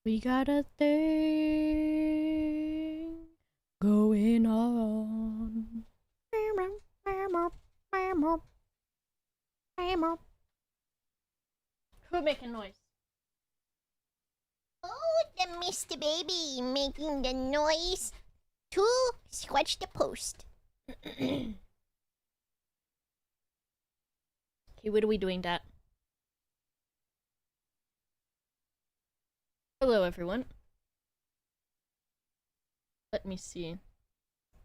We got a thing going on. Who making noise? Oh, the Mr. Baby making the noise to scratch the post. Okay, what are we doing, that? Hello, everyone. Let me see.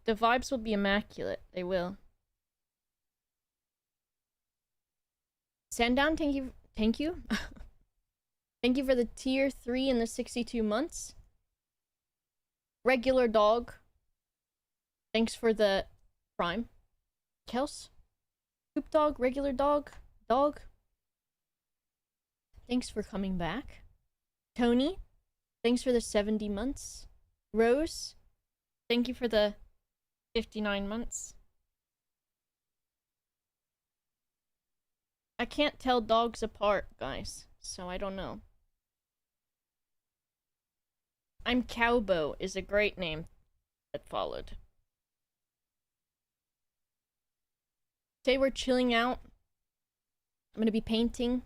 The vibes will be immaculate. They will. Sandown, thank you. Thank you. Thank you for the tier 3 and the 62 months. Regular dog. Thanks for the prime. Kels. Poop dog, regular dog. Dog. Thanks for coming back. Tony. Thanks for the 70 months. Rose. Thank you for the 59 months. I can't tell dogs apart, guys, so I don't know. I'm Cowbo is a great name that followed. Today we're chilling out. I'm gonna be painting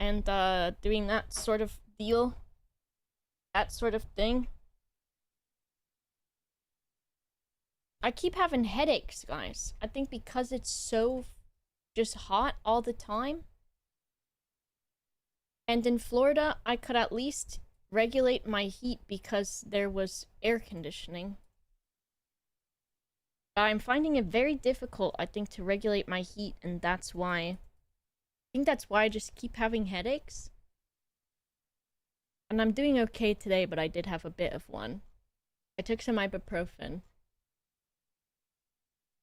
and doing that sort of deal. That sort of thing. I keep having headaches, guys. I think because it's so just hot all the time. And in Florida, I could at least regulate my heat because there was air conditioning. But I'm finding it very difficult, I think, to regulate my heat, and that's why... I think that's why I just keep having headaches. And I'm doing okay today, but I did have a bit of one. I took some ibuprofen.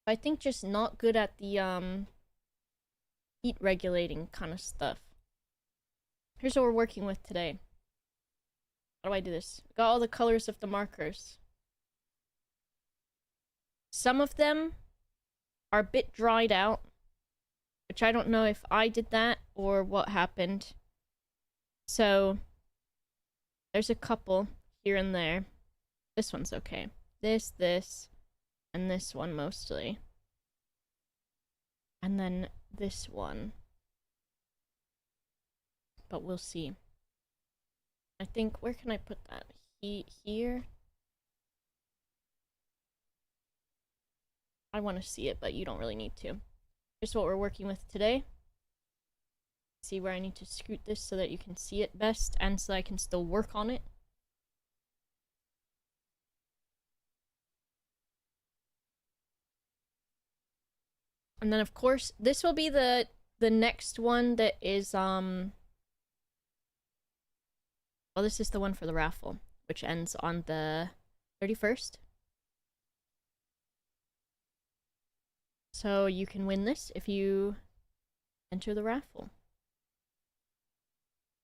I think just not good at the, heat regulating kind of stuff. Here's what we're working with today. How do I do this? Got all the colors of the markers. Some of them are a bit dried out, which I don't know if I did that or what happened. So, there's a couple here and there. This one's okay. This, and this one mostly. And then this one. But we'll see. I think, where can I put that? Here? I want to see it, but you don't really need to. Here's what we're working with today. See where I need to scoot this so that you can see it best, and so I can still work on it. And then, of course, this will be the next one that is, well, this is the one for the raffle, which ends on the 31st. So you can win this if you enter the raffle.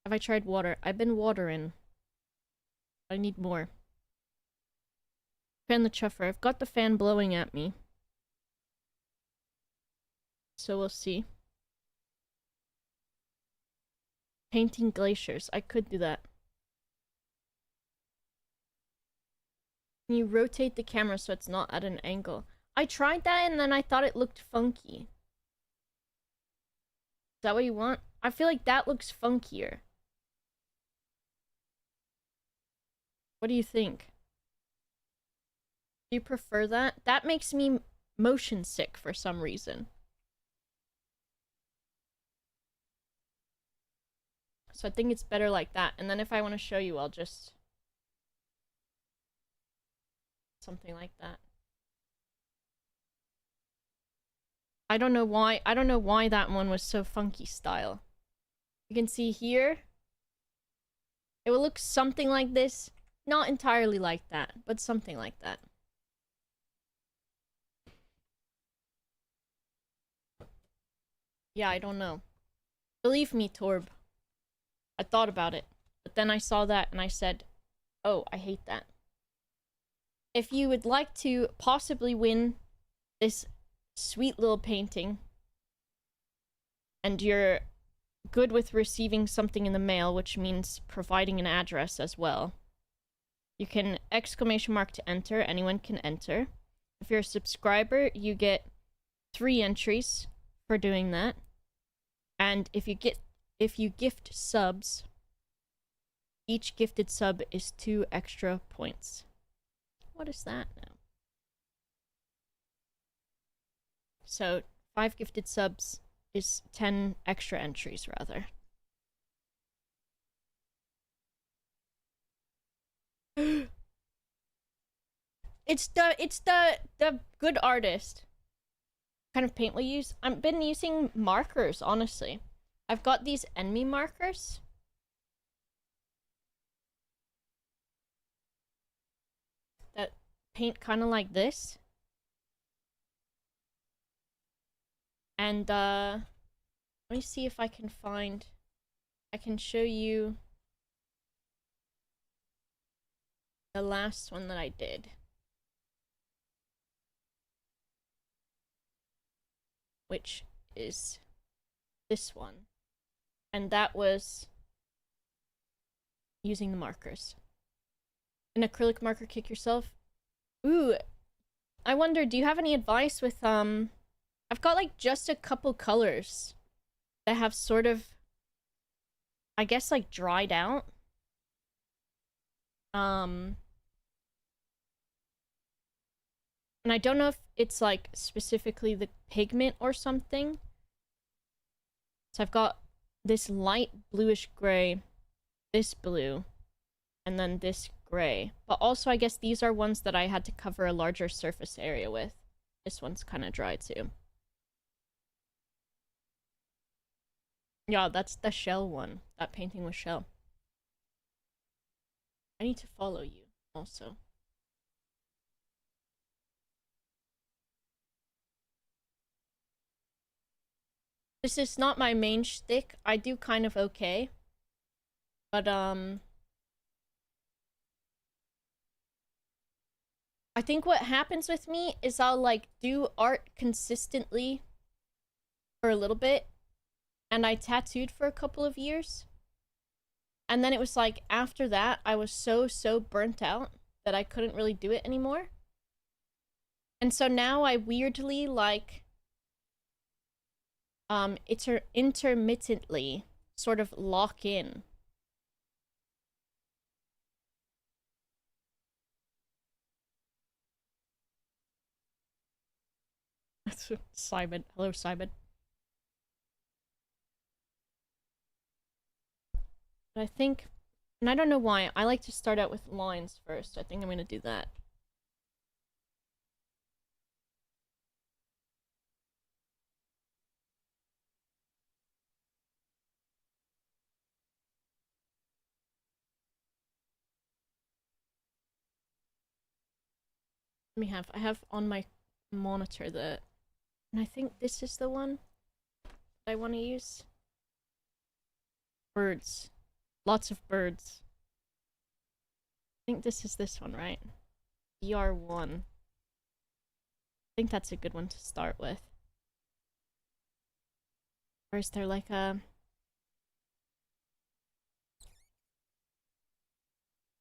Have I tried water? I've been watering. I need more. Fan the chuffer. I've got the fan blowing at me. So we'll see. Painting glaciers. I could do that. Can you rotate the camera so it's not at an angle? I tried that and then I thought it looked funky. Is that what you want? I feel like that looks funkier. What do you think? Do you prefer that? That makes me motion sick for some reason. So I think it's better like that. And then if I want to show you, I'll just... something like that. I don't know why that one was so funky style. You can see here. It will look something like this. Not entirely like that, but something like that. Yeah, I don't know. Believe me, Torb. I thought about it. But then I saw that and I said, oh, I hate that. If you would like to possibly win this sweet little painting, and you're good with receiving something in the mail, which means providing an address as well. You can exclamation mark to enter. Anyone can enter. If you're a subscriber, you get 3 entries for doing that. And if you gift subs, each gifted sub is 2 extra points. What is that now? So 5 gifted subs is 10 extra entries, rather. It's the good artist. What kind of paint we use? I've been using markers, honestly. I've got these enemy markers. That paint kind of like this. And let me see if I can find, I can show you the last one that I did, which is this one. And that was using the markers. An acrylic marker kick yourself? Ooh, I wonder, do you have any advice with, I've got like just a couple colors that have sort of, I guess, like dried out. And I don't know if it's like specifically the pigment or something. So I've got this light bluish gray, this blue, and then this gray. But also I guess these are ones that I had to cover a larger surface area with. This one's kind of dry too. Yeah, that's the shell one. That painting was shell. I need to follow you also. This is not my main shtick. I do kind of okay. But, I think what happens with me is I'll, like, do art consistently for a little bit. And I tattooed for a couple of years. And then it was like, after that, I was so burnt out that I couldn't really do it anymore. And so now I weirdly, like, intermittently sort of lock in. Simon. Hello, Simon. But I think, and I don't know why, I like to start out with lines first. I think I'm gonna do that. I have on my monitor the, and I think this is the one I want to use. Birds. Lots of birds. I think this is this one, right? BR1. I think that's a good one to start with. Or is there like a...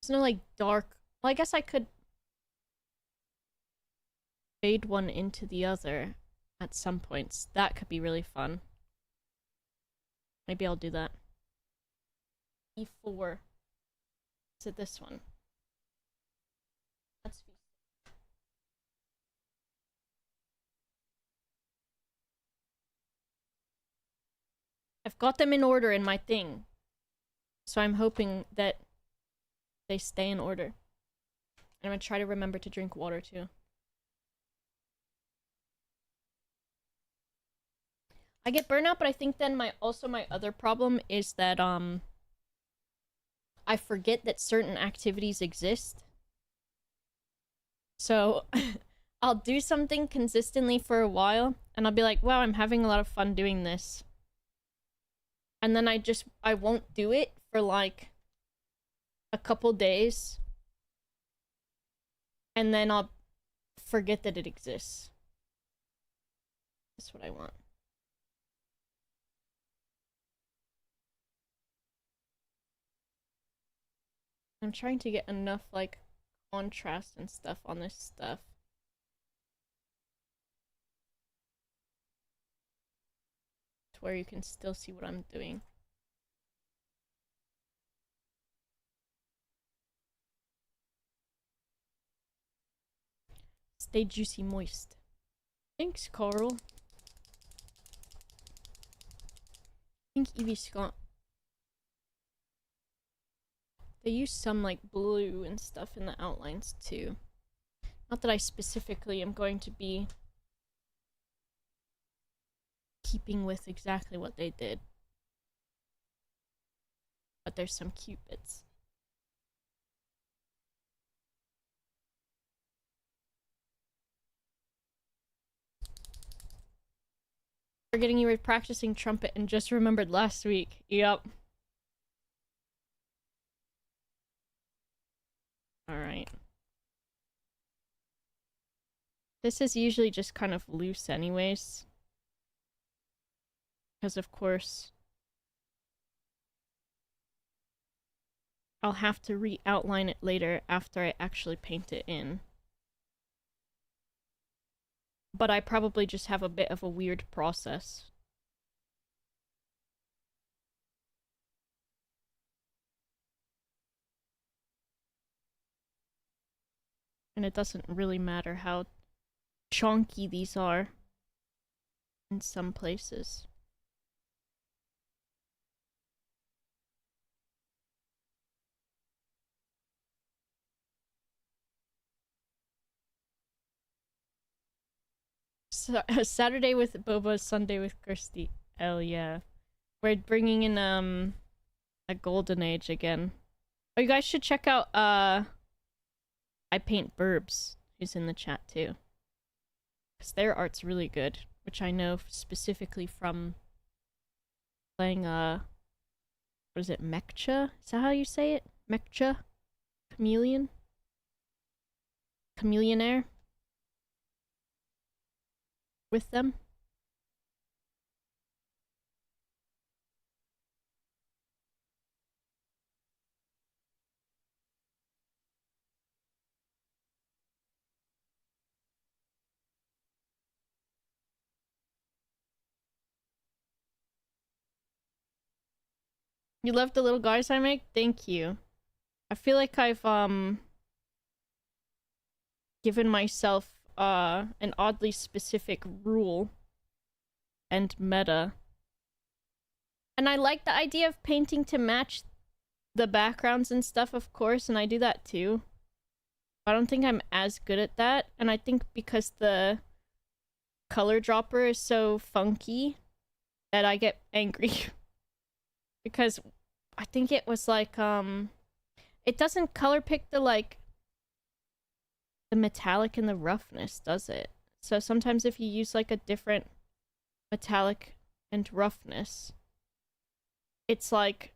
There's no like dark... Well, I guess I could fade one into the other at some points. That could be really fun. Maybe I'll do that. E4. Is it this one? Let's see. I've got them in order in my thing. So I'm hoping that they stay in order. And I'm gonna try to remember to drink water too. I get burnout, but I think then my other problem is that I forget that certain activities exist. So I'll do something consistently for a while and I'll be like, wow, I'm having a lot of fun doing this. And then I won't do it for like a couple days. And then I'll forget that it exists. That's what I want. I'm trying to get enough, like, contrast and stuff on this stuff. To where you can still see what I'm doing. Stay juicy moist. Thanks, Carl. I think Evie Scott. They use some like blue and stuff in the outlines too. Not that I specifically am going to be keeping with exactly what they did. But there's some cute bits. Forgetting you were practicing trumpet and just remembered last week. Yep. Alright. This is usually just kind of loose anyways. Because of course I'll have to re-outline it later after I actually paint it in. But I probably just have a bit of a weird process. And it doesn't really matter how chonky these are in some places. So, Saturday with Boba, Sunday with Kirsty. Hell yeah. We're bringing in a golden age again. Oh, you guys should check out I Paint Burbs, who's in the chat too. Because their art's really good, which I know specifically from playing what is it, Mechcha? Is that how you say it? Mechcha? Chameleon? Chameleonaire? With them? You love the little guys I make? Thank you. I feel like I've given myself an oddly specific rule and meta. And I like the idea of painting to match the backgrounds and stuff, of course, and I do that too. I don't think I'm as good at that, and I think because the color dropper is so funky that I get angry. Because I think it was like it doesn't color pick the like the metallic and the roughness, does it? So sometimes if you use like a different metallic and roughness, it's like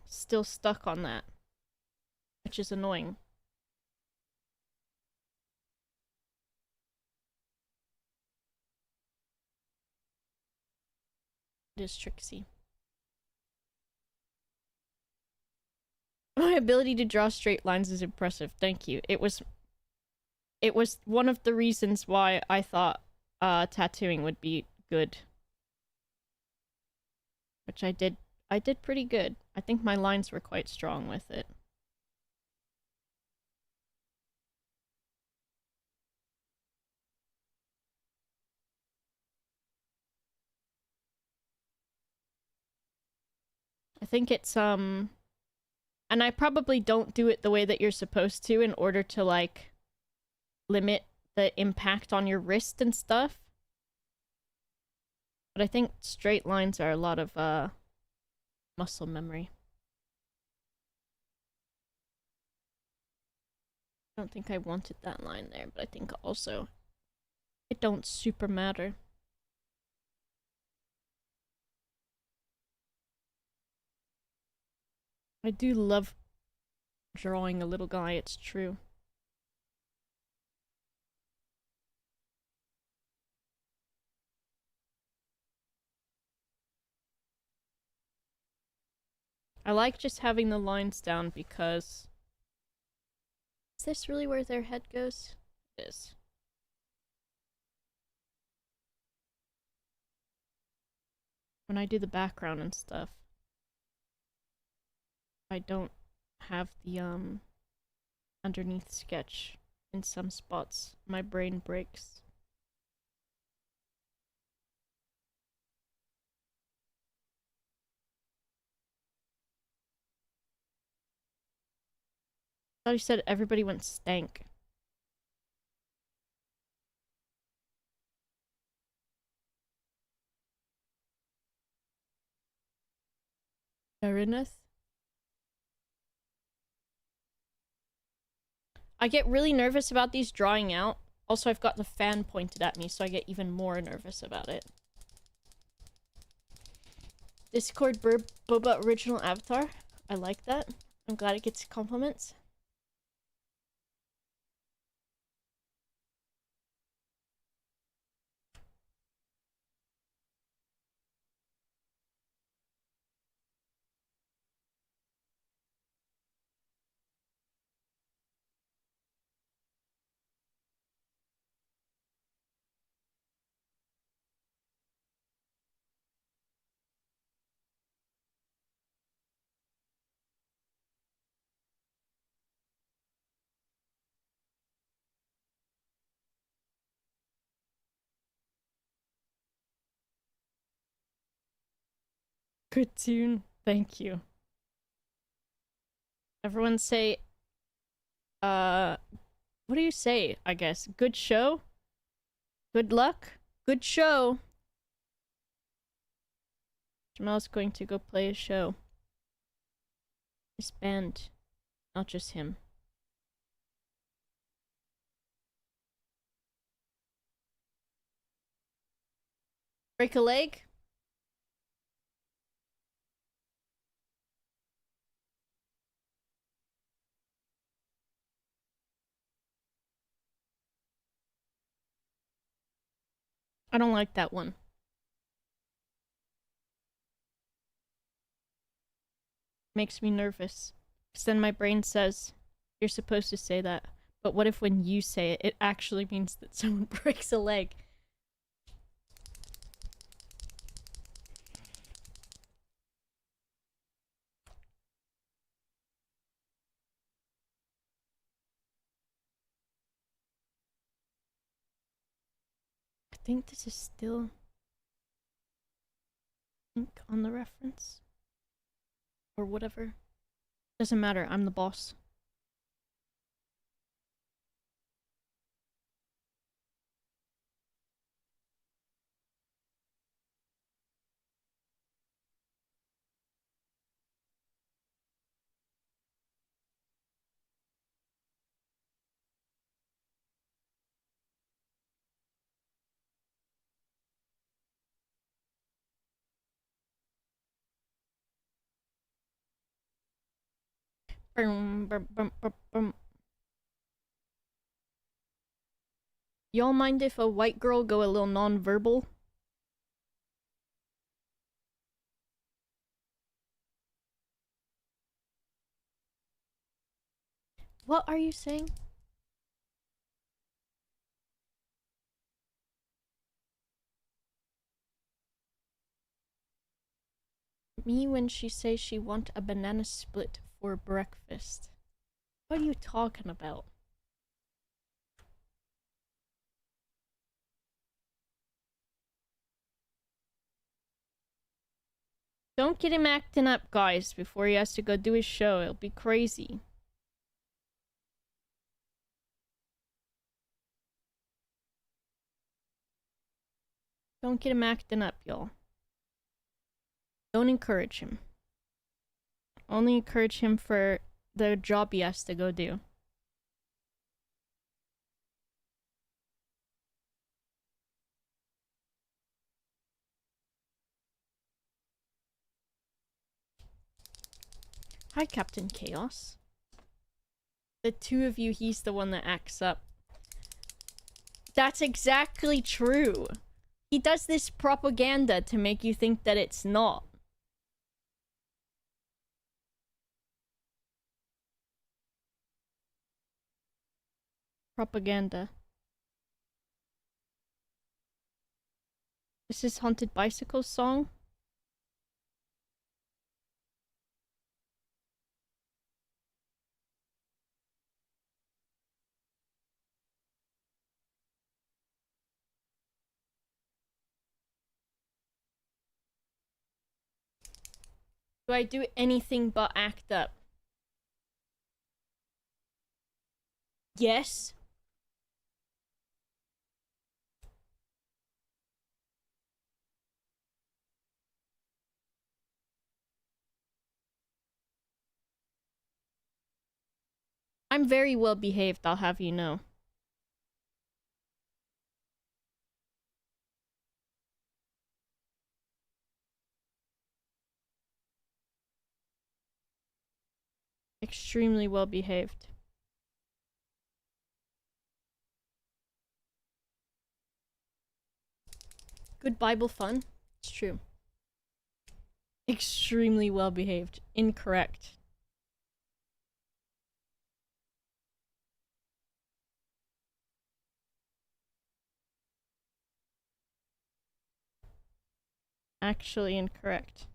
still stuck on that, which is annoying. It is tricksy. My ability to draw straight lines is impressive. Thank you. It was one of the reasons why I thought tattooing would be good. Which I did pretty good. I think my lines were quite strong with it. I think it's and I probably don't do it the way that you're supposed to in order to like limit the impact on your wrist and stuff. But I think straight lines are a lot of muscle memory. I don't think I wanted that line there, but I think also it don't super matter. I do love drawing a little guy, it's true. I like just having the lines down because... Is this really where their head goes? It is. When I do the background and stuff, I don't have the underneath sketch in some spots. My brain breaks. I thought you said everybody went stank. Erineth? I get really nervous about these drawing out. Also, I've got the fan pointed at me, so I get even more nervous about it. Discord Boba original avatar. I like that. I'm glad it gets compliments. Good tune. Thank you. Everyone say, what do you say, I guess? Good show? Good luck? Good show. Jamal's going to go play a show. His band. Not just him. Break a leg? I don't like that one. Makes me nervous. Because then my brain says, you're supposed to say that. But what if when you say it, it actually means that someone breaks a leg? I think this is still ink on the reference. Or whatever. Doesn't matter, I'm the boss. Y'all mind if a white girl go a little non-verbal? What are you saying? Me when she says she want a banana split for breakfast. What are you talking about? Don't get him acting up, guys, before he has to go do his show. It'll be crazy. Don't get him acting up, y'all. Don't encourage him. Only encourage him for the job he has to go do. Hi, Captain Chaos. The two of you, he's the one that acts up. That's exactly true. He does this propaganda to make you think that it's not. Propaganda. This is Haunted Bicycle's song. Do I do anything but act up? Yes. I'm very well behaved, I'll have you know. Extremely well behaved. Good Bible fun. It's true. Extremely well behaved. Incorrect. Actually incorrect.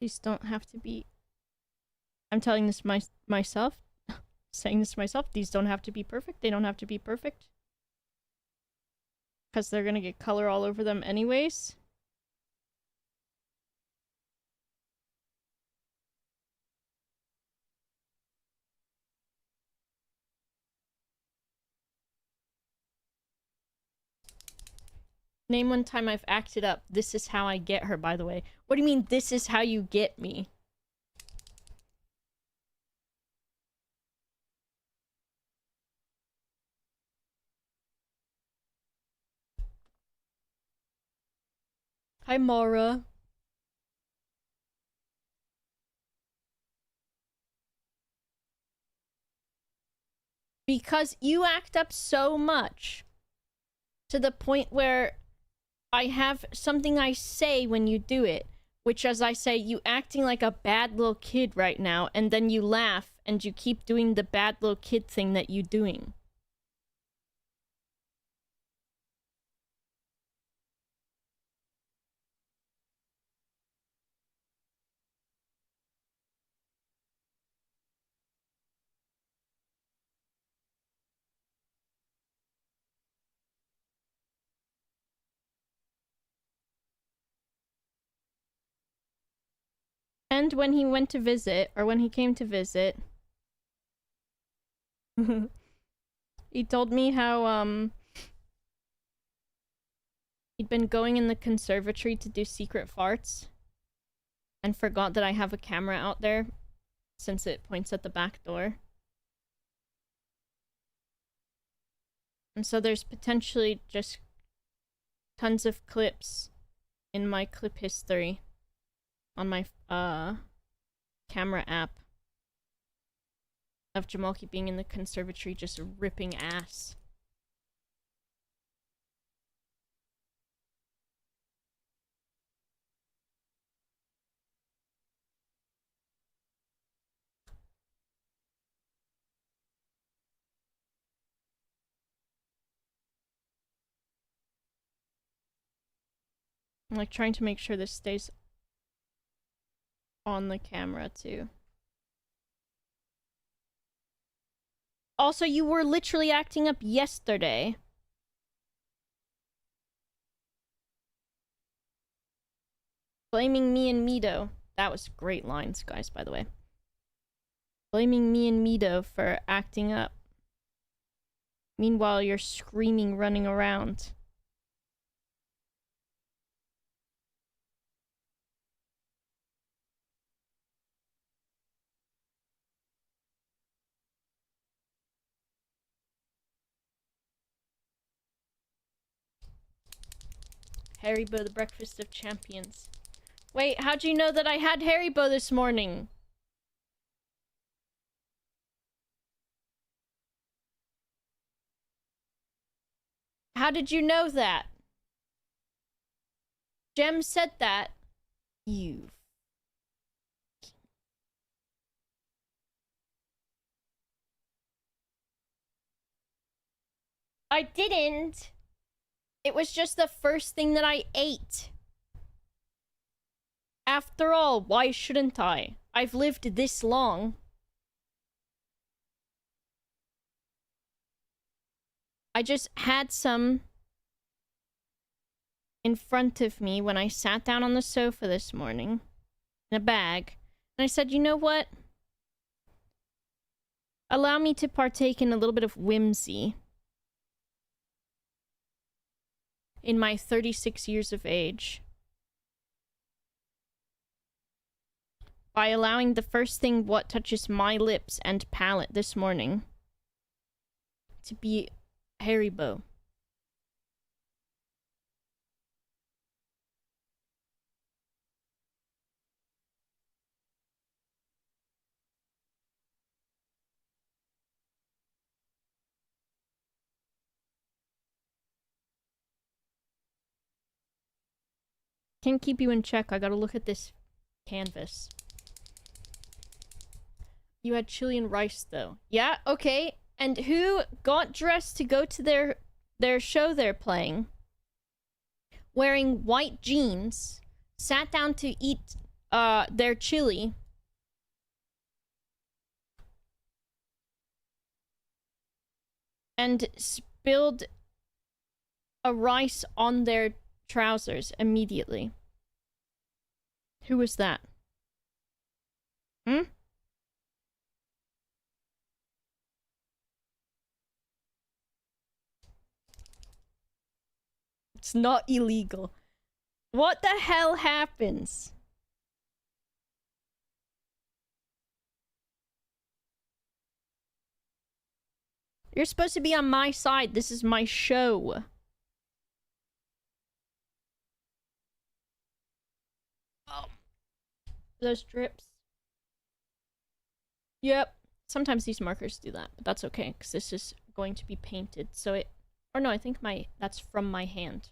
These don't have to be... I'm telling this myself. Saying this to myself. These don't have to be perfect. They don't have to be perfect. Because they're gonna get color all over them anyways. Name one time I've acted up. This is how I get her, by the way. What do you mean, this is how you get me? Hi, Mara. Because you act up so much. To the point where I have something I say when you do it. Which, as I say, you acting like a bad little kid right now. And then you laugh and you keep doing the bad little kid thing that you're doing. And when he went to visit, or when he came to visit, he told me how, he'd been going in the conservatory to do secret farts, and forgot that I have a camera out there, since it points at the back door. And so there's potentially just tons of clips in my clip history on my, camera app of Jamalki being in the conservatory just ripping ass. I'm like trying to make sure this stays on the camera too. Also, you were literally acting up yesterday. Blaming me and Mido. That was great lines, guys, by the way. Blaming me and Mido for acting up. Meanwhile, you're screaming, running around. Haribo, the breakfast of champions. Wait, how'd you know that I had Haribo this morning? How did you know that? Jem said that. You. I didn't. It was just the first thing that I ate. After all, why shouldn't I? I've lived this long. I just had some in front of me when I sat down on the sofa this morning in a bag. And I said, you know what? Allow me to partake in a little bit of whimsy in my 36 years of age by allowing the first thing what touches my lips and palate this morning to be Haribo. Can't keep you in check. I gotta look at this canvas. You had chili and rice, though. Yeah, okay. And who got dressed to go to their show they're playing? Wearing white jeans, sat down to eat their chili. And spilled a rice on their trousers immediately. Who was that? Hmm? It's not illegal. What the hell happens? You're supposed to be on my side. This is my show. Oh. Those drips. Yep. Sometimes these markers do that, but that's okay, because this is going to be painted, so it... Or no, I think that's from my hand.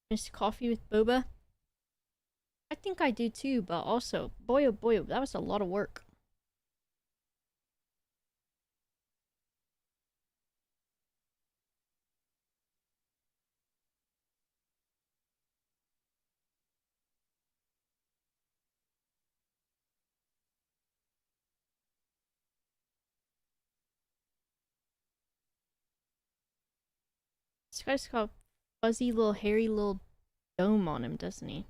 Miss coffee with boba? I think I do too, but also, boy oh boy, that was a lot of work. This guy's got a fuzzy little hairy little dome on him, doesn't he?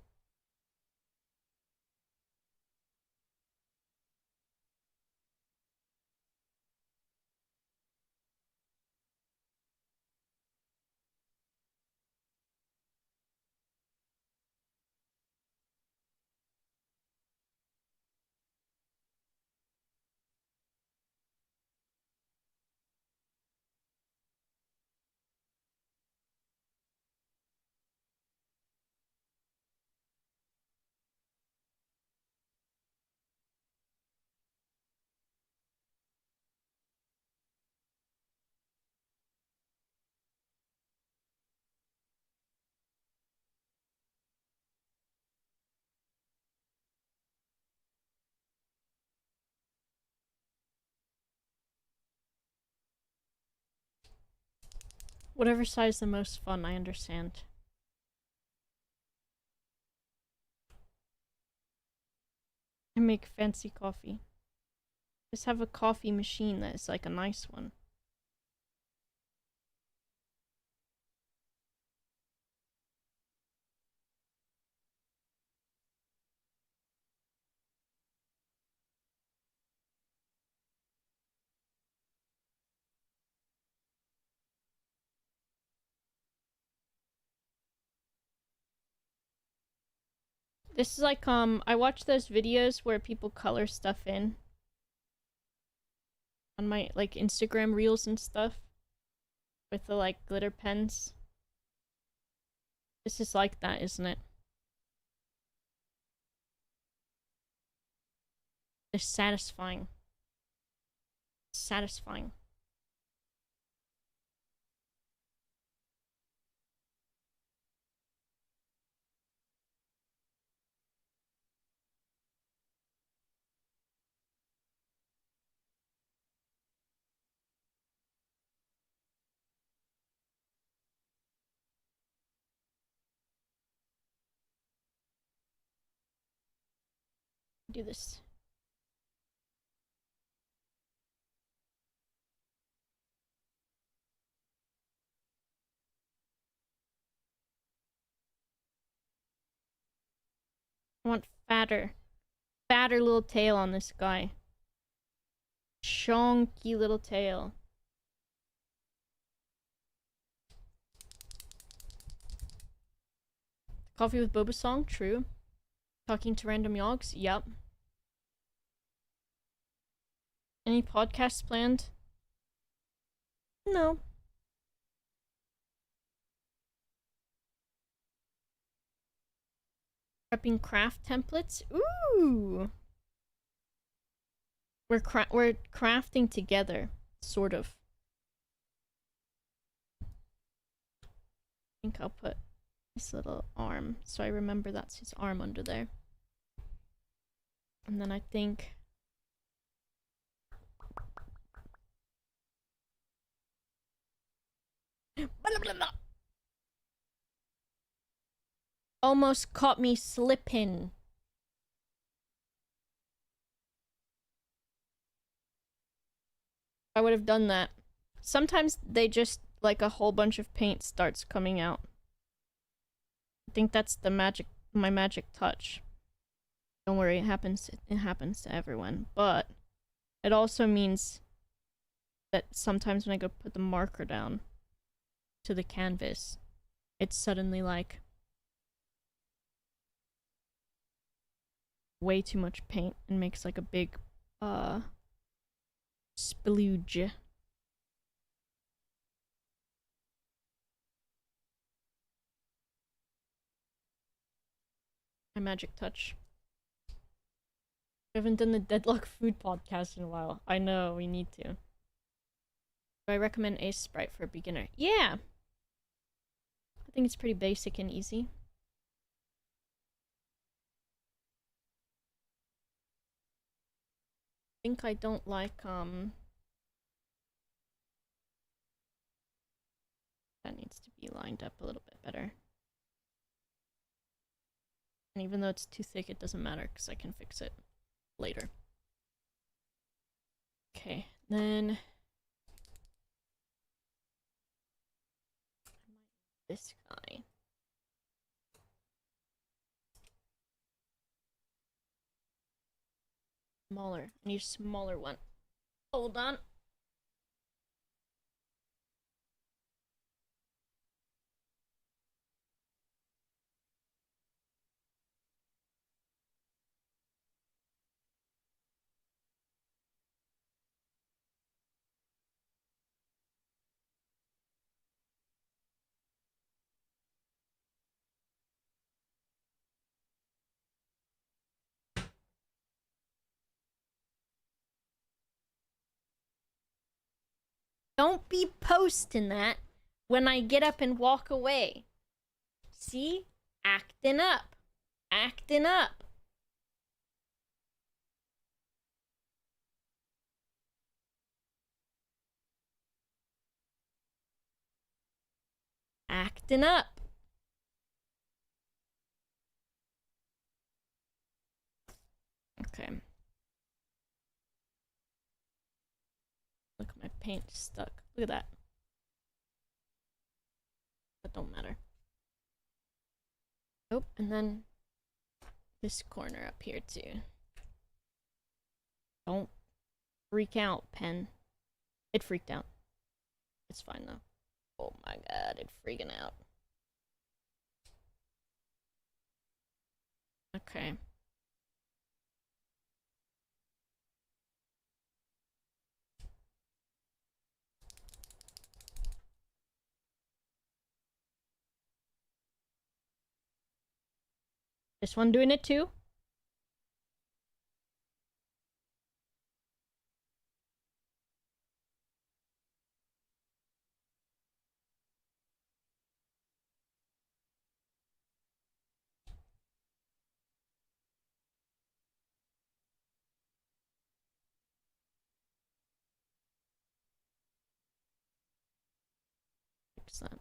Whatever side's the most fun, I understand. I make fancy coffee. Just have a coffee machine that is like a nice one. This is like, I watch those videos where people color stuff in. On my, like, Instagram reels and stuff. With the, like, glitter pens. This is like that, isn't it? It's satisfying. Satisfying. Do this. I want fatter. Fatter little tail on this guy. Chonky little tail. Coffee with Boba song? True. Talking to random yogs? Yup. Any podcasts planned? No. Prepping craft templates? Ooh! We're crafting together, sort of. I think I'll put this little arm, so I remember that's his arm under there. And then I think... Almost caught me slipping. I would have done that. Sometimes they just, like, a whole bunch of paint starts coming out. I think that's the my magic touch. Don't worry, it happens to everyone. But it also means that sometimes when I go put the marker down to the canvas, it's suddenly like way too much paint and makes like a big splooge. My magic touch. We haven't done the Deadlock Food podcast in a while. I know, we need to. Do I recommend Ace Sprite for a beginner? Yeah! I think it's pretty basic and easy. I think I don't like, that needs to be lined up a little bit better. And even though it's too thick, it doesn't matter because I can fix it later. Okay, then this guy. Smaller. I need a smaller one. Hold on. Don't be posting that when I get up and walk away. See? Acting up. Acting up. Acting up. Okay. Look, my paint stuck. Look at that. That don't matter. Oh, and then this corner up here too. Don't freak out, pen. It freaked out. It's fine though. Oh my god, it's freaking out. Okay. This one doing it too? that?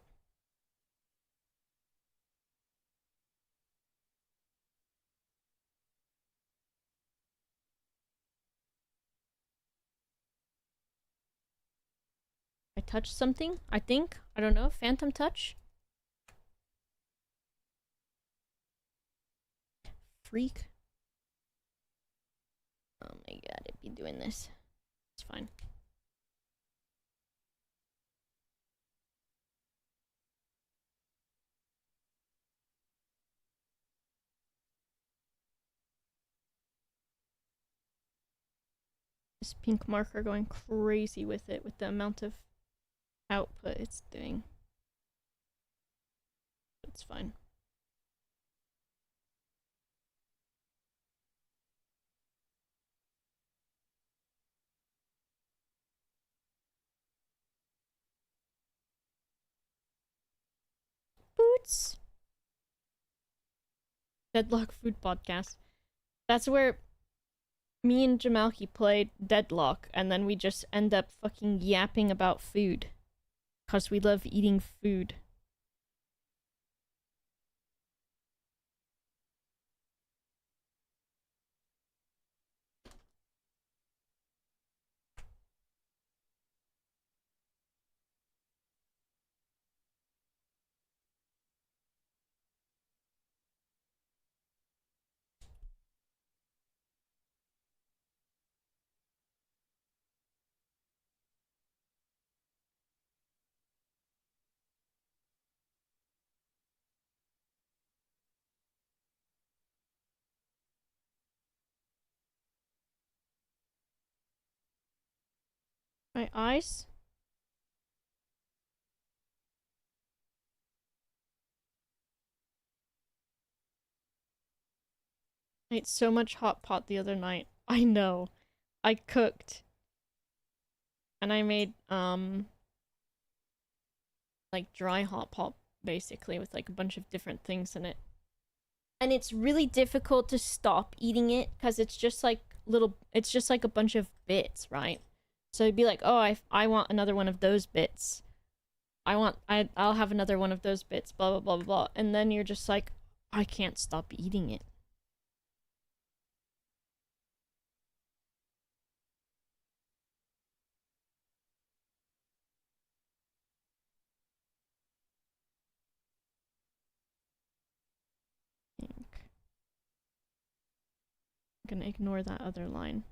I touched something, I think. I don't know. Phantom touch? Freak. Oh my god, it'd be doing this. It's fine. This pink marker going crazy with it, with the amount of output it's doing. It's fine. Boots! Deadlock Food Podcast. That's where me and Jamalki played Deadlock, and then we just end up fucking yapping about food. Because we love eating food. My eyes? I ate so much hot pot the other night. I know. I cooked. And I made, like dry hot pot, basically, with like a bunch of different things in it. And it's really difficult to stop eating it, because it's just like it's just like a bunch of bits, right? So it'd be like, oh, I want another one of those bits. I'll have another one of those bits, blah, blah, blah, blah, blah. And then you're just like, I can't stop eating it. I'm gonna ignore that other line.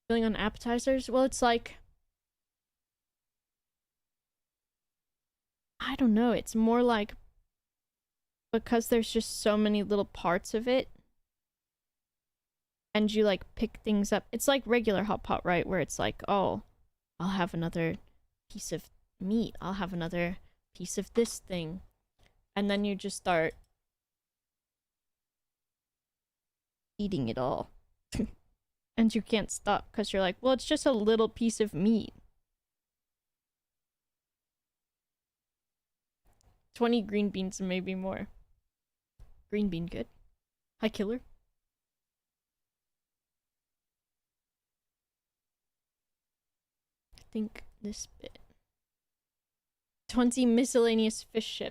Feeling on appetizers? Well, it's like, I don't know. It's more like, because there's just so many little parts of it, and you like pick things up. It's like regular hot pot, right? Where it's like, oh, I'll have another piece of meat. I'll have another piece of this thing. And then you just start eating it all. And you can't stop because you're like, well, it's just a little piece of meat. 20 green beans and maybe more. Green bean good. Hi, killer. I think this bit. 20 miscellaneous fish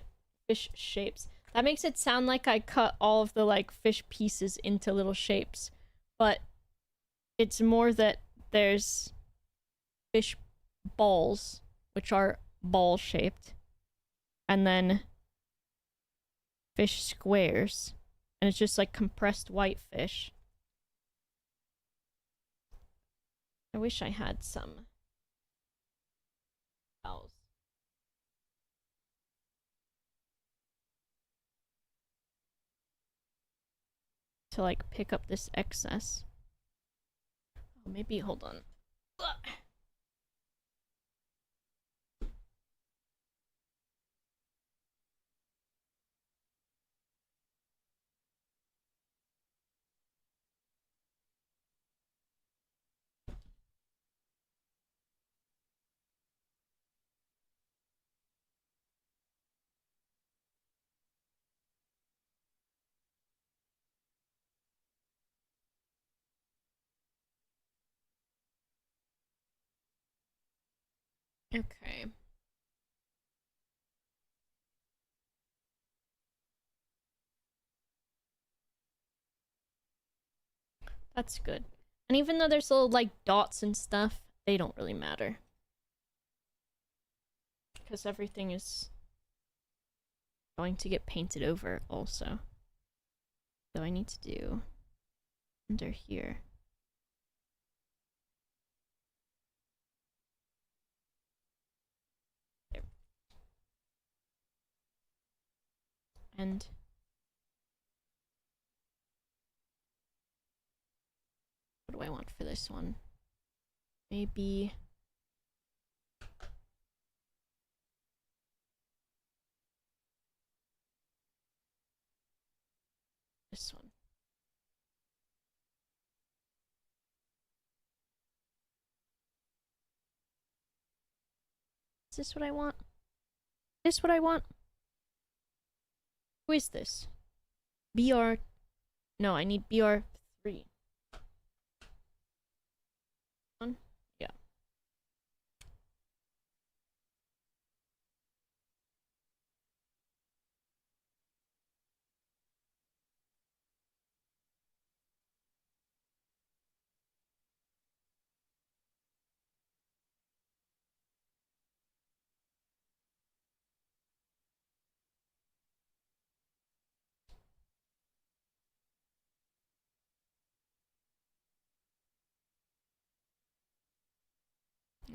shapes. That makes it sound like I cut all of the like fish pieces into little shapes. But it's more that there's fish balls, which are ball shaped, and then fish squares, and it's just like compressed white fish. I wish I had some towels. To like pick up this excess. Oh, maybe hold on. Okay. That's good. And even though there's little, like, dots and stuff, they don't really matter. Because everything is going to get painted over also. So I need to do under here. There. And what do I want for this one? Maybe this one. Is this what I want? Is this what I want? Who is this? BR. No, I need BR3. One? Yeah.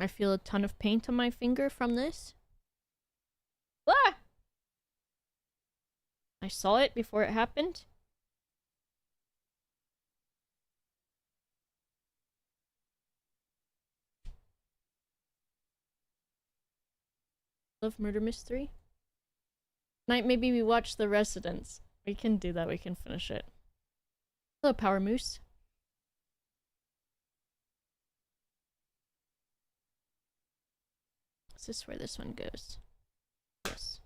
I feel a ton of paint on my finger from this. Ah! I saw it before it happened. Love murder mystery. Night, maybe we watch The Residence. We can do that. We can finish it. Hello, Power Moose. Is this where this one goes? Yes.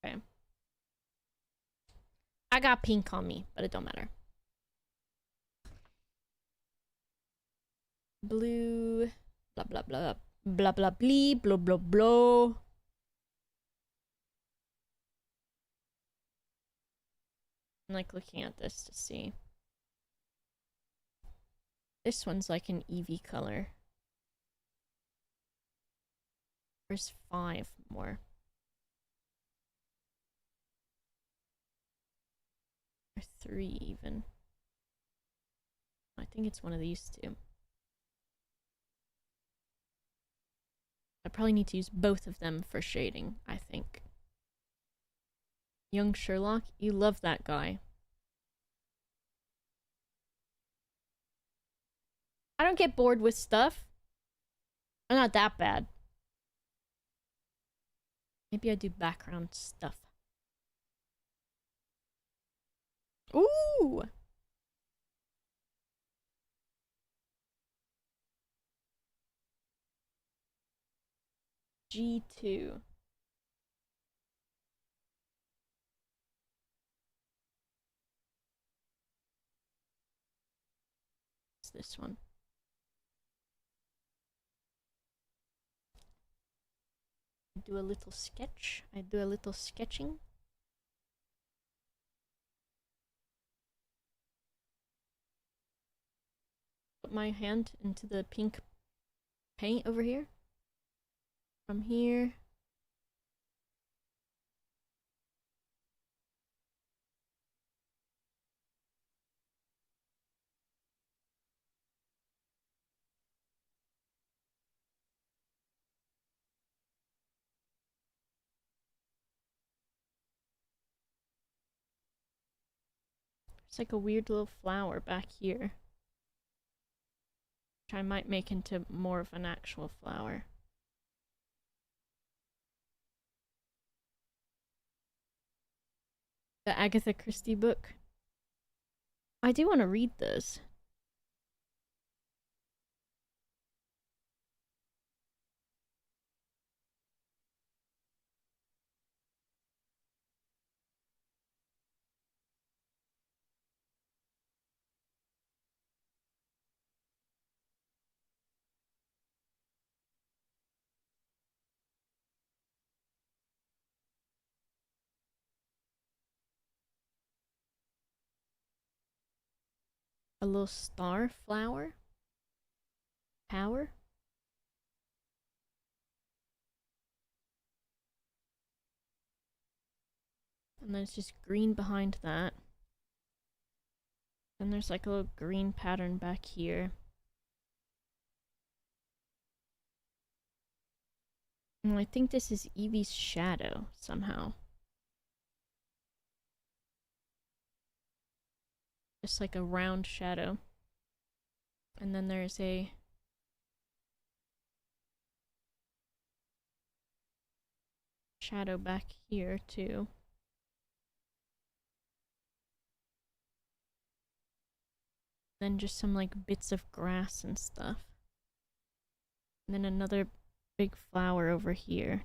Okay. I got pink on me, but it don't matter. Blue. Blah, blah, blah. Blah, blah, blee. Blah, blah, blah. I'm like looking at this to see. This one's like an Eevee color. There's 5 more. Or 3 even. I think it's one of these two. I probably need to use both of them for shading, I think. Young Sherlock, you love that guy. I don't get bored with stuff. I'm not that bad. Maybe I do background stuff. Ooh! G2. It's this one. Do a little sketch. I do a little sketching. Put my hand into the pink paint over here. From here. It's like a weird little flower back here. Which I might make into more of an actual flower. The Agatha Christie book. I do want to read this. a little star flower. Power. And then it's just green behind that. And there's like a little green pattern back here. And I think this is Evie's shadow somehow. Just like a round shadow. And then there's a shadow back here too. Then just some like bits of grass and stuff. And then another big flower over here.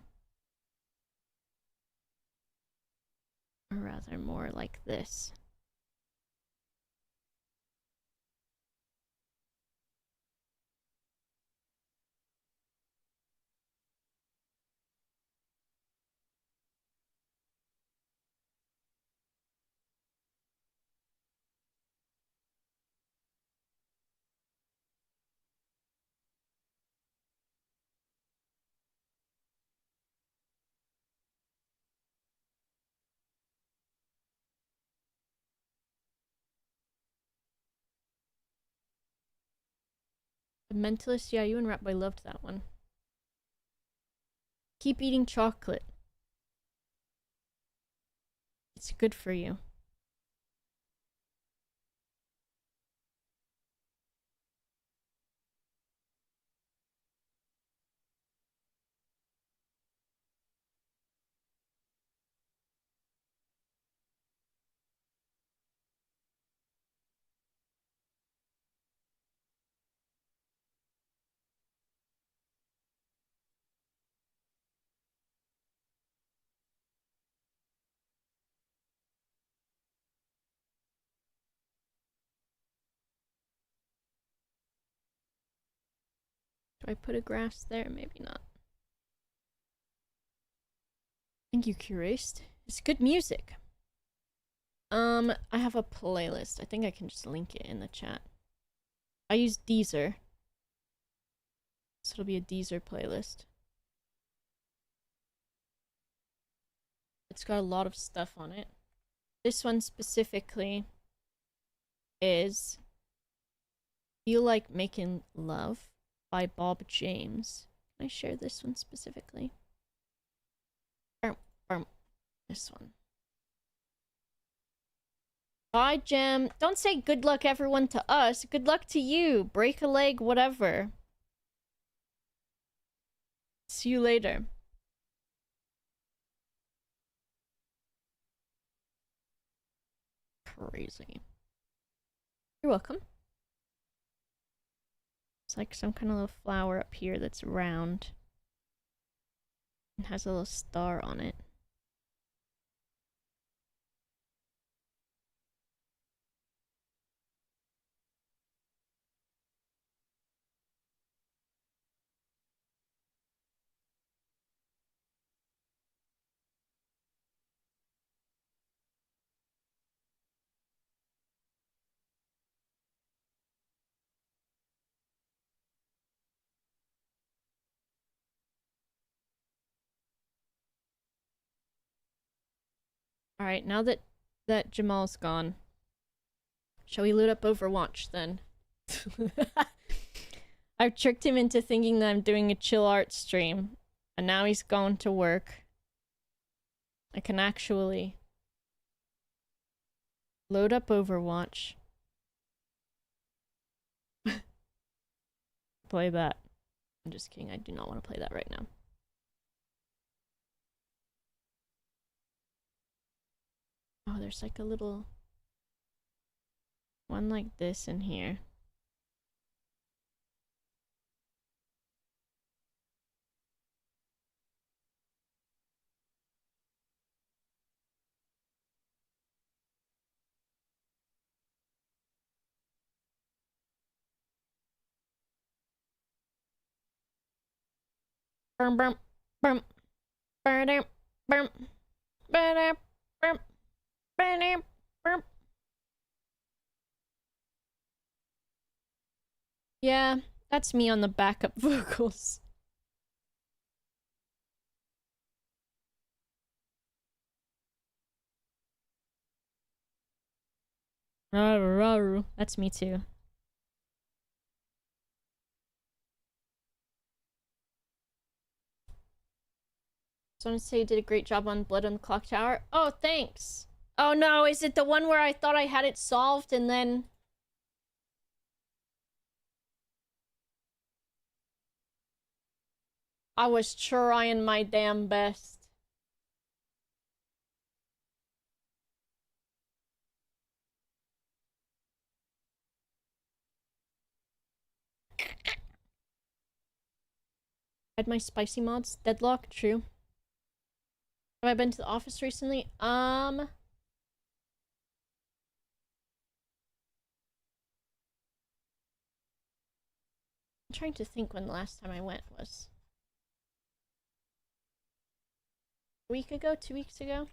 Or rather more like this. The Mentalist, yeah, you and Ratboy loved that one. Keep eating chocolate. It's good for you. Do I put a grass there? Maybe not. Thank you, Curist. It's good music. I have a playlist. I think I can just link it in the chat. I use Deezer. So it'll be a Deezer playlist. It's got a lot of stuff on it. This one specifically is Feel Like Making Love by Bob James. Can I share this one specifically? This one. Bye, Gem. Don't say good luck, everyone, to us. Good luck to you. Break a leg, whatever. See you later. Crazy. You're welcome. It's like some kind of little flower up here that's round. And has a little star on it. Alright, now that Jamal's gone, shall we loot up Overwatch then? I've tricked him into thinking that I'm doing a chill art stream, and now he's gone to work. I can actually load up Overwatch. Play that. I'm just kidding, I do not want to play that right now. Oh, there's like a little one like this in here. Burm burm burm burm burm burm burm burm burm. Yeah, that's me on the backup vocals. That's me too. Someone say you did a great job on Blood on the Clock Tower. Oh, thanks. Oh no, is it the one where I thought I had it solved and then... I was trying my damn best. Had my spicy mods. Deadlock, true. Have I been to the office recently? I'm trying to think when the last time I went was. A week ago? 2 weeks ago?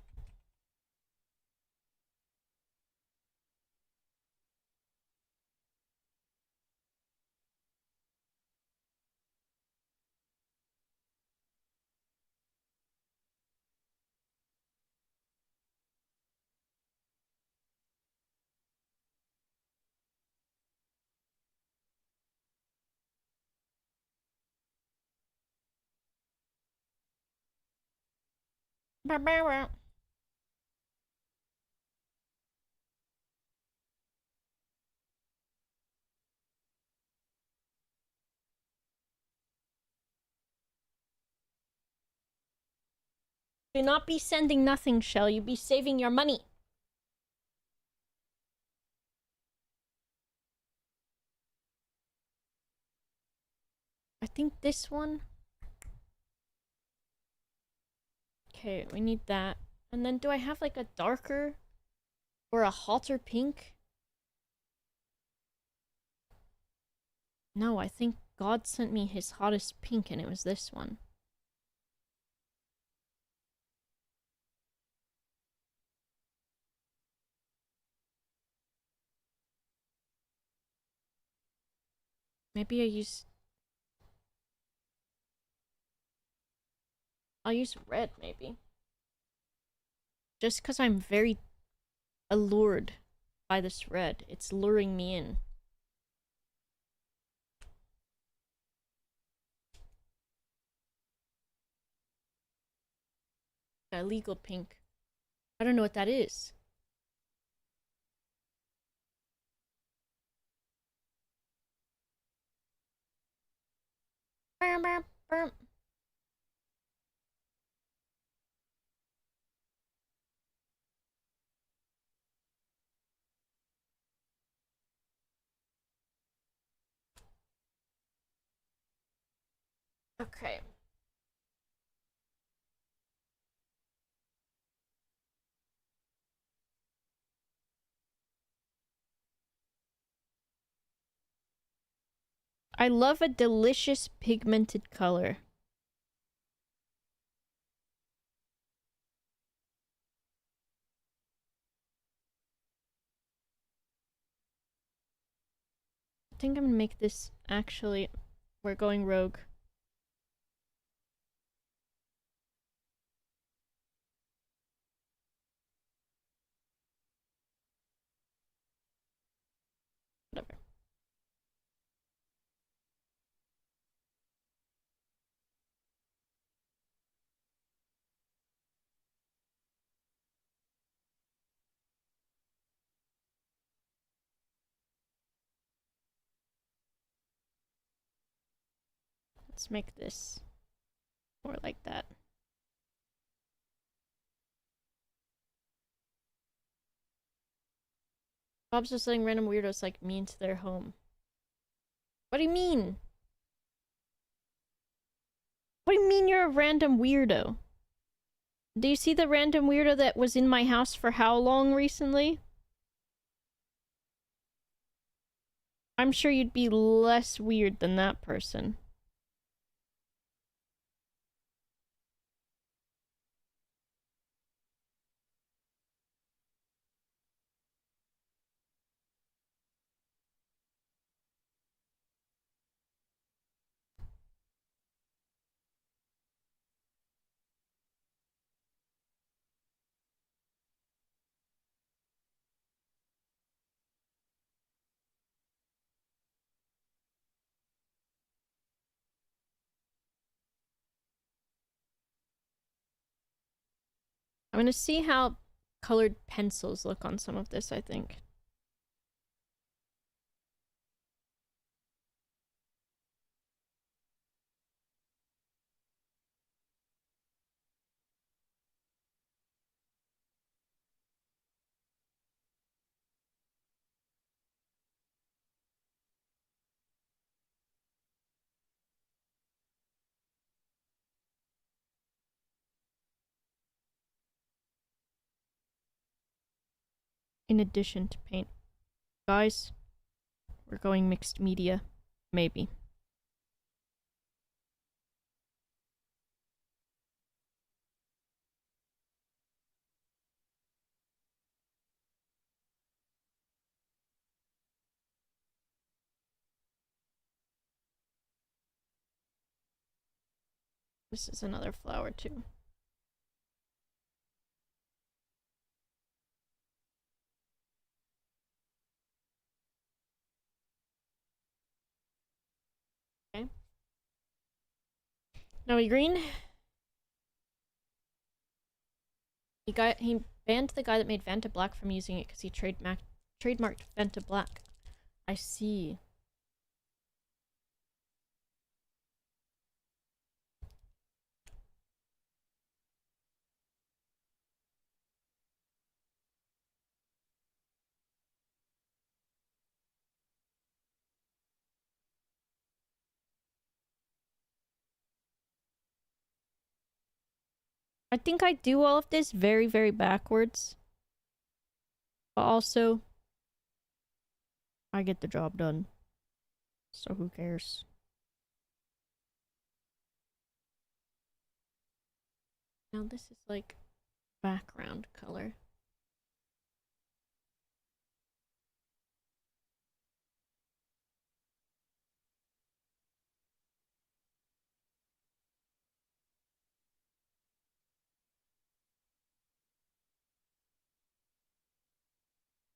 Do not be sending nothing, Shell. You be saving your money. I think this one. Okay, we need that. And then do I have like a darker or a hotter pink? No, I think God sent me his hottest pink and it was this one. Maybe I'll use red maybe. Just because I'm very allured by this red. It's luring me in. Illegal pink. I don't know what that is. Okay. I love a delicious pigmented color. I think I'm gonna make this actually. We're going rogue. Whatever. Let's make this more like that. Bob's just letting random weirdos like me into their home. What do you mean? What do you mean you're a random weirdo? Do you see the random weirdo that was in my house for how long recently? I'm sure you'd be less weird than that person. I'm gonna see how colored pencils look on some of this, I think. In addition to paint. Guys, we're going mixed media. Maybe. This is another flower too. Okay. Now we green. He banned the guy that made Vanta Black from using it because he trademarked Vanta Black. I see. I think I do all of this very, very backwards. But also, I get the job done. So who cares? Now this is like background color.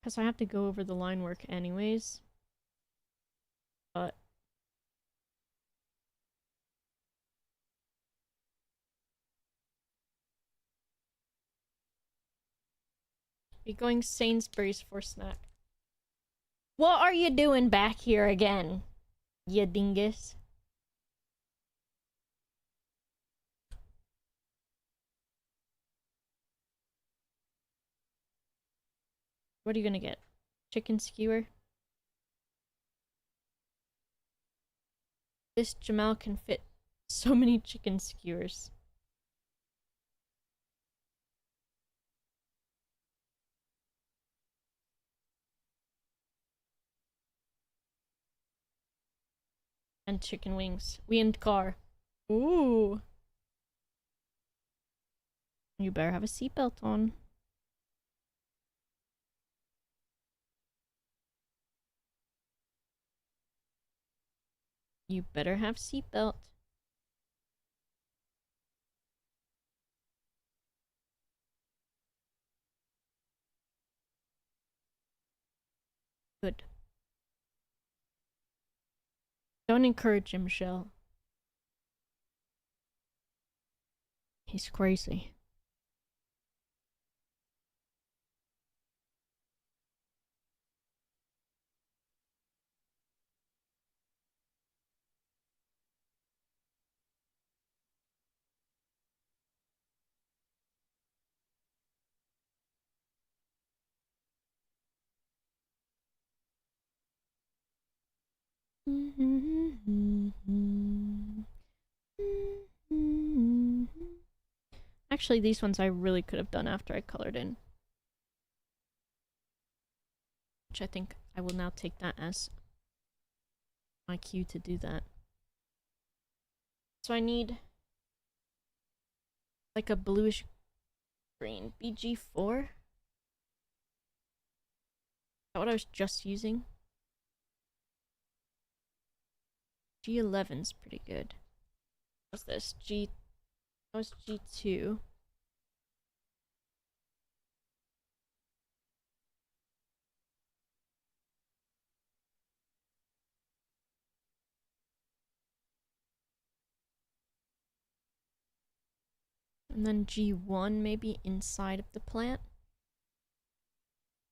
Because I have to go over the line work anyways. But be going Sainsbury's for snack. What are you doing back here again, you dingus? What are you gonna get? Chicken skewer? This Jamal can fit so many chicken skewers. And chicken wings. We in car. Ooh. You better have a seatbelt on. You better have seatbelt. Good. Don't encourage him, Michelle. He's crazy. Actually, these ones I really could have done after I colored in. Which I think I will now take that as my cue to do that. So I need like a bluish green. BG4? Is that what I was just using? G11's pretty good. What's this? That was G2. And then G1 maybe inside of the plant.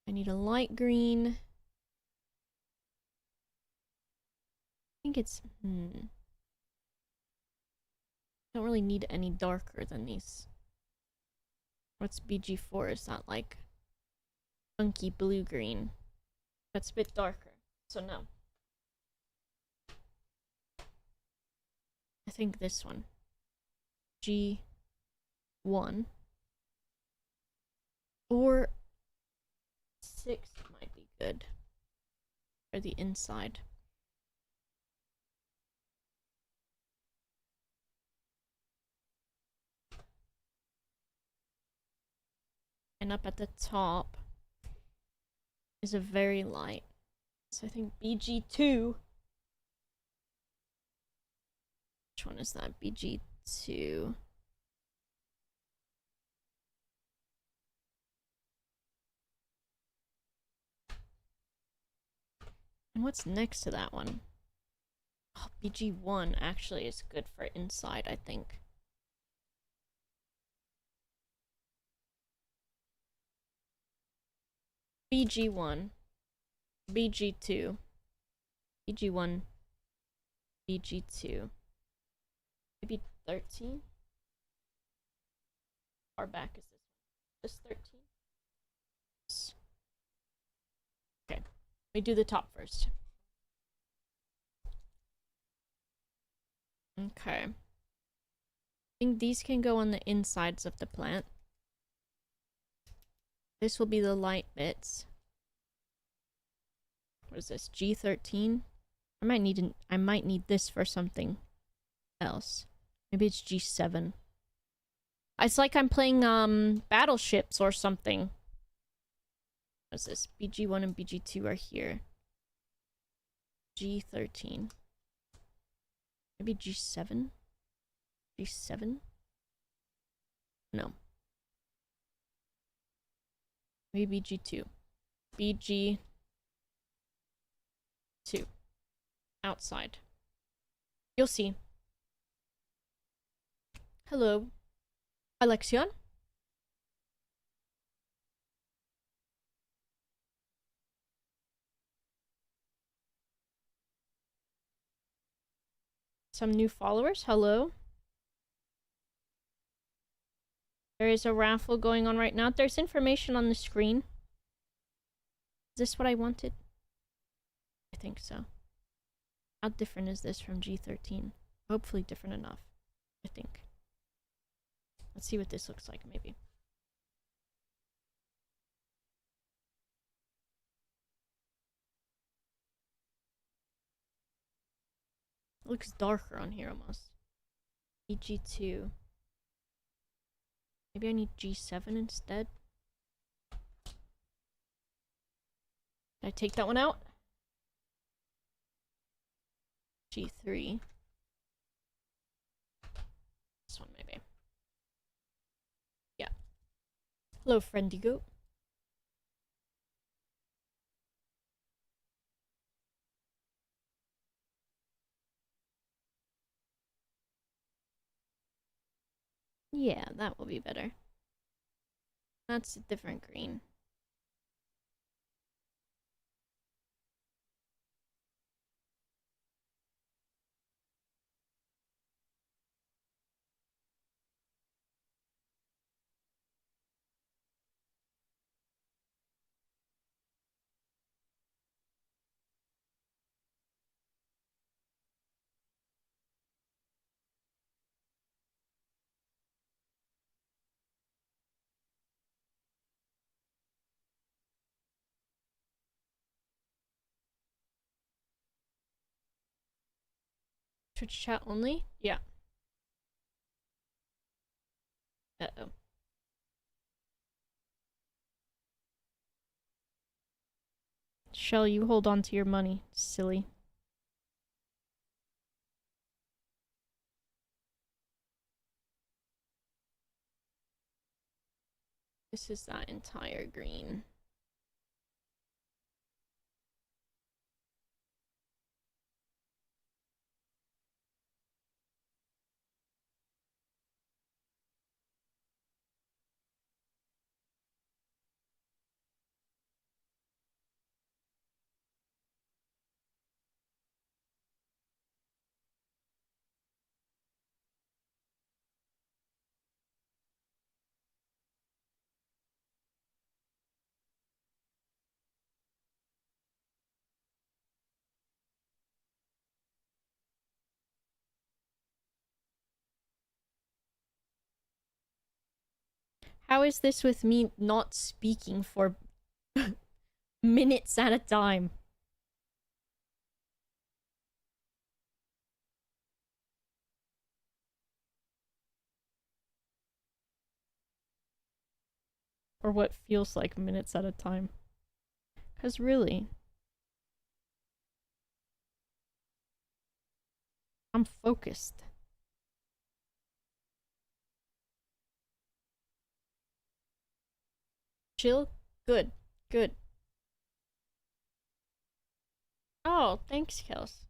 I need a light green. I think it's... Don't really need any darker than these. What's BG4? Is that like funky blue-green? That's a bit darker, so no. I think this one. G1. Or 6 might be good. For the inside. And up at the top is a very light. So I think BG2. Which one is that? BG2. And what's next to that one? Oh, BG1 actually is good for inside, I think. BG1, BG2, BG1, BG2. Maybe 13? How far back is this? Just 13? Okay, we do the top first. Okay. I think these can go on the insides of the plant. This will be the light bits. What is this? G13? I might need this for something else. Maybe it's G7. It's like I'm playing battleships or something. What's this? BG1 and BG2 are here. G13. Maybe G7? G7? No. Maybe BG2. BG2. Outside. You'll see. Hello. Alexion? Some new followers? Hello. There is a raffle going on right now. There's information on the screen. Is this what I wanted? I think so. How different is this from G13? Hopefully different enough, I think. Let's see what this looks like, maybe. It looks darker on here almost. EG2. Maybe I need G7 instead. Did I take that one out? G3. This one, maybe. Yeah. Hello, friendy goat. Yeah, that will be better. That's a different green. Twitch chat only? Yeah. Uh-oh. Shell, you hold on to your money, silly. This is that entire green. How is this with me not speaking for minutes at a time? Or what feels like minutes at a time. Because really, I'm focused. Chill? Good. Good. Oh, thanks, Kels.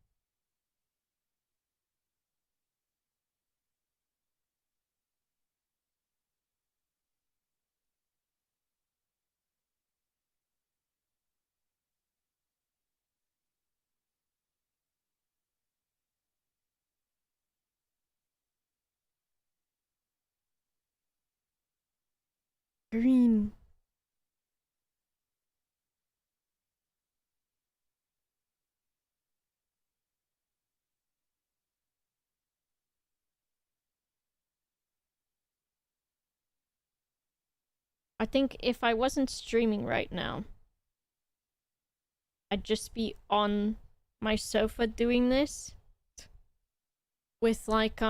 Green. I think if I wasn't streaming right now, I'd just be on my sofa doing this with like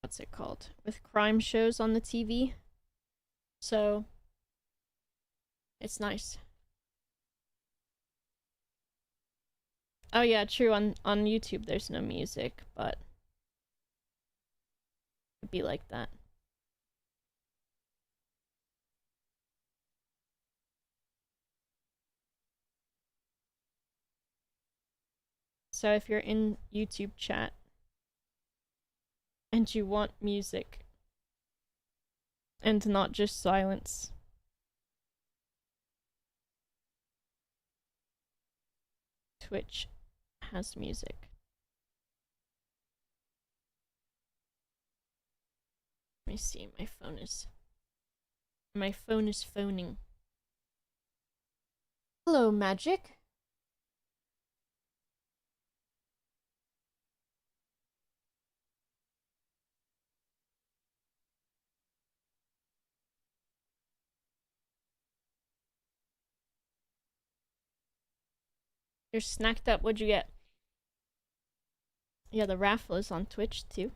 what's it called? With crime shows on the TV. So it's nice. Oh yeah, true. On YouTube there's no music, but it'd be like that. So if you're in YouTube chat and you want music and not just silence, Twitch has music. Let me see. My phone is phoning. Hello, Magic. You're snacked up. What'd you get? Yeah, the raffle is on Twitch too.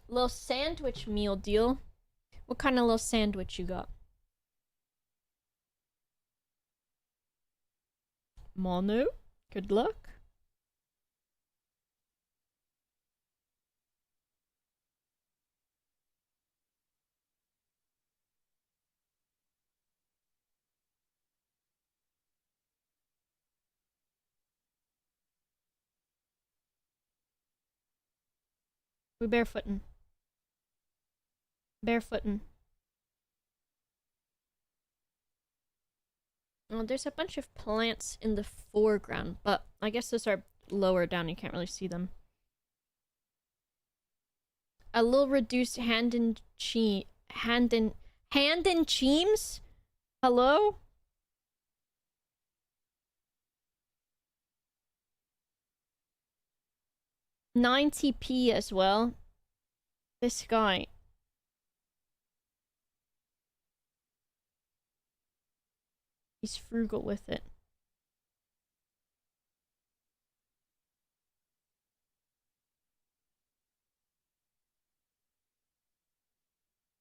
Little sandwich meal deal. What kind of little sandwich you got? Mono? Good luck. We barefootin'. Barefootin'. Oh, there's a bunch of plants in the foreground, but I guess those are lower down. You can't really see them. A little reduced hand and cheems? Hello? 90p as well. This guy. He's frugal with it.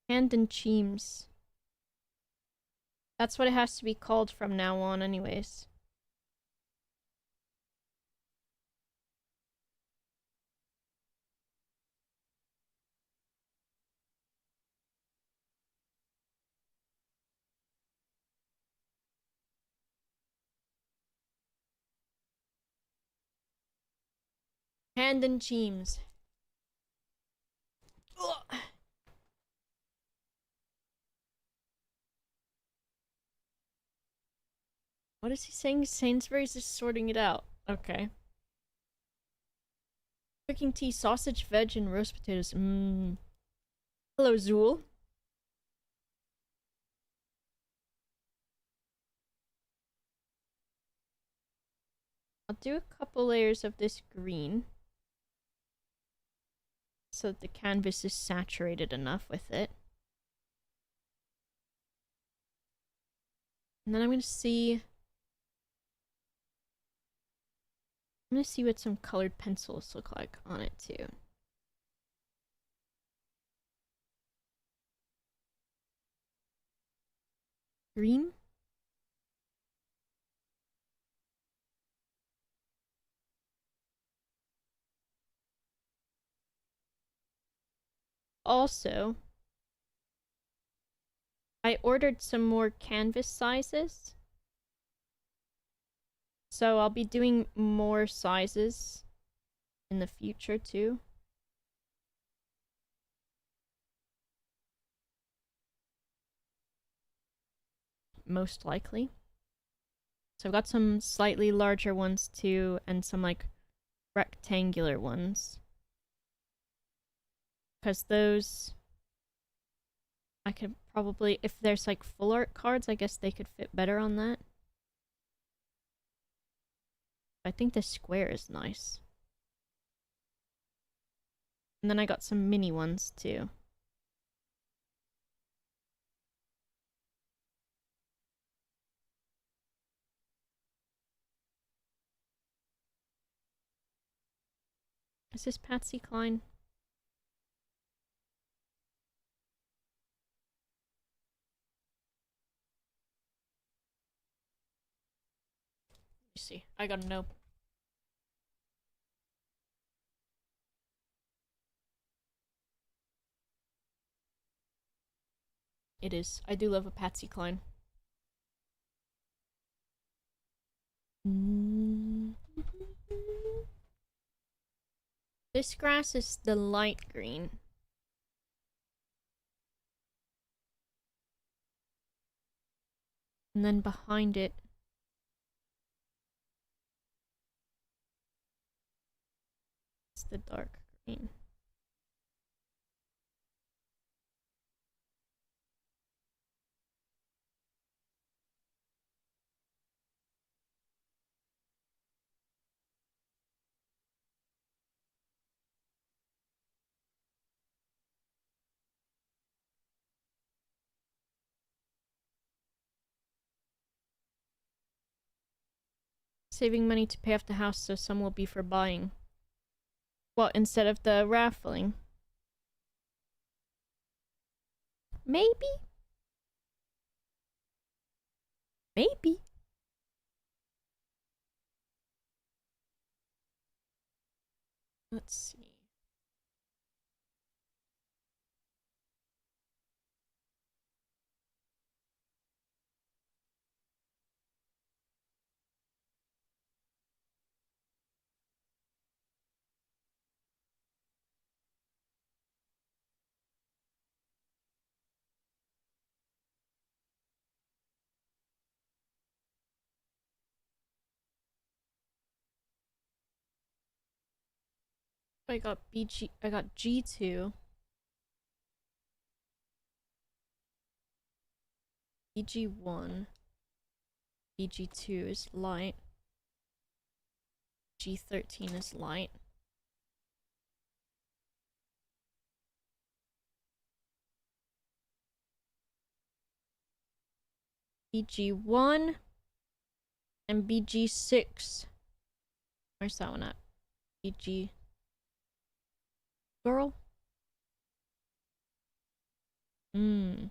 Hand and cheems. That's what it has to be called from now on, anyways. Hand and cheems. Ugh. What is he saying? Sainsbury's is sorting it out. Okay. Cooking tea, sausage, veg, and roast potatoes. Mmm. Hello, Zool. I'll do a couple layers of this green so that the canvas is saturated enough with it. And then I'm gonna see what some colored pencils look like on it too. Green. Also, I ordered some more canvas sizes. So I'll be doing more sizes in the future too. Most likely. So I've got some slightly larger ones too, and some like rectangular ones. Because those I could probably, if there's like full art cards, I guess they could fit better on that. I think this square is nice. And then I got some mini ones too. Is this Patsy Cline? Let me see. I gotta know. It is. I do love a Patsy Cline. This grass is the light green. And then behind it, it's the dark green. Saving money to pay off the house, so some will be for buying. Well, instead of the raffling. Maybe? Maybe. Let's see. I got G2. BG1. BG2 is light. G13 is light. BG1 and BG6. Where's that one at? BG girl? And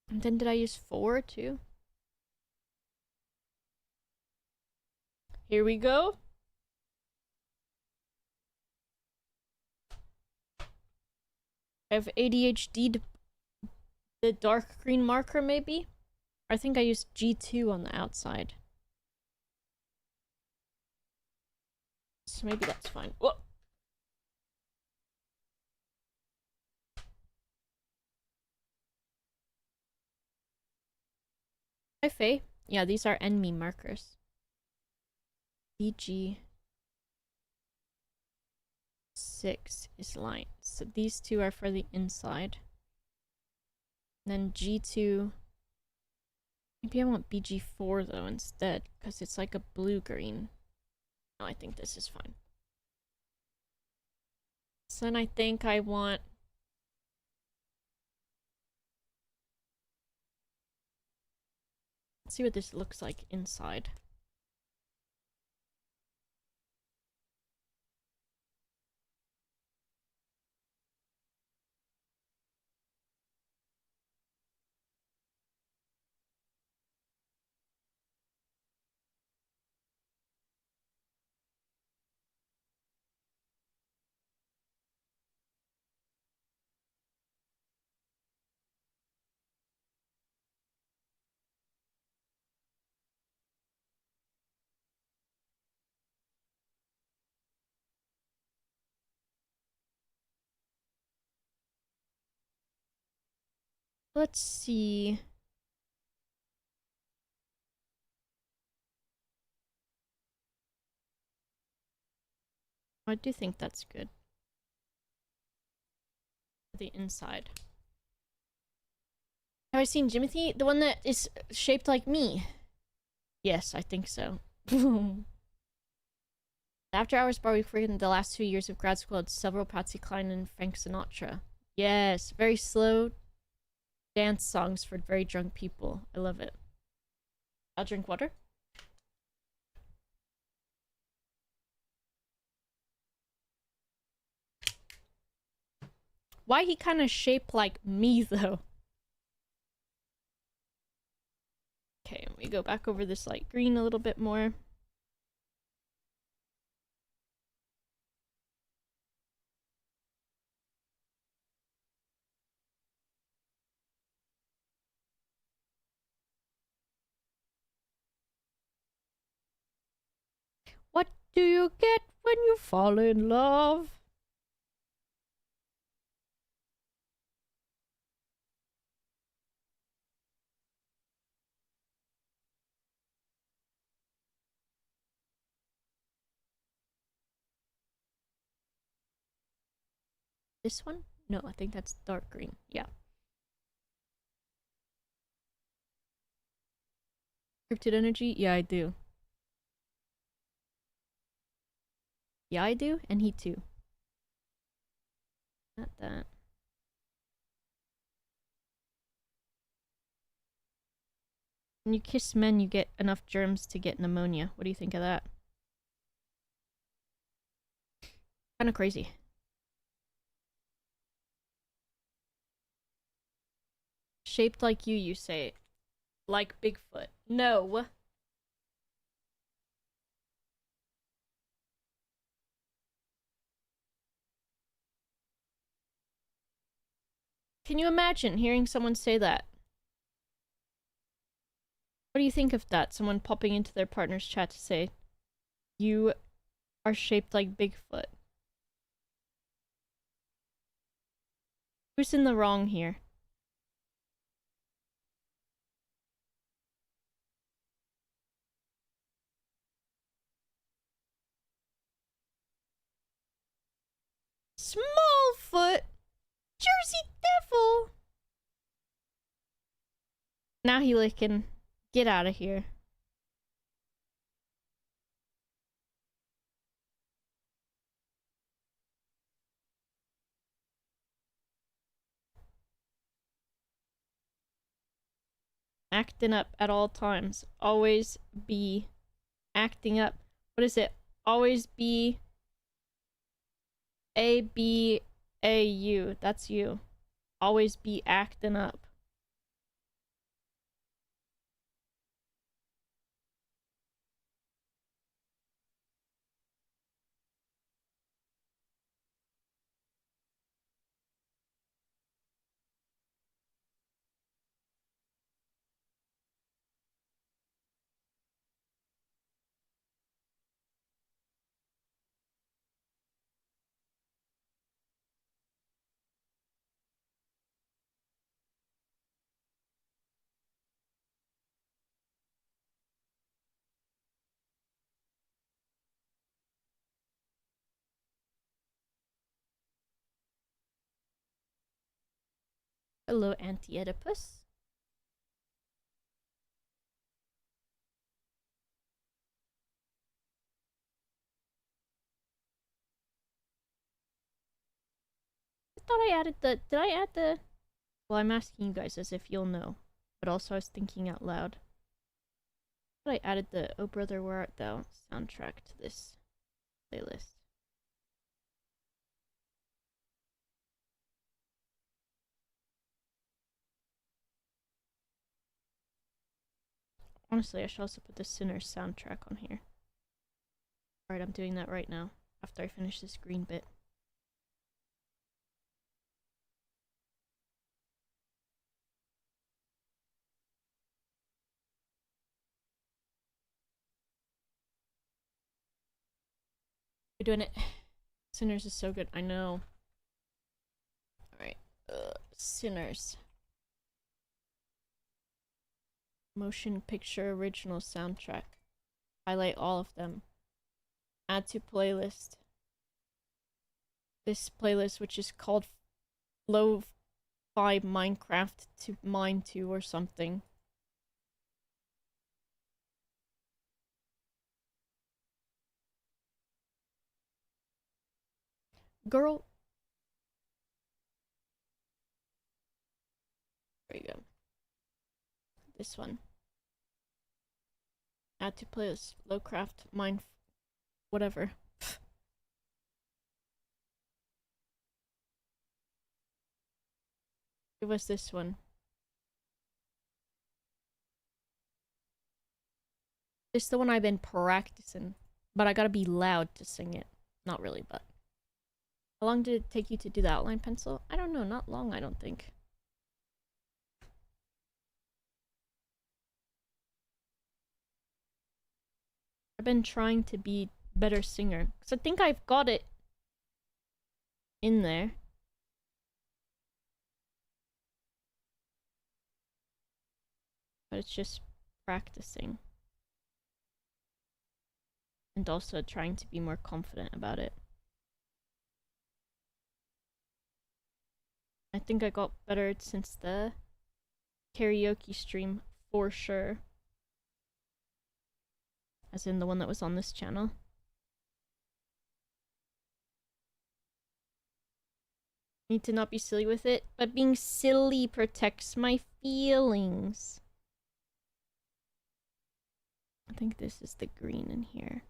then did I use 4 too? Here we go. I have ADHD, the dark green marker maybe? I think I used G2 on the outside. So maybe that's fine. Whoa. Hi, Faye. Yeah, these are enemy markers. BG G6 is light. So these two are for the inside. And then G2. Maybe I want BG4 though instead, because it's like a blue-green. No, I think this is fine. So then I think I want... Let's see what this looks like inside. Let's see. I do think that's good. The inside. Have I seen Jimothy? The one that is shaped like me? Yes, I think so. After Hours bar we frequented the last 2 years of grad school had several Patsy Cline and Frank Sinatra. Yes, very slow dance songs for very drunk people. I love it. I'll drink water. Why he kind of shaped like me though? Okay, we go back over this light green a little bit more. What do you get when you fall in love? This one? No, I think that's dark green. Yeah. Cryptid energy? Yeah, I do. Yeah, I do, and he too. Not that. When you kiss men, you get enough germs to get pneumonia. What do you think of that? Kind of crazy. Shaped like you say. Like Bigfoot. No. Can you imagine hearing someone say that? What do you think of that? Someone popping into their partner's chat to say, you are shaped like Bigfoot. Who's in the wrong here? Smallfoot! Jersey Devil! Now he licking. Get out of here. Acting up at all times. Always be acting up. What is it? Always be ABAU. That's you. Always be acting up. Hello, Anti-Oedipus. I thought I added the... Did I add the... Well, I'm asking you guys as if you'll know. But also I was thinking out loud. I thought I added the Oh Brother Where Art Thou soundtrack to this playlist. Honestly, I should also put the Sinners soundtrack on here. Alright, I'm doing that right now, after I finish this green bit. You're doing it. Sinners is so good, I know. Alright, Sinners. Motion picture original soundtrack. Highlight all of them. Add to playlist. This playlist, which is called Lo-Fi Minecraft to Mine 2 or something. Girl. There you go. This one. Add to playlist. Lowcraft Mine... Whatever. It was this one. This is the one I've been practicing. But I gotta be loud to sing it. Not really, but... How long did it take you to do the outline pencil? I don't know, not long, I don't think. I've been trying to be better singer. Because I think I've got it in there. But it's just practicing. And also trying to be more confident about it. I think I got better since the karaoke stream, for sure. As in the one that was on this channel. Need to not be silly with it, but being silly protects my feelings. I think this is the green in here.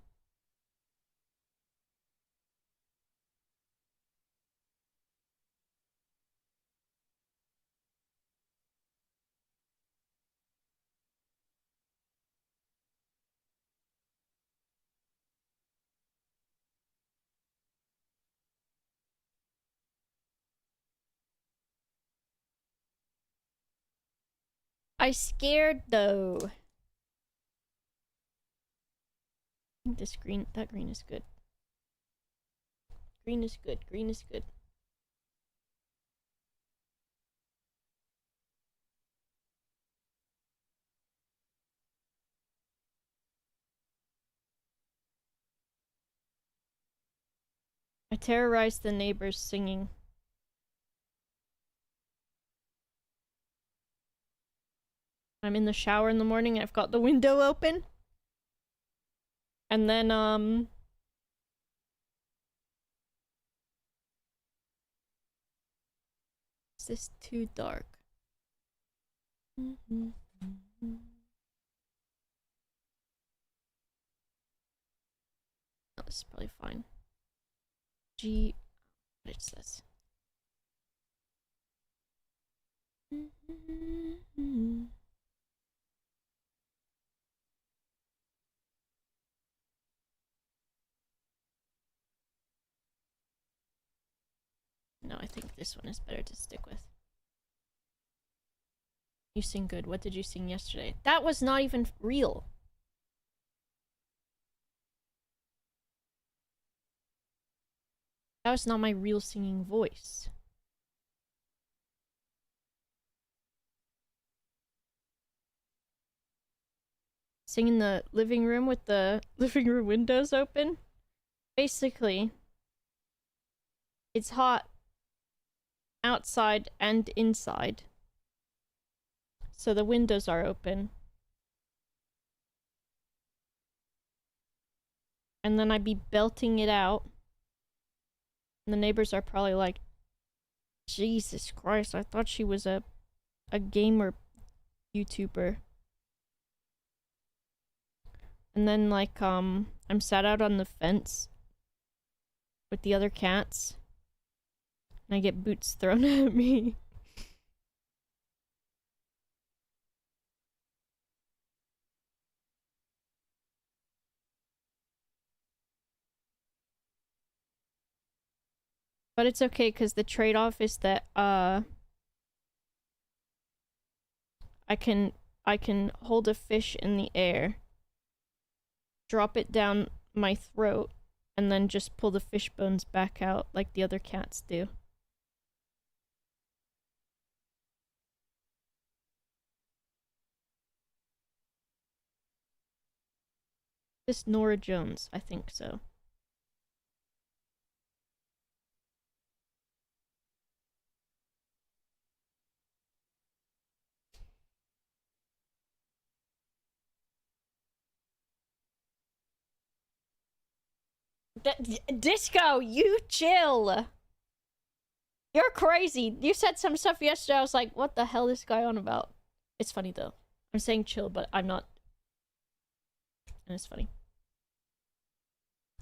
I scared though. I think this green, that green is good. Green is good, green is good. I terrorized the neighbors singing. I'm in the shower in the morning, I've got the window open. And then, is this too dark? No, this is probably fine. G, what it says. No, I think this one is better to stick with. You sing good. What did you sing yesterday? That was not even real. That was not my real singing voice. Sing in the living room with the living room windows open. Basically, it's hot outside and inside. So the windows are open. And then I'd be belting it out. And the neighbors are probably like, Jesus Christ, I thought she was a gamer YouTuber. And then like I'm sat out on the fence with the other cats. And I get boots thrown at me. But it's okay because the trade-off is that I can hold a fish in the air, drop it down my throat, and then just pull the fish bones back out like the other cats do. This Nora Jones, I think so. Disco, you chill. You're crazy. You said some stuff yesterday. I was like, what the hell is this guy on about? It's funny though. I'm saying chill, but I'm not. And it's funny.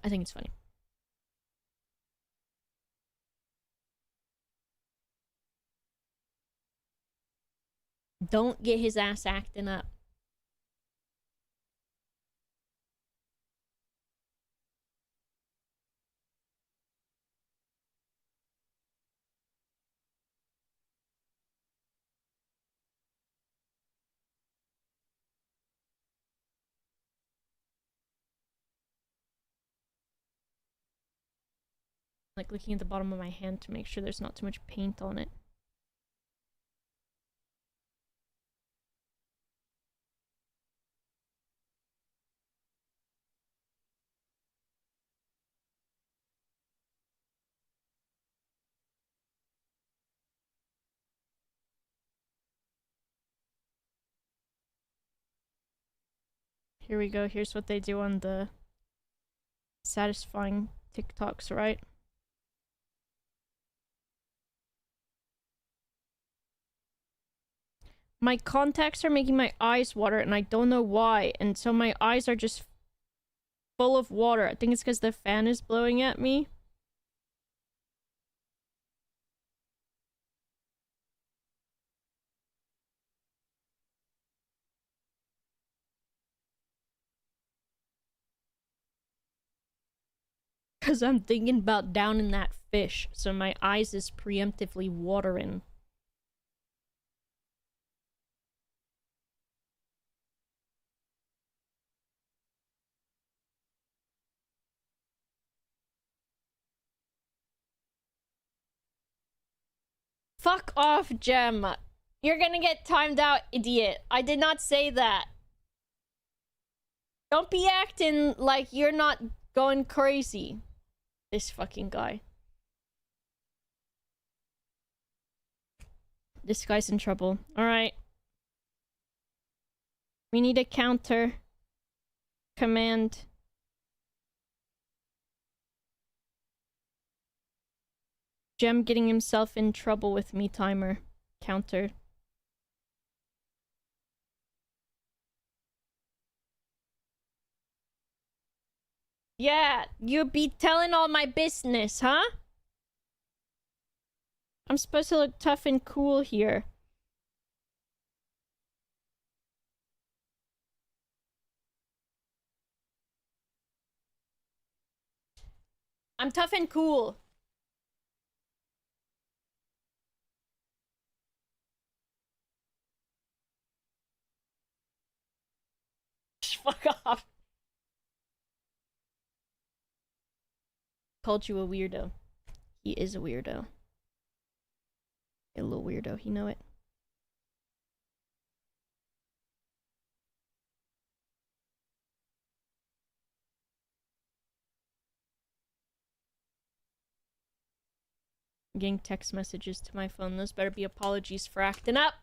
I think it's funny. Don't get his ass acting up. Like looking at the bottom of my hand to make sure there's not too much paint on it. Here we go. Here's what they do on the satisfying TikToks, right? My contacts are making my eyes water and I don't know why. And so my eyes are just full of water. I think it's because the fan is blowing at me. Because I'm thinking about downing that fish. So my eyes is preemptively watering. Fuck off, Gem. You're gonna get timed out, idiot. I did not say that. Don't be acting like you're not going crazy. This fucking guy. This guy's in trouble. Alright. We need a counter. Command. Gem getting himself in trouble with me timer. Counter. Yeah, you be telling all my business, huh? I'm supposed to look tough and cool here. I'm tough and cool. Fuck off. Called you a weirdo. He is a weirdo. A little weirdo, you know it. I'm getting text messages to my phone. Those better be apologies for acting up.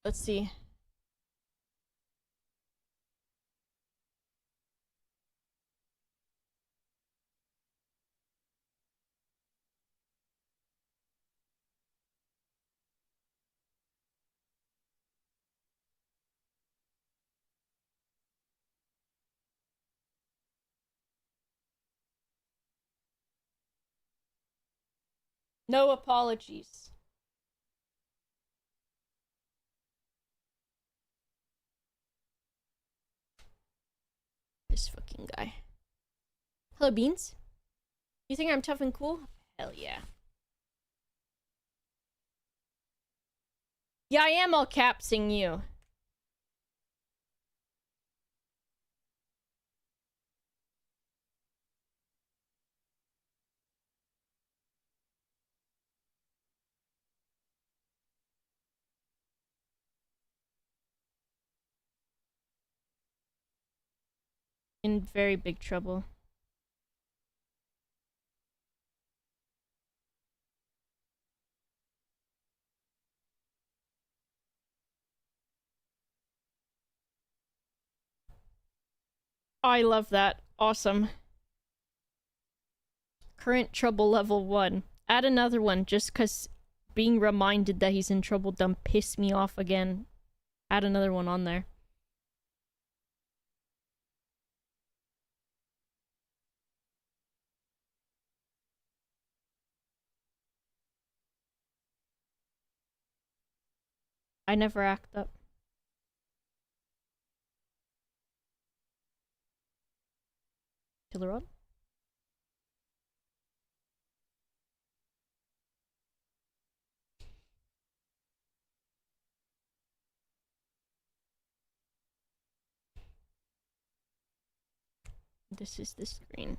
Let's see. No apologies. This fucking guy. Hello, Beans. You think I'm tough and cool? Hell yeah. Yeah, I am all capsing you. In very big trouble. I love that. Awesome. Current trouble level 1. Add another one just because being reminded that he's in trouble done piss me off again. Add another one on there. I never act up. Killer Rod? This is the screen.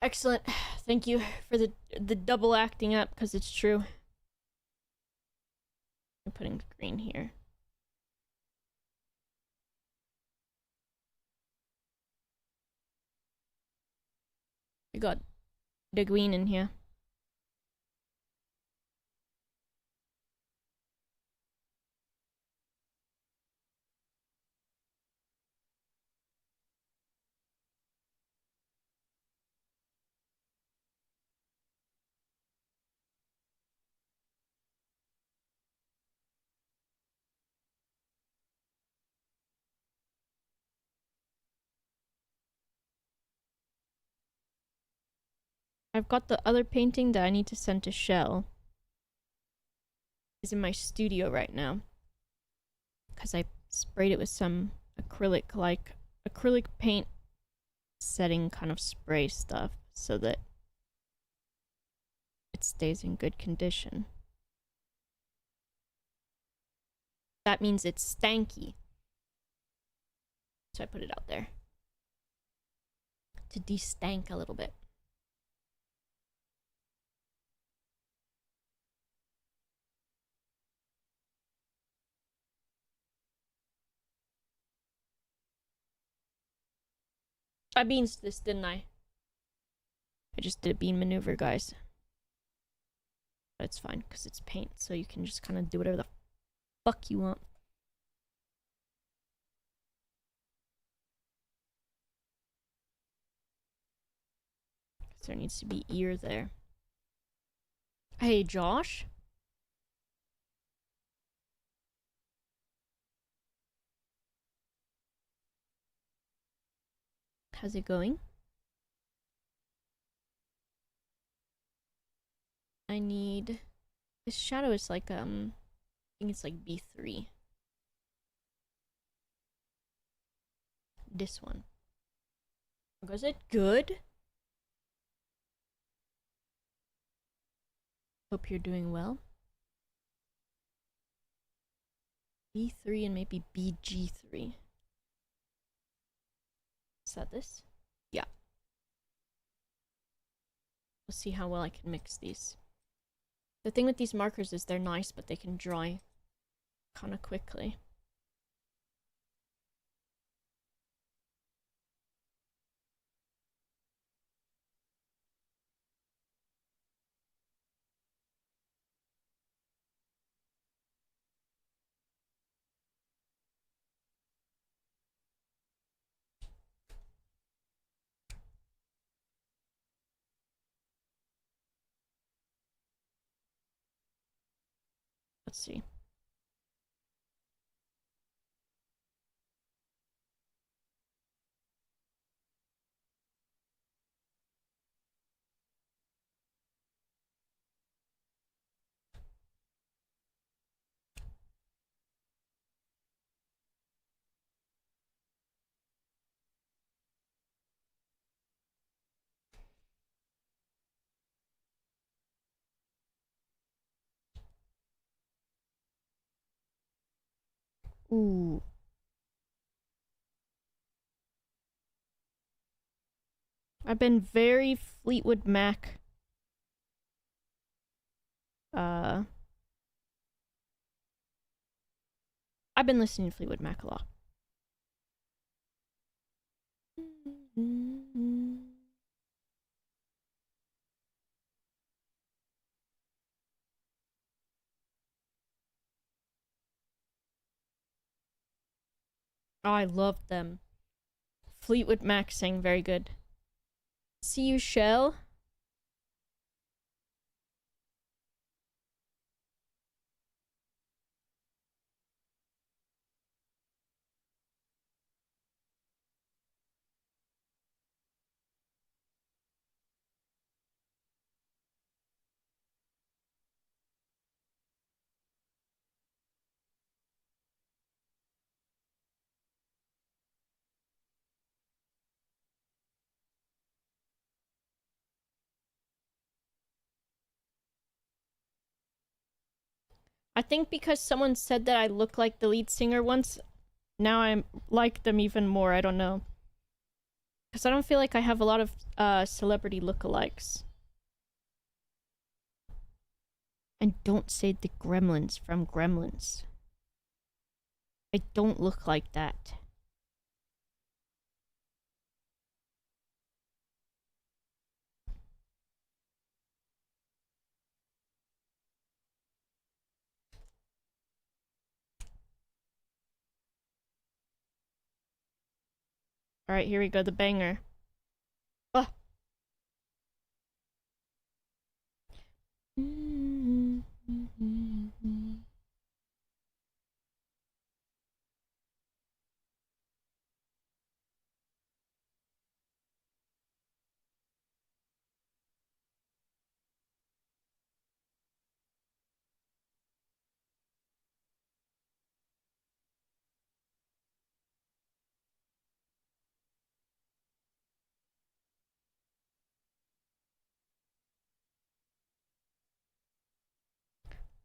Excellent. Thank you for the double acting up, because it's true. I'm putting green here. We got the green in here. I've got the other painting that I need to send to Shell. Is in my studio right now. Because I sprayed it with some acrylic paint setting kind of spray stuff so that it stays in good condition. That means it's stanky. So I put it out there to de-stank a little bit. I beans this, didn't I? I just did a bean maneuver, guys. But it's fine, because it's paint, so you can just kind of do whatever the fuck you want. Because there needs to be ear there. Hey, Josh? How's it going? I need... This shadow is like, I think it's like B3. This one. Was it good? Hope you're doing well. B3 and maybe BG3. Is that this? Yeah. We'll see how well I can mix these. The thing with these markers is they're nice, but they can dry kind of quickly. Let's see. Ooh. I've been very Fleetwood Mac. Uh, I've been listening to Fleetwood Mac a lot. Oh, I love them. Fleetwood Mac sang very good. See you, Shell. I think because someone said that I look like the lead singer once, now I like them even more. I don't know. Because I don't feel like I have a lot of celebrity lookalikes. And don't say the gremlins from Gremlins. I don't look like that. Alright, here we go, the banger. Ah.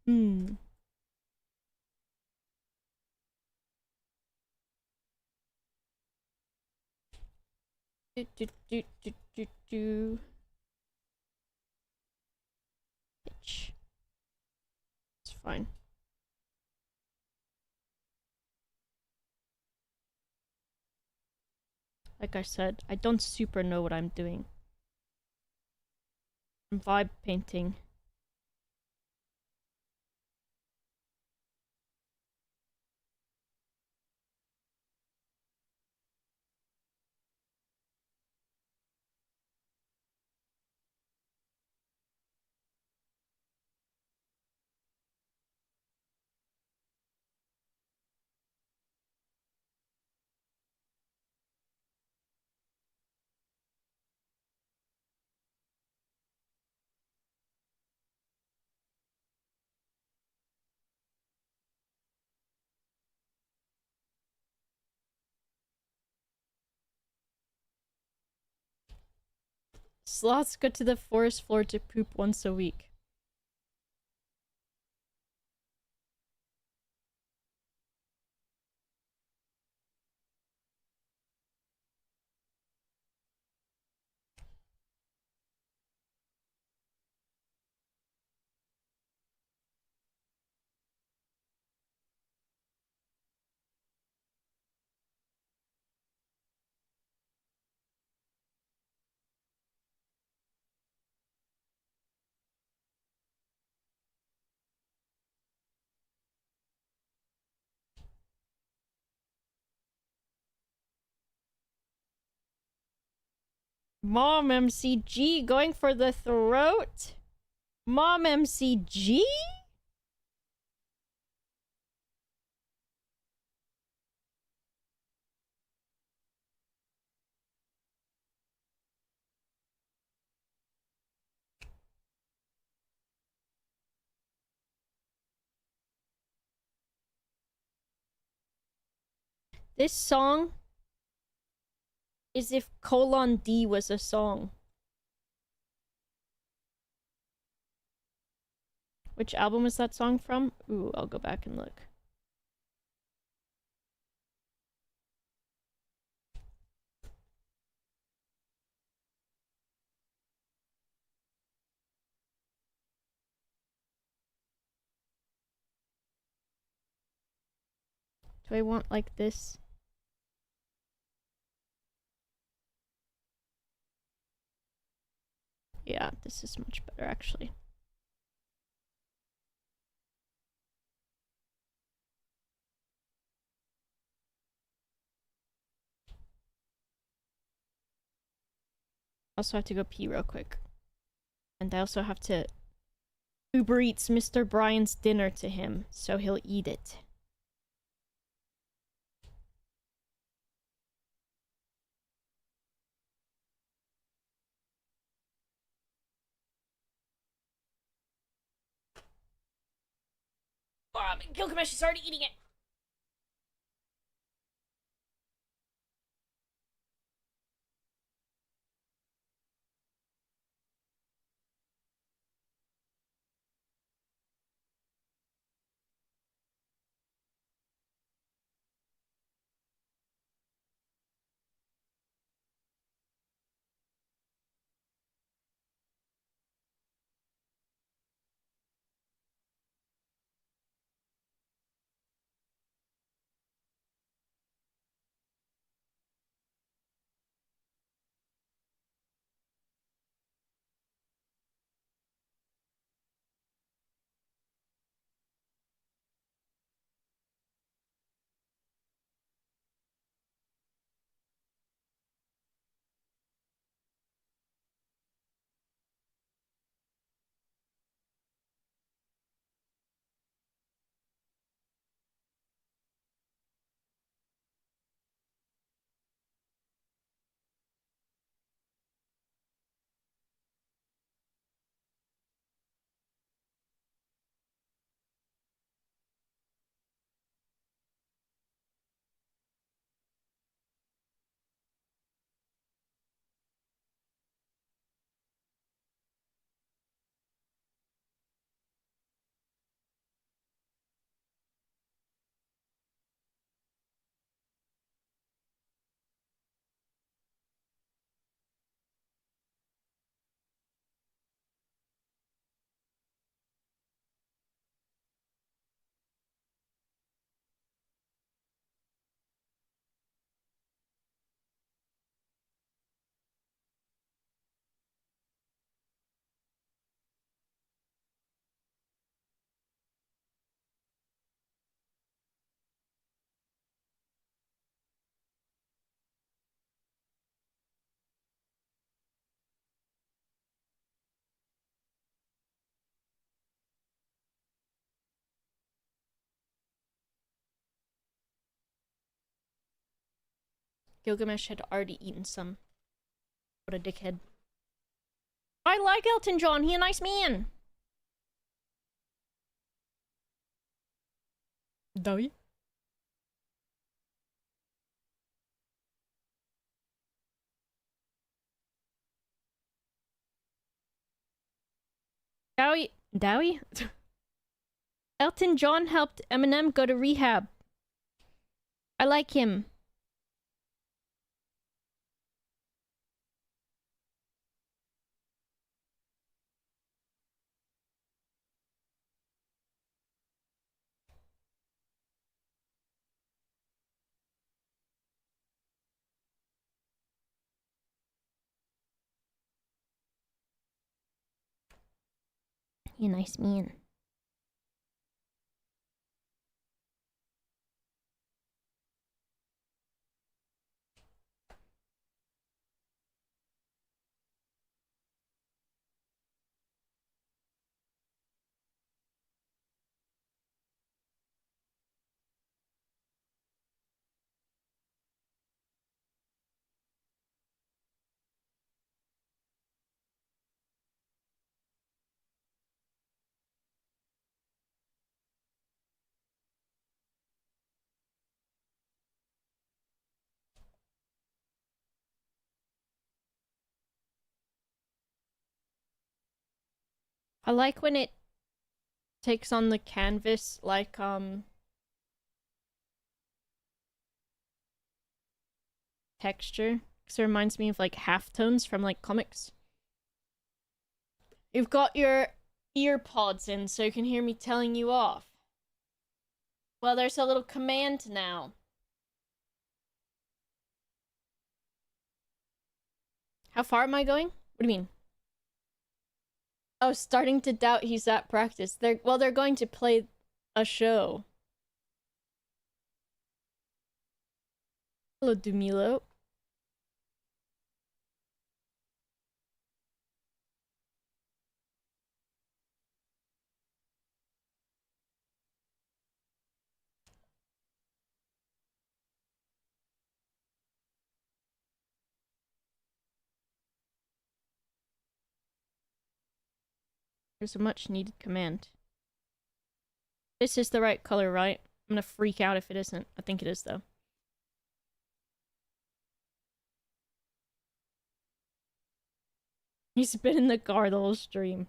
Hmm. Do, do, do, do, do, do. Bitch. It's fine. Like I said, I don't super know what I'm doing. I'm vibe painting. Sloths go to the forest floor to poop once a week. Mom MCG going for the throat. Mom MCG? This song is if colon D was a song. Which album is that song from? Ooh, I'll go back and look. Do I want like this? Yeah, this is much better actually. Also have to go pee real quick. And I also have to Uber Eats Mr. Brian's dinner to him, so he'll eat it. Gilgamesh is already eating it. Gilgamesh had already eaten some. What a dickhead. I like Elton John, he a nice man. Dowie? Dowie? Dowie? Elton John helped Eminem go to rehab. I like him. He a nice man. I like when it takes on the canvas like texture, because it reminds me of like halftones from like comics. You've got your ear pods in so you can hear me telling you off. Well, there's a little command now. How far am I going? What do you mean? Oh, starting to doubt he's at practice. They're going to play a show. Hello, Dumilo. There's a much needed command. This is the right color, right? I'm gonna freak out if it isn't. I think it is, though. He's been in the car the whole stream.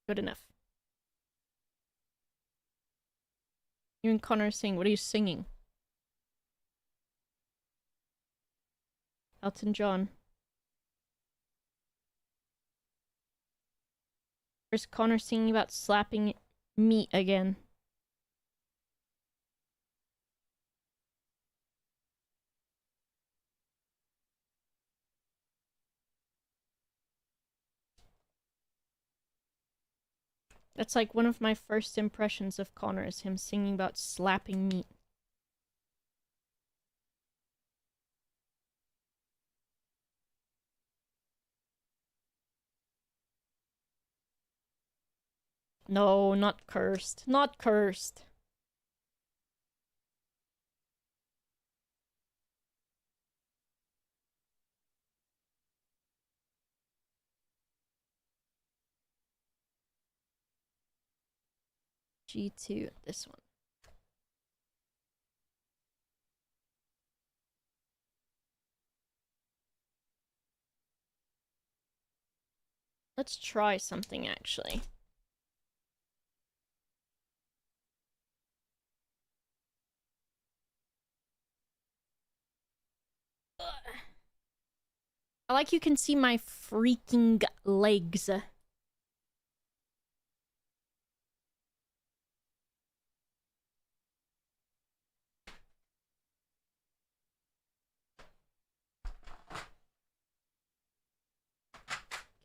Good enough. You and Connor sing. What are you singing? Elton John. Where's Connor singing about slapping meat again? That's like one of my first impressions of Connor is him singing about slapping meat. No, not cursed. Not cursed. G2, this one. Let's try something, actually. I like you can see my freaking legs.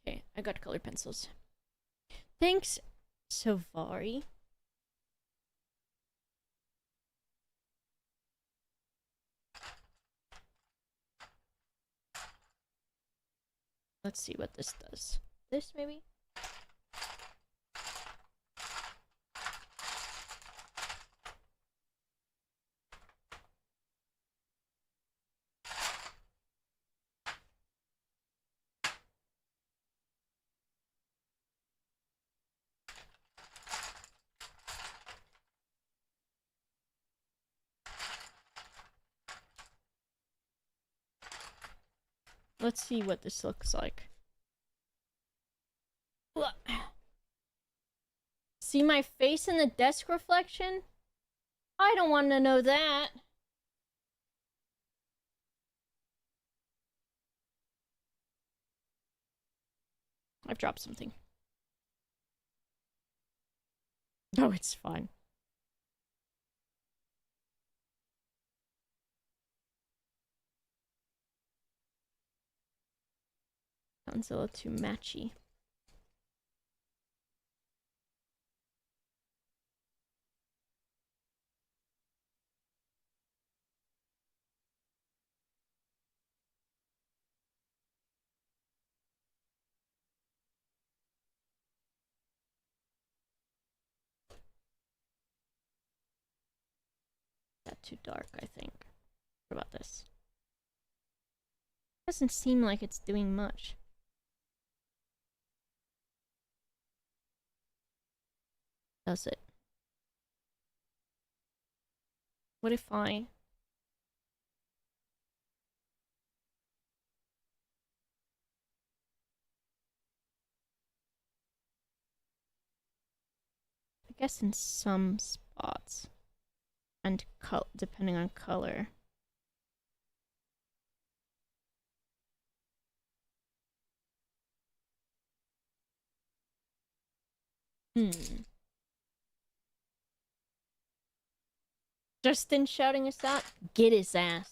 Okay, I got colored pencils. Thanks, Savari. Let's see what this does. This, maybe? Let's see what this looks like. See my face in the desk reflection? I don't want to know that. I've dropped something. No, it's fine. Godzilla too matchy. bit too dark, I think. What about this? Doesn't seem like it's doing much. Does it? What if I guess in some spots and depending on color. Justin shouting us out? Get his ass.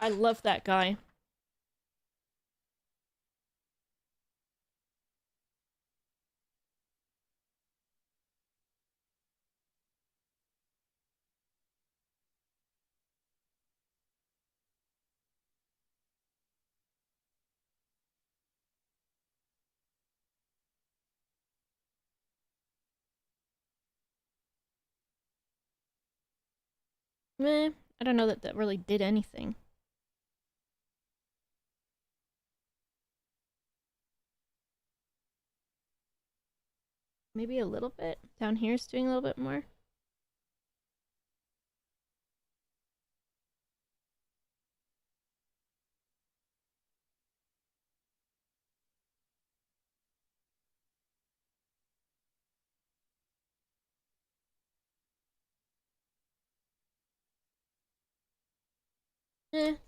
I love that guy. Meh, I don't know that that really did anything. Maybe a little bit. Down here is doing a little bit more.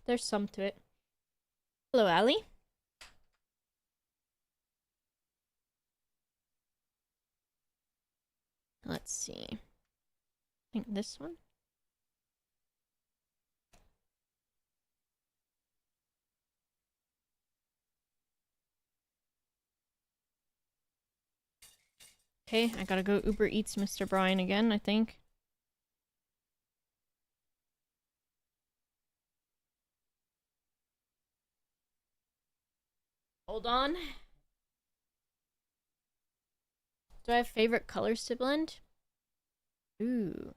There's some to it. Hello, Allie. Let's see. I think this one. Okay, I gotta go Uber Eats Mr. Brian again, I think. Hold on. Do I have favorite colors to blend? Ooh.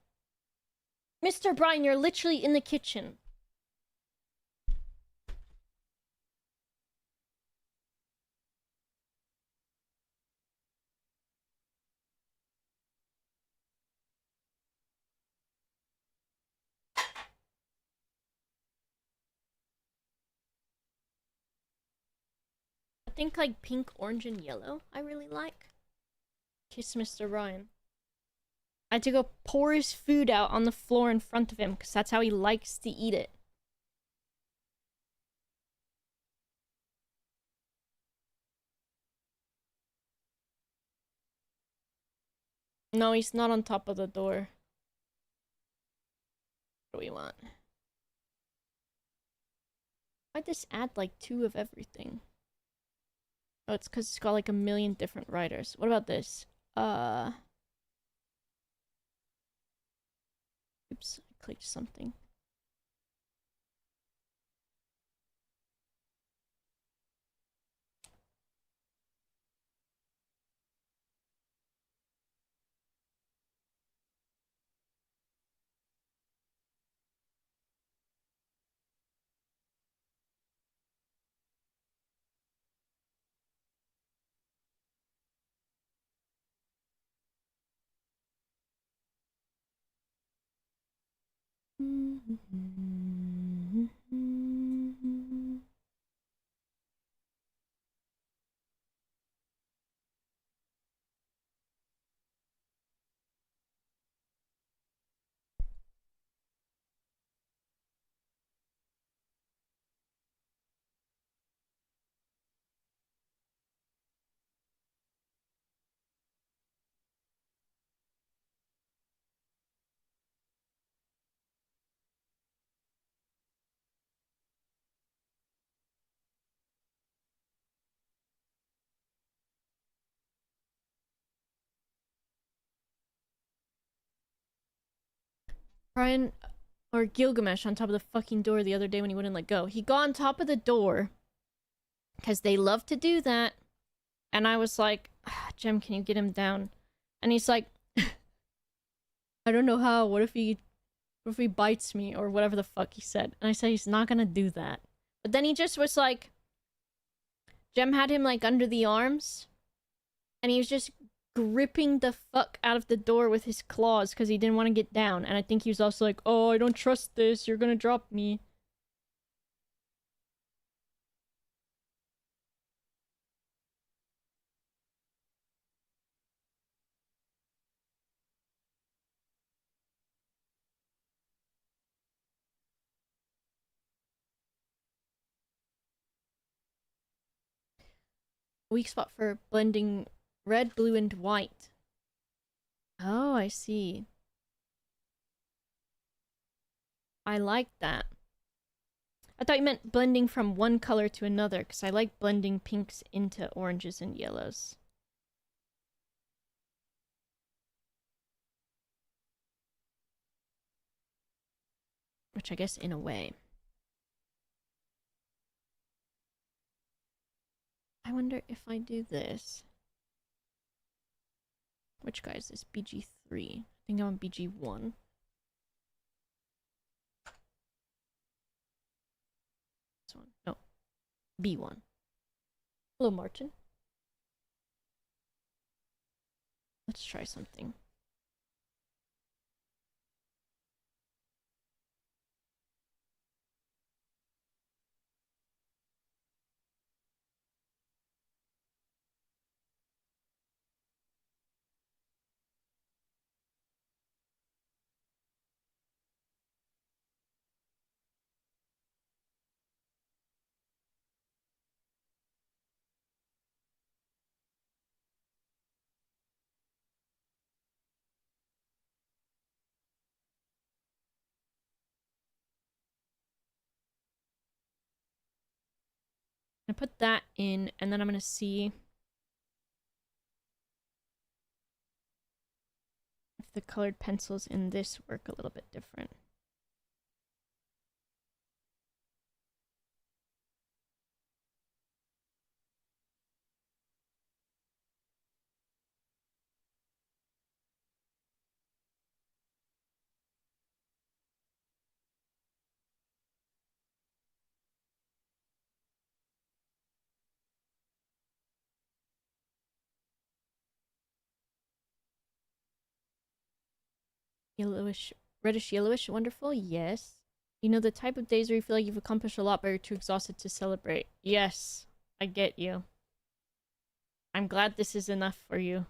Mr. Brian, you're literally in the kitchen. I think like pink, orange, and yellow I really like. Kiss Mr. Ryan. I had to go pour his food out on the floor in front of him because that's how he likes to eat it. No, he's not on top of the door. What do we want? Why'd this add like 2 of everything? Oh, it's because it's got like a million different writers. What about this? Oops, I clicked something. Brian or Gilgamesh on top of the fucking door the other day when he wouldn't let go. He got on top of the door because they love to do that. And I was like, Jem, can you get him down? And he's like, I don't know how. What if he bites me or whatever the fuck he said? And I said he's not gonna do that. But then he just was like, Jem had him like under the arms, and he was just gripping the fuck out of the door with his claws because he didn't want to get down. And I think he was also like, "Oh, I don't trust this. You're gonna drop me." Weak spot for blending red, blue, and white. Oh, I see. I like that. I thought you meant blending from one color to another, because I like blending pinks into oranges and yellows. Which I guess in a way. I wonder if I do this. Which guy is this? BG3. I think I'm on BG1. This one. No. B1. Hello, Martin. Let's try something. I'm gonna put that in, and then I'm gonna see if the colored pencils in this work a little bit different. Yellowish, reddish yellowish, wonderful, yes. You know the type of days where you feel like you've accomplished a lot but you're too exhausted to celebrate. Yes, I get you. I'm glad this is enough for you.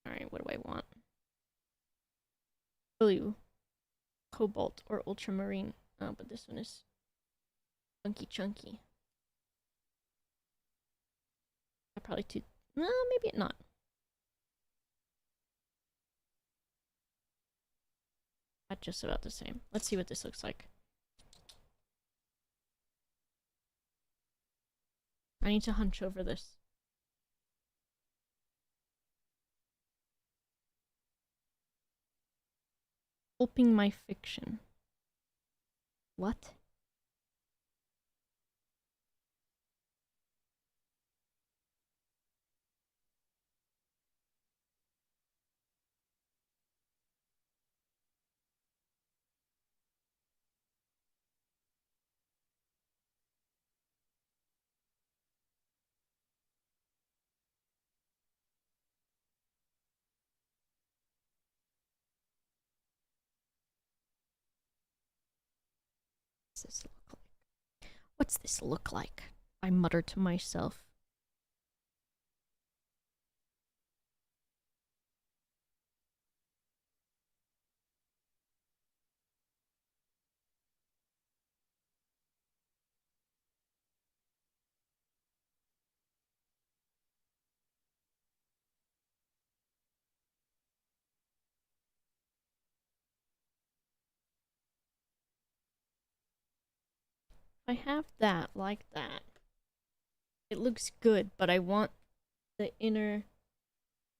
Alright, what do I want? Blue, cobalt, or ultramarine. Oh, but this one is funky chunky. Probably too. No, maybe not. Not just about the same. Let's see what this looks like. I need to hunch over this. Hoping my fiction. What? What's this look like? What's this look like? I muttered to myself. I have that like that. It looks good, but I want the inner.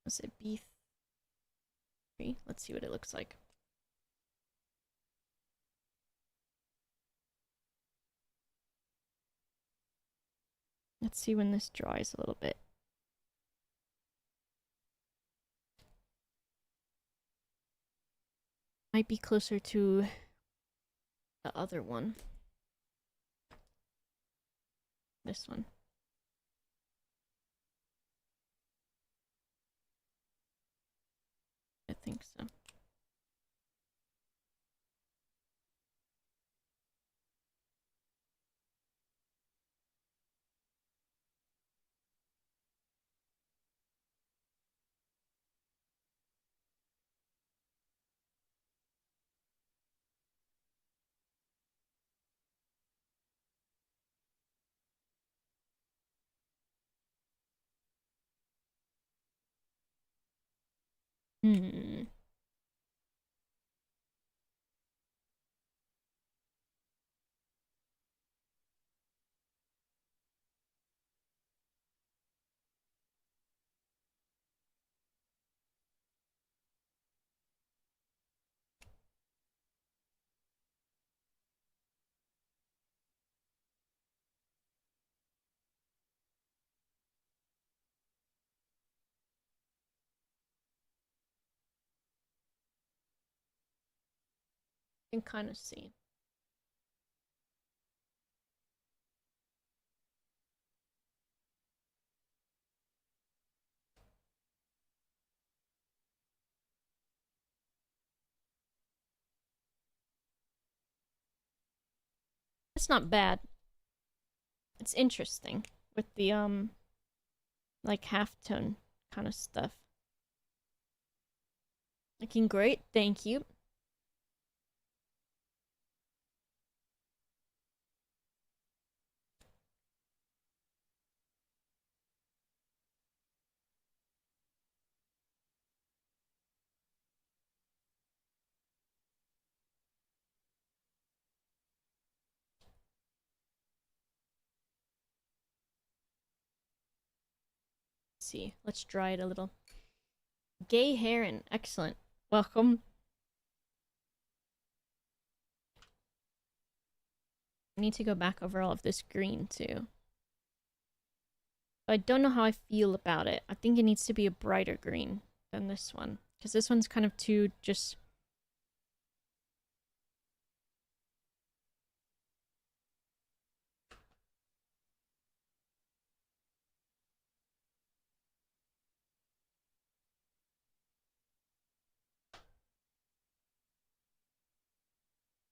What's it? Let's see what it looks like. Let's see when this dries a little bit. Might be closer to the other one. This one. I think so. Hmm. You can kind of see. It's not bad. It's interesting with the like halftone kind of stuff. Looking great, thank you. Let's see, let's dry it a little. Gay Heron, excellent. Welcome. I need to go back over all of this green too. I don't know how I feel about it. I think it needs to be a brighter green than this one. Because this one's kind of too just...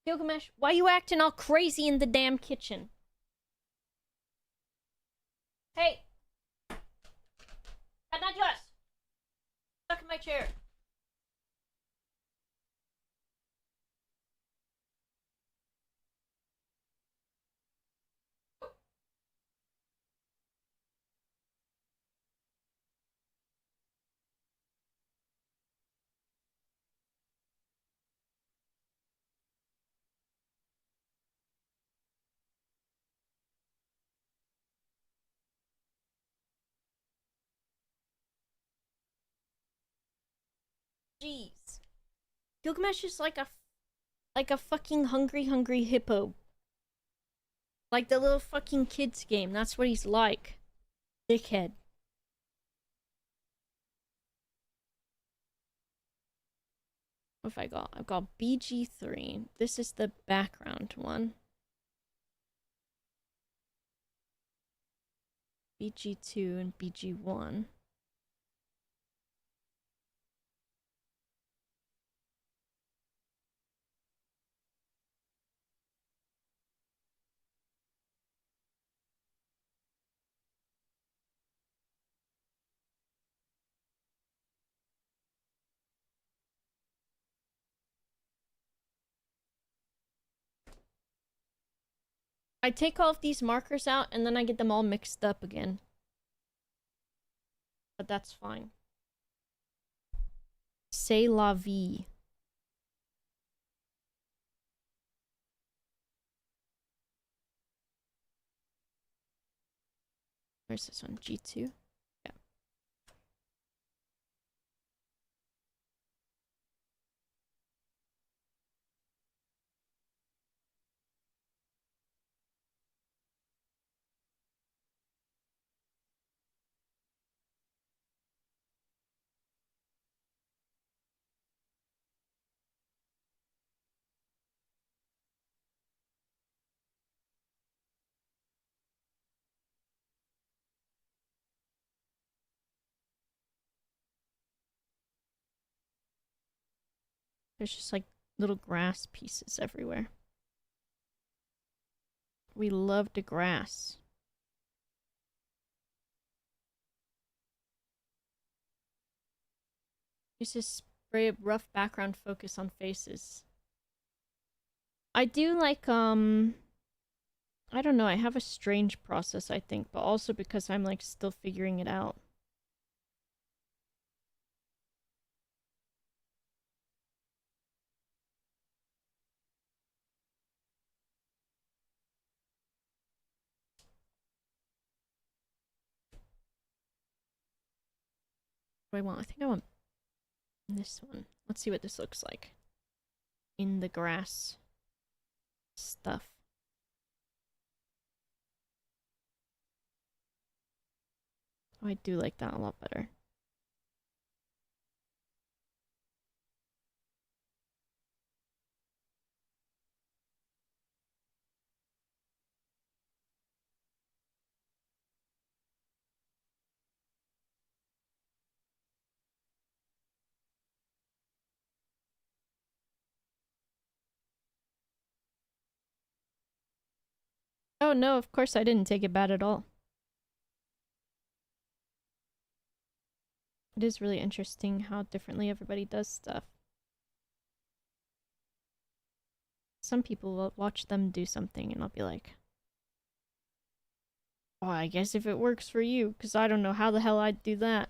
Gilgamesh, why you acting all crazy in the damn kitchen? Hey! That's not yours! Stuck in my chair. Jeez. Gilgamesh is like a fucking hungry hippo. Like the little fucking kids game. That's what he's like. Dickhead. What have I got? I've got BG3. This is the background one. BG2 and BG1. I take all of these markers out and then I get them all mixed up again. But that's fine. C'est la vie. Where's this one? G2? Yeah. There's just like little grass pieces everywhere. We love the grass. Use this spray of rough background focus on faces. I do like, I don't know, I have a strange process, I think, but also because I'm like still figuring it out. What do I want? I think I want this one. Let's see what this looks like. In the grass stuff. Oh, I do like that a lot better. Oh no, of course I didn't take it bad at all. It is really interesting how differently everybody does stuff. Some people will watch them do something and I'll be like, oh, I guess if it works for you, because I don't know how the hell I'd do that.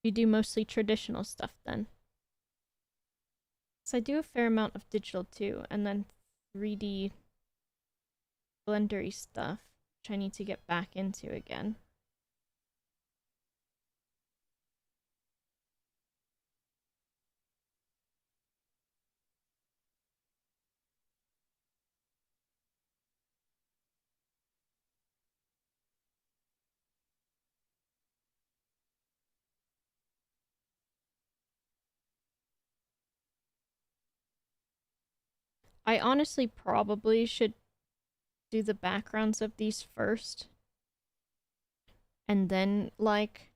You do mostly traditional stuff then. So I do a fair amount of digital too, and then 3D blendery stuff, which I need to get back into again. I honestly probably should do the backgrounds of these first, and then, like,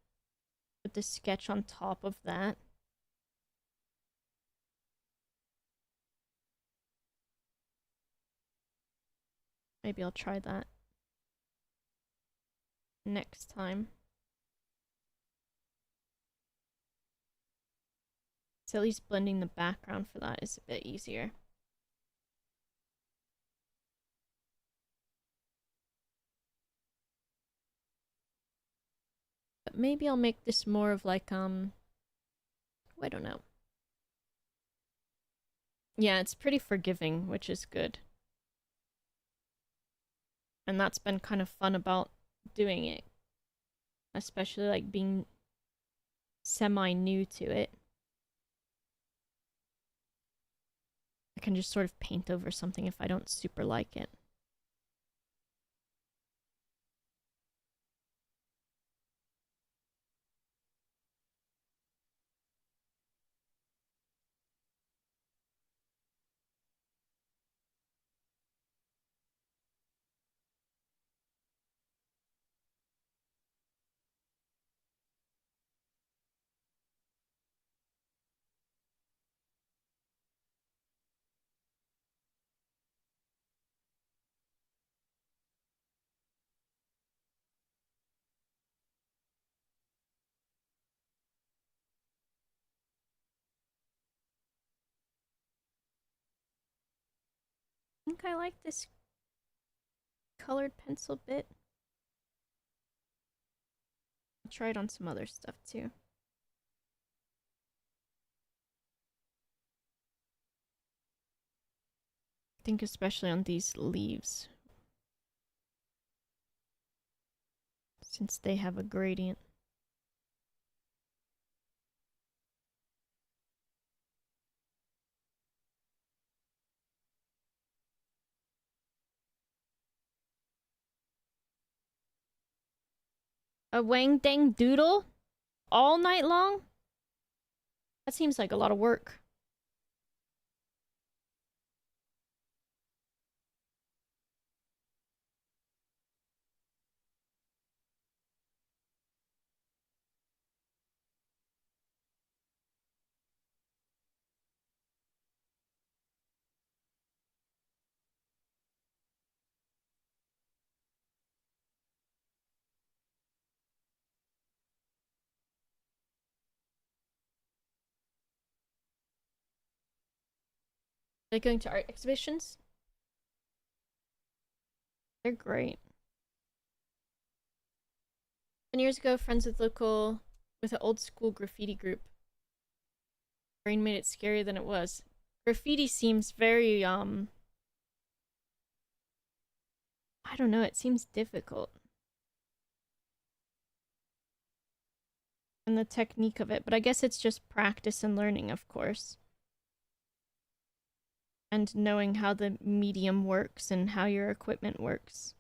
put the sketch on top of that. Maybe I'll try that next time. So at least blending the background for that is a bit easier. But maybe I'll make this more of like, I don't know. Yeah, it's pretty forgiving, which is good. And that's been kind of fun about doing it. Especially like being semi-new to it. I can just sort of paint over something if I don't super like it. I think I like this colored pencil bit. I'll try it on some other stuff too. I think especially on these leaves. Since they have a gradient. A wang dang doodle? All night long? That seems like a lot of work. Like going to art exhibitions? They're great. 10 years ago, friends with an old school graffiti group. Rain made it scarier than it was. Graffiti seems very, I don't know, it seems difficult. And the technique of it, but I guess it's just practice and learning, of course. And knowing how the medium works and how your equipment works.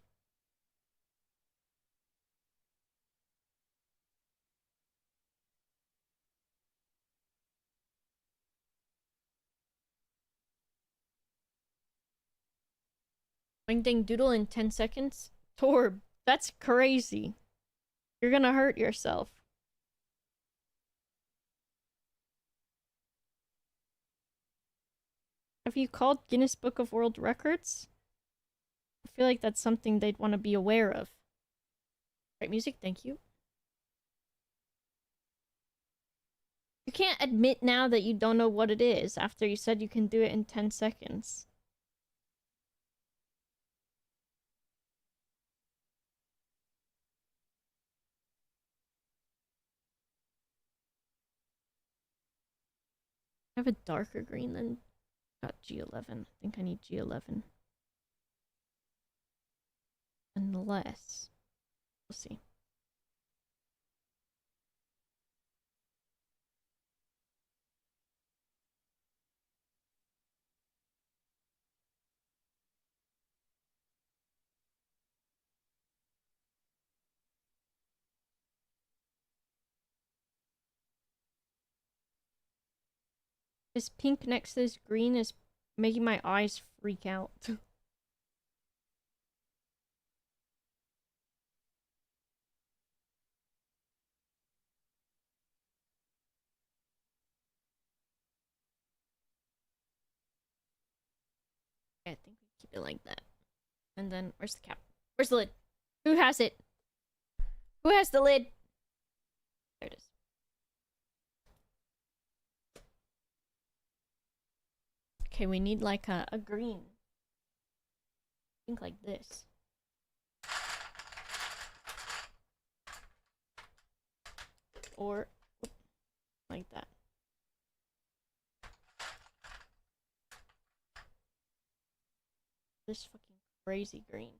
Wingding doodle in 10 seconds? Torb, that's crazy. You're gonna hurt yourself. Have you called Guinness Book of World Records? I feel like that's something they'd want to be aware of. Right, music, thank you. You can't admit now that you don't know what it is after you said you can do it in 10 seconds. I have a darker green than got G11. I think I need G11. Unless. We'll see. This pink next to this green is making my eyes freak out. I think we keep it like that. And then, where's the cap? Where's the lid? Who has it? Who has the lid? There it is. Okay, we need like a green. I think like this. Or like that. This fucking crazy green.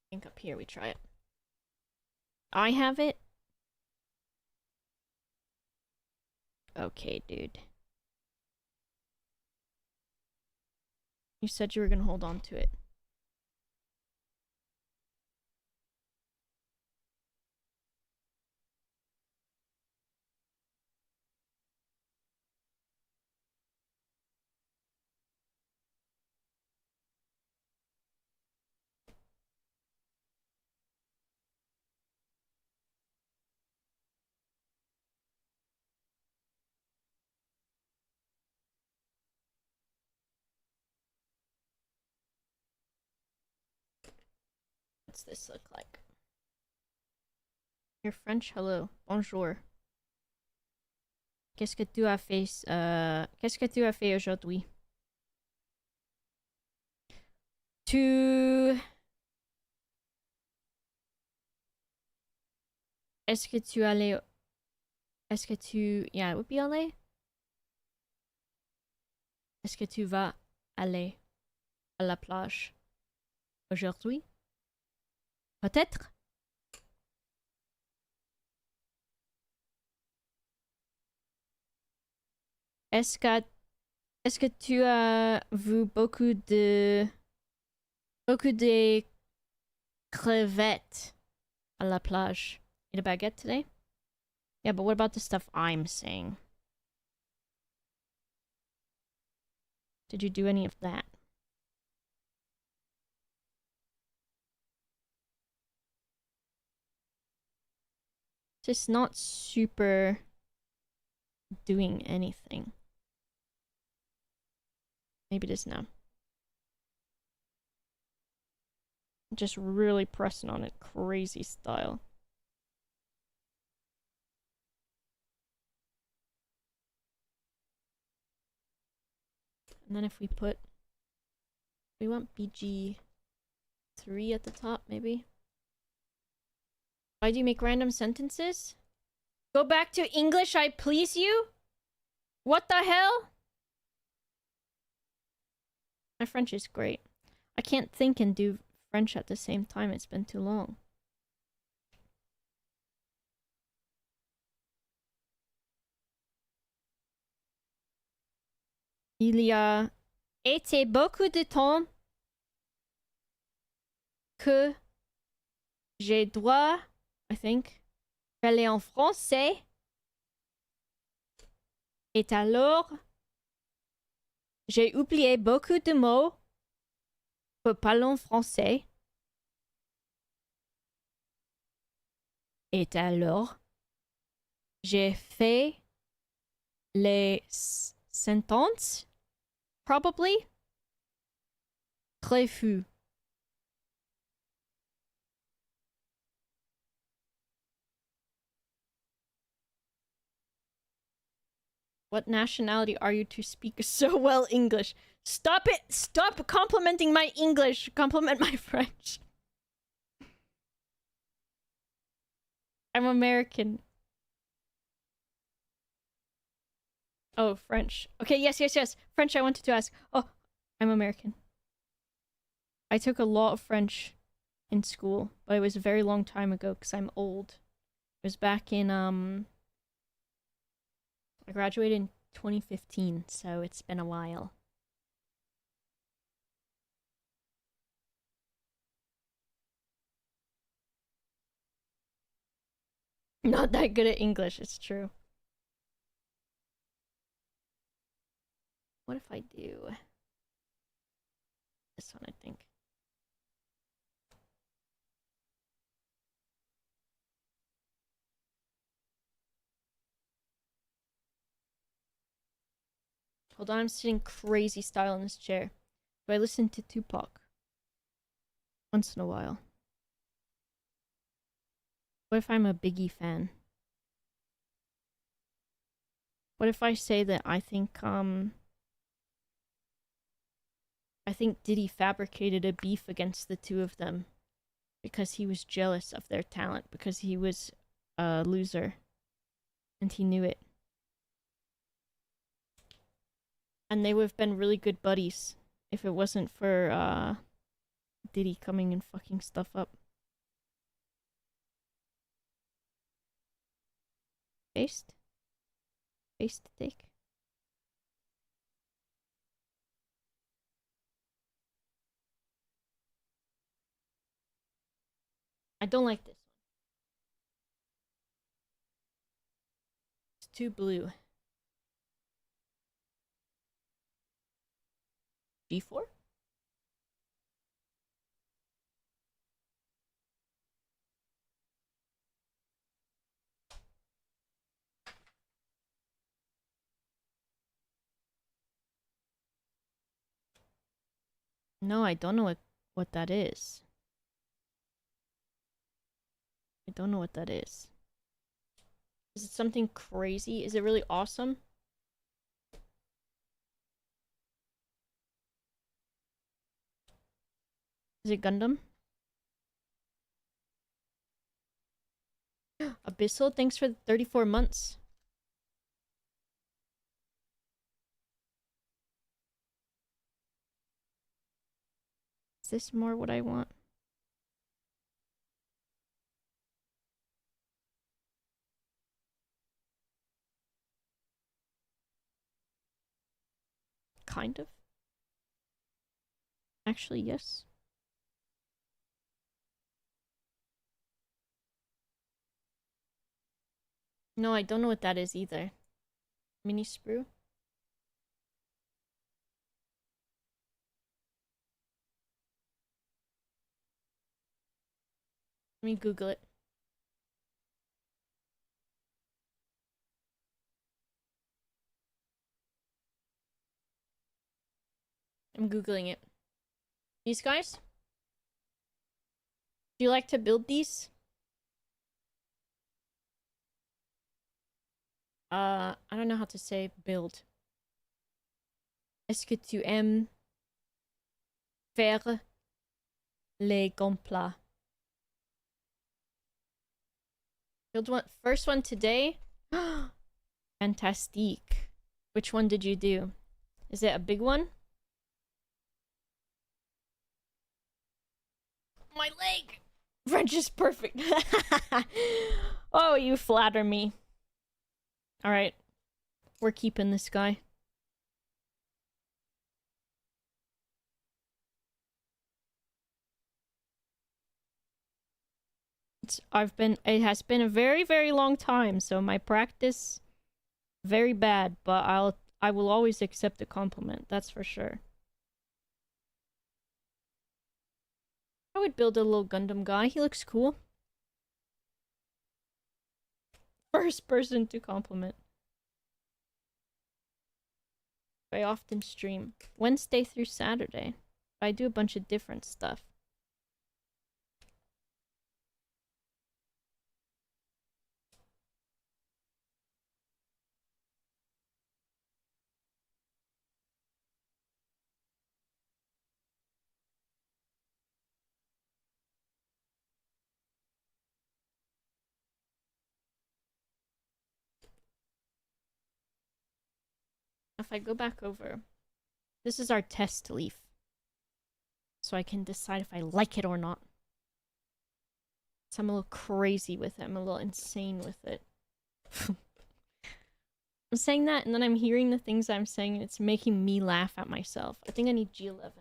I think up here we try it. I have it. Okay, dude. You said you were gonna hold on to it. What's this look like? Your French, hello. Bonjour. Qu'est-ce que tu as fait, qu'est-ce que tu as fait aujourd'hui? Tu... Est-ce que tu allais... Est-ce que tu... Yeah, it would be aller. Est-ce que tu vas aller à la plage aujourd'hui? Peut-être? Est-ce que tu as vu beaucoup de crevettes à la plage? Eat a baguette today? Yeah, but what about the stuff I'm saying? Did you do any of that? Just not super doing anything. Maybe it is now. Just really pressing on it, crazy style. And then if we put... We want BG3 at the top, maybe? Why do you make random sentences? Go back to English, I please you? What the hell? My French is great. I can't think and do French at the same time. It's been too long. Il y a été beaucoup de temps que j'ai droit, I think, parler en français. Et alors, j'ai oublié beaucoup de mots pour parler en français. Et alors, j'ai fait les sentences, probably, très fou. What nationality are you to speak so well English? Stop it! Stop complimenting my English! Compliment my French. I'm American. Oh, French. Okay, yes. French, I wanted to ask. Oh, I'm American. I took a lot of French in school, but it was a very long time ago because I'm old. It was back in, I graduated in 2015, so it's been a while. Not that good at English, it's true. What if I do this one, I think. Hold on, I'm sitting crazy style in this chair. Do I listen to Tupac? Once in a while. What if I'm a Biggie fan? What if I say that I think Diddy fabricated a beef against the two of them because he was jealous of their talent, because he was a loser and he knew it. And they would have been really good buddies if it wasn't for Diddy coming and fucking stuff up. Paste? Paste to take? I don't like this one. It's too blue. G4? No, I don't know what that is. I don't know what that is. Is it something crazy? Is it really awesome? Is it Gundam? Abyssal, thanks for the 34 months. Is this more what I want? Kind of. Actually, yes. No, I don't know what that is either. Mini sprue? Let me Google it. I'm Googling it. These guys? Do you like to build these? I don't know how to say build. Est-ce que tu aimes faire les grands plats? Build one. First one today. Fantastique. Which one did you do? Is it a big one? My leg! French is perfect. Oh, you flatter me. Alright. We're keeping this guy. It has been a very, very long time, so my practice very bad, but I will always accept a compliment, that's for sure. I would build a little Gundam guy, he looks cool. First person to compliment. I often stream Wednesday through Saturday. I do a bunch of different stuff. If I go back over, this is our test leaf. So I can decide if I like it or not. So I'm a little crazy with it. I'm a little insane with it. I'm saying that and then I'm hearing the things I'm saying and it's making me laugh at myself. I think I need G11.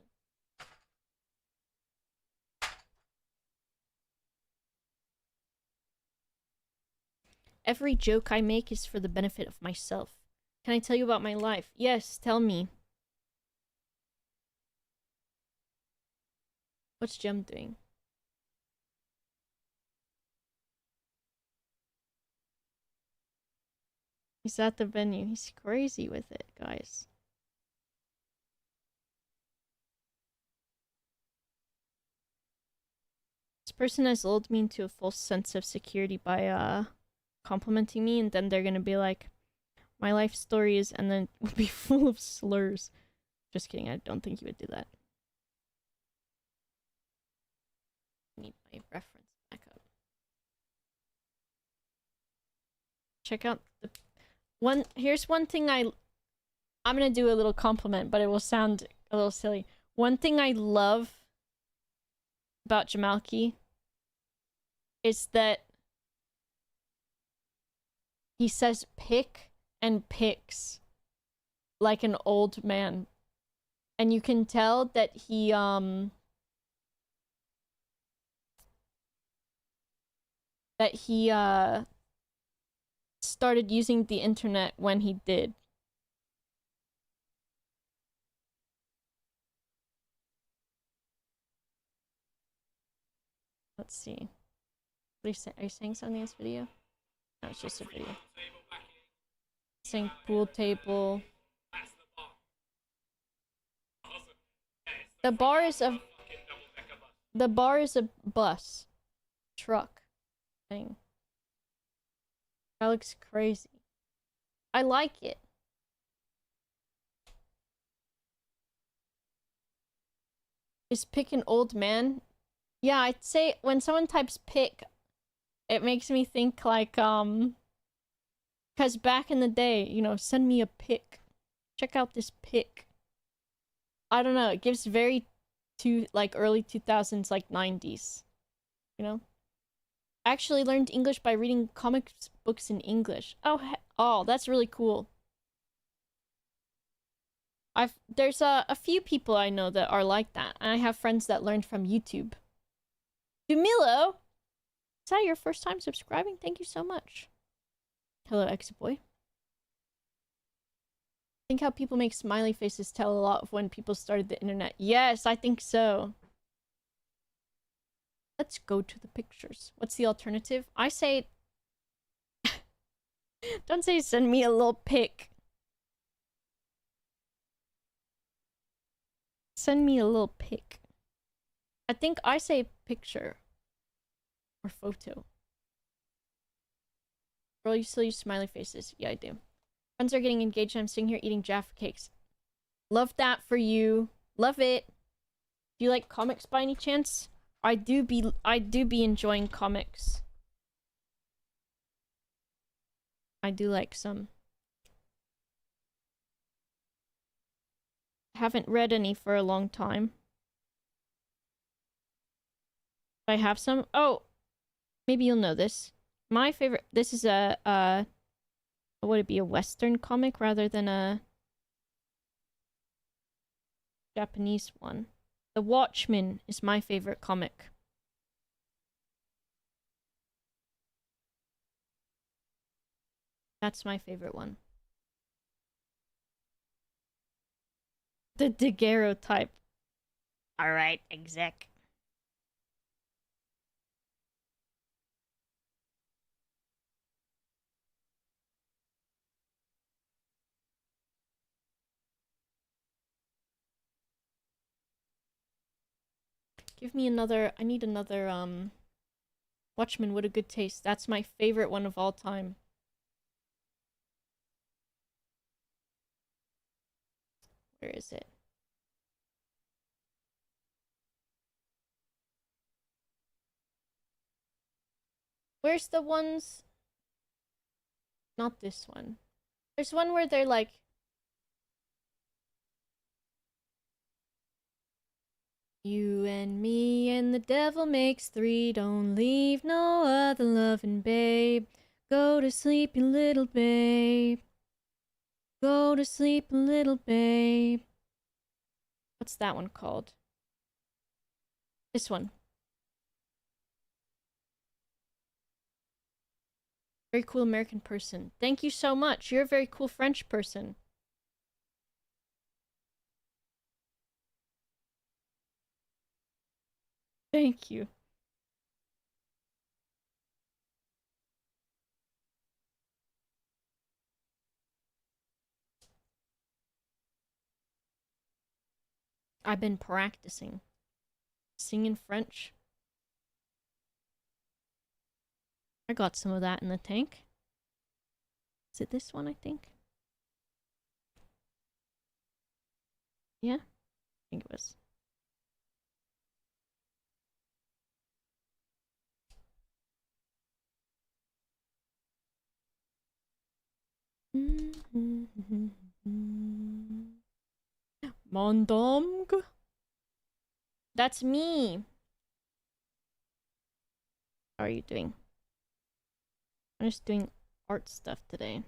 Every joke I make is for the benefit of myself. Can I tell you about my life? Yes, tell me. What's Jem doing? He's at the venue. He's crazy with it, guys. This person has lulled me into a false sense of security by complimenting me, and then they're gonna be like, my life story is, and then it will be full of slurs. Just kidding, I don't think you would do that. I need my reference back up. Check out the one. Here's one thing I'm gonna do a little compliment, but it will sound a little silly. One thing I love about Jamalki is that he says pick and picks like an old man. And you can tell that he started using the internet when he did. Let's see. What are you saying? Are you saying something in this video? No, it's just a video. Saying pool table. The bar is a bus. Truck thing. That looks crazy. I like it. Is pick an old man? Yeah, I'd say when someone types pick, it makes me think like, because back in the day, you know, send me a pic. Check out this pic. I don't know, it gives very like early 2000s, like 90s. You know? I actually learned English by reading comic books in English. Oh, that's really cool. There's a few people I know that are like that. And I have friends that learned from YouTube. Dumilo! Is that your first time subscribing? Thank you so much. Hello, X-Boy. I think how people make smiley faces tell a lot of when people started the internet. Yes, I think so. Let's go to the pictures. What's the alternative? I say... Don't say send me a little pic. Send me a little pic. I think I say picture or photo. Girl, you still use smiley faces. Yeah, I do. Friends are getting engaged and I'm sitting here eating Jaffa cakes. Love that for you. Love it. Do you like comics by any chance? I do be enjoying comics. I do like some. Haven't read any for a long time. I have some. Oh, maybe you'll know this. My favorite. This is would it be a Western comic rather than a Japanese one? The Watchmen is my favorite comic. That's my favorite one. The daguerreotype. Alright, exec. Give me another. I need another, Watchmen, what a good taste. That's my favorite one of all time. Where is it? Where's the ones? Not this one. There's one where they're like, you and me and the devil makes three. Don't leave no other loving babe. Go to sleep, you little babe. Go to sleep, little babe. What's that one called? This one. Very cool American person. Thank you so much. You're a very cool French person. Thank you. I've been practicing. Singing French. I got some of that in the tank. Is it this one, I think? Yeah? I think it was. Mondong? That's me. How are you doing? I'm just doing art stuff today.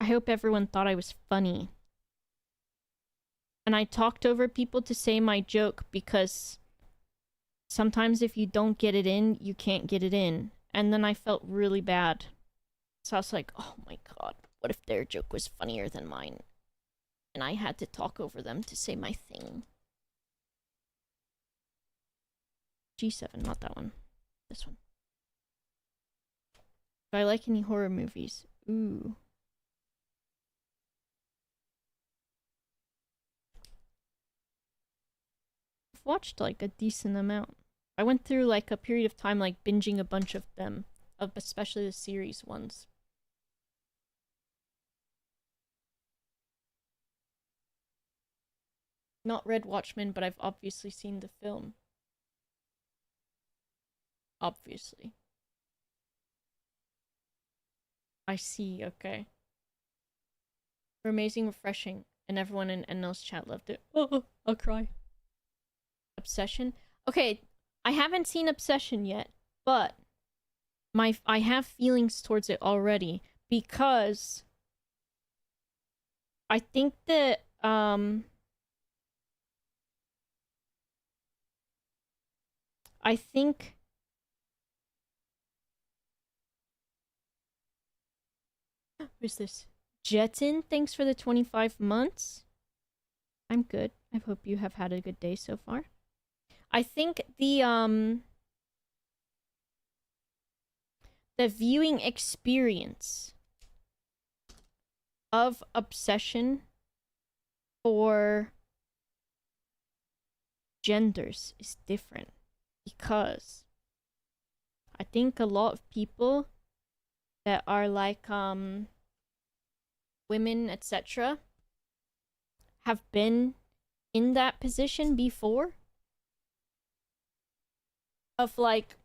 I hope everyone thought I was funny. And I talked over people to say my joke because sometimes if you don't get it in, you can't get it in. And then I felt really bad. So I was like, oh my god, what if their joke was funnier than mine? And I had to talk over them to say my thing. G7, not that one. This one. Do I like any horror movies? Ooh. I've watched like a decent amount. I went through like a period of time like binging a bunch of them, of especially the series ones. Not read Watchmen, but I've obviously seen the film. Obviously. I see, okay. They're amazing, refreshing, and everyone in NL's chat loved it. Oh, I'll cry. Obsession? Okay, I haven't seen Obsession yet, but I have feelings towards it already because I think that I think who's this? Jetin, thanks for the 25 months. I'm good. I hope you have had a good day so far. I think the viewing experience of Obsession for genders is different because I think a lot of people that are like women, etc., have been in that position before of like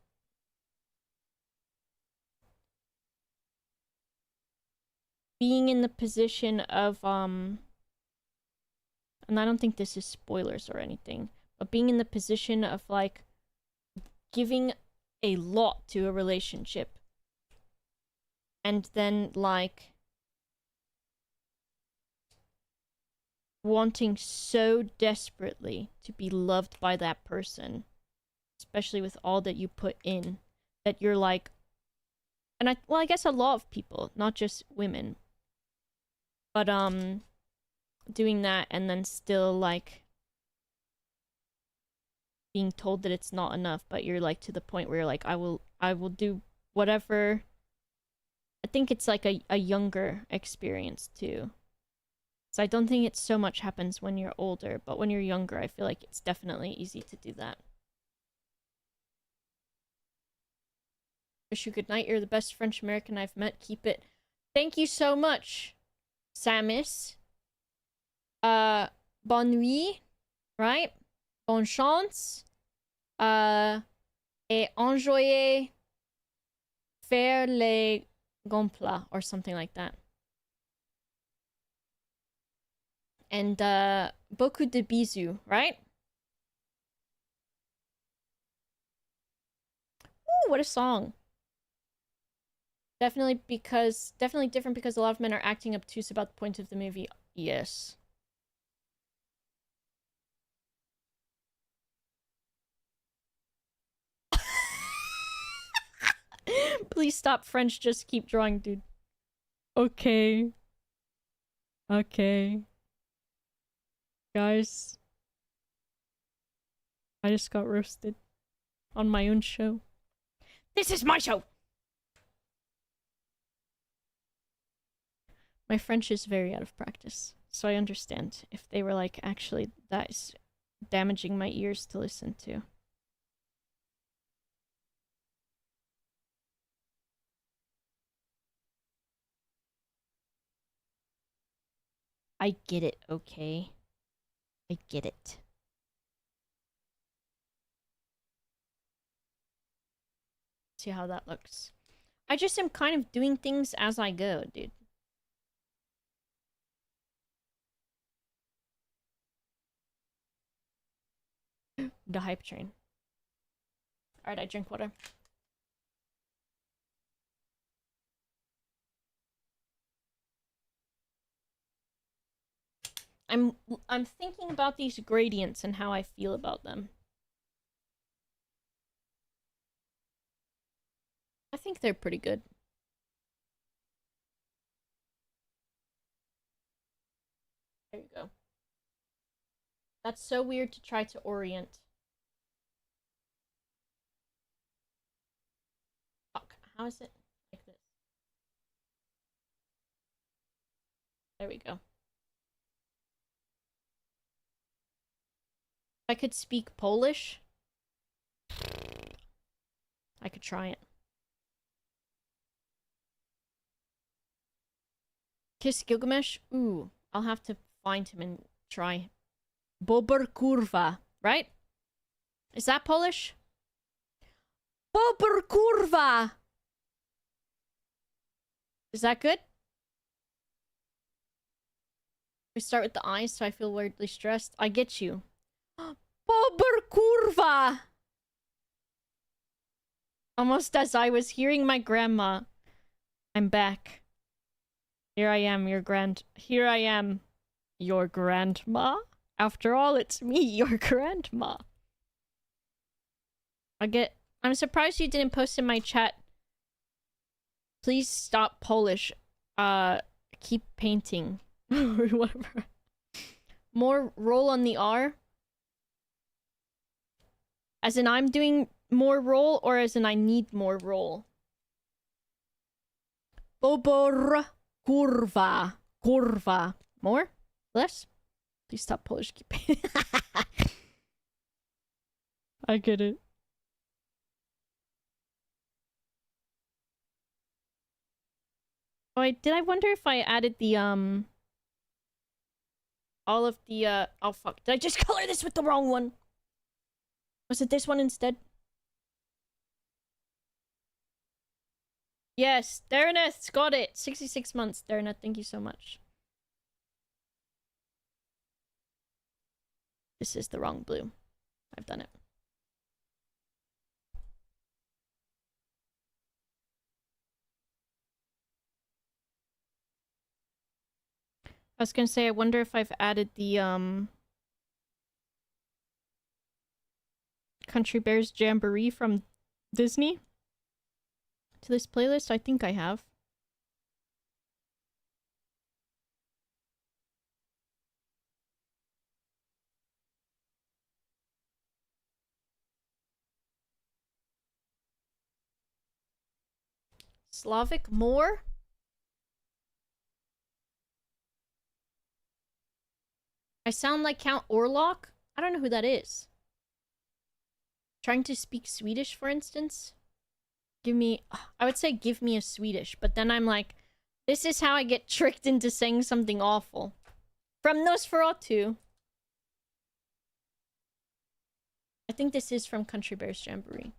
being in the position of and I don't think this is spoilers or anything, but being in the position of like giving a lot to a relationship and then like wanting so desperately to be loved by that person, especially with all that you put in, that you're like, and I guess a lot of people, not just women, but doing that and then still like being told that it's not enough, but you're like to the point where you're like, I will do whatever. I think it's like a younger experience too. So I don't think it so much happens when you're older, but when you're younger, I feel like it's definitely easy to do that. Wish you good night. You're the best French American I've met. Keep it. Thank you so much, Samus. Bonne nuit, right? Bonne chance. Et enjoyez faire les gonflas or something like that. And beaucoup de bisous, right? Ooh, what a song. Definitely different because a lot of men are acting obtuse about the point of the movie. Yes. Please stop French, just keep drawing, dude. Okay. Okay. Guys. I just got roasted on my own show. This is my show! My French is very out of practice, so I understand if they were like, actually, that is damaging my ears to listen to. I get it, okay? I get it. See how that looks. I just am kind of doing things as I go, dude. The hype train. Alright, I drink water. I'm thinking about these gradients and how I feel about them. I think they're pretty good. There you go. That's so weird to try to orient. Fuck, how is it like this? There we go. If I could speak Polish, I could try it. Kiss Gilgamesh? Ooh, I'll have to find him and try. Bober kurwa, right? Is that Polish? Bober kurwa! Is that good? We start with the eyes, so I feel weirdly stressed. I get you. Bober kurwa! Almost as I was hearing my grandma. I'm back. Here I am, Here I am, your grandma? After all, it's me, your grandma. I'm surprised you didn't post in my chat. Please stop Polish. keep painting. Or whatever. More roll on the R? As in I'm doing more roll, or as in I need more roll? Bobor kurva. Kurva. More? Less? Please stop Polish keeping. I get it. Oh, did I wonder if I added the, all of the, oh fuck. Did I just color this with the wrong one? Was it this one instead? Yes, Darreneth, got it. 66 months, Darreneth, thank you so much. This is the wrong blue. I've done it. I was gonna say, I wonder if I've added the, Country Bears Jamboree from Disney to this playlist. I think I have. Slavic Moor? I sound like Count Orlok? I don't know who that is. Trying to speak Swedish, for instance? Give me... I would say give me a Swedish, but then I'm like, this is how I get tricked into saying something awful. From Nosferatu. I think this is from Country Bears Jamboree.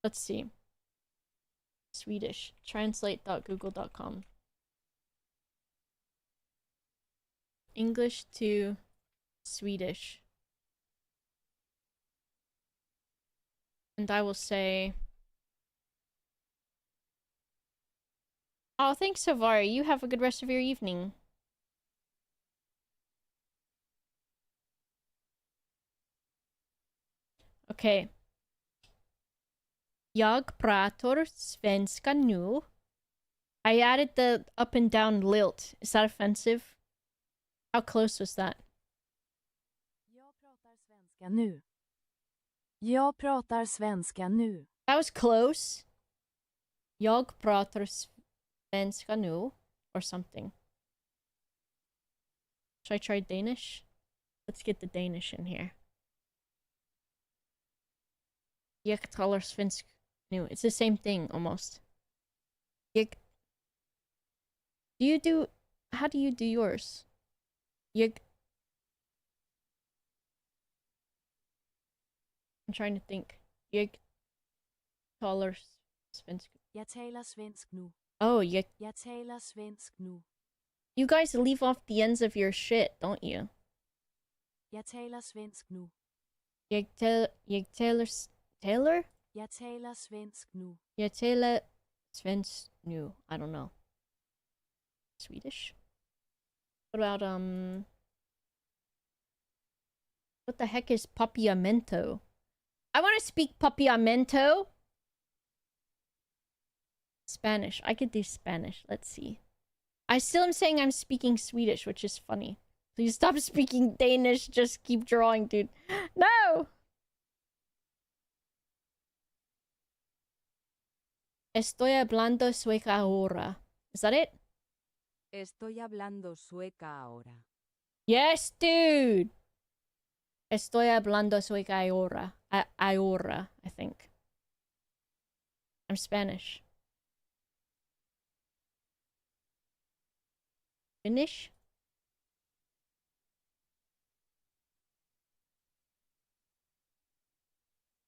Let's see. Swedish. Translate.google.com. English to Swedish. And I will say... Oh, thanks, Savari. You have a good rest of your evening. Okay. Jag pratar svenska nu. I added the up and down lilt. Is that offensive? How close was that? Jag pratar svenska nu. Jag pratar svenska nu. That was close. Jag pratar svenska nu. Or something. Should I try Danish? Let's get the Danish in here. Jag talar svenska nu. It's the same thing, almost. Jag... Do you do... How do you do yours? Jag... I'm trying to think. Jag talar svenska. Jag talar svensk nu. Oh, jag... Jag talar svensk nu. You guys leave off the ends of your shit, don't you? Jag talar svensk nu. Jag talar... Taylor? Jag talar svensk nu. Jag talar svensk nu. I don't know. Swedish? What about, what the heck is papiamento? I want to speak papiamento. Spanish. I could do Spanish. Let's see. I still am saying I'm speaking Swedish, which is funny. Please stop speaking Danish. Just keep drawing, dude. No! Estoy hablando sueca ahora. Is that it? Estoy hablando sueca ahora. Yes, dude! Estoy hablando sueca ahora. Ahora, I think. I'm Spanish. Finnish?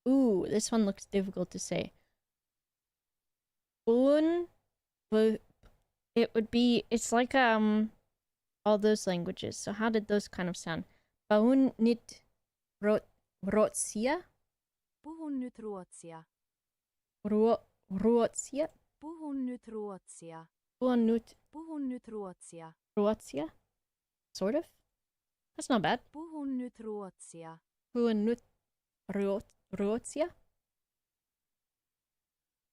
Ooh, this one looks difficult to say. Un... It would be... It's like, all those languages. So how did those kind of sound? Baun nit rotsia? Puhun nyt ruotsia. Ruotsia? Puhun nyt ruotsia. Puhun nyt ruotsia. Ruotsia? Sort of? That's not bad. Puhun nyt ruotsia. Puhun nyt Ruotsia?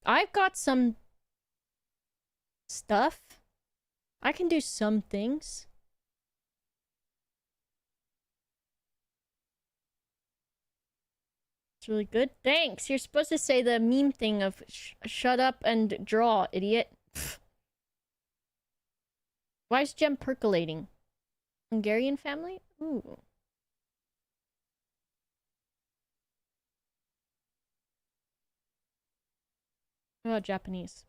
I've got some stuff I can do some things. It's really good. Thanks. You're supposed to say the meme thing of shut up and draw, idiot. Why is Gem percolating? Hungarian family? Ooh. What about Japanese?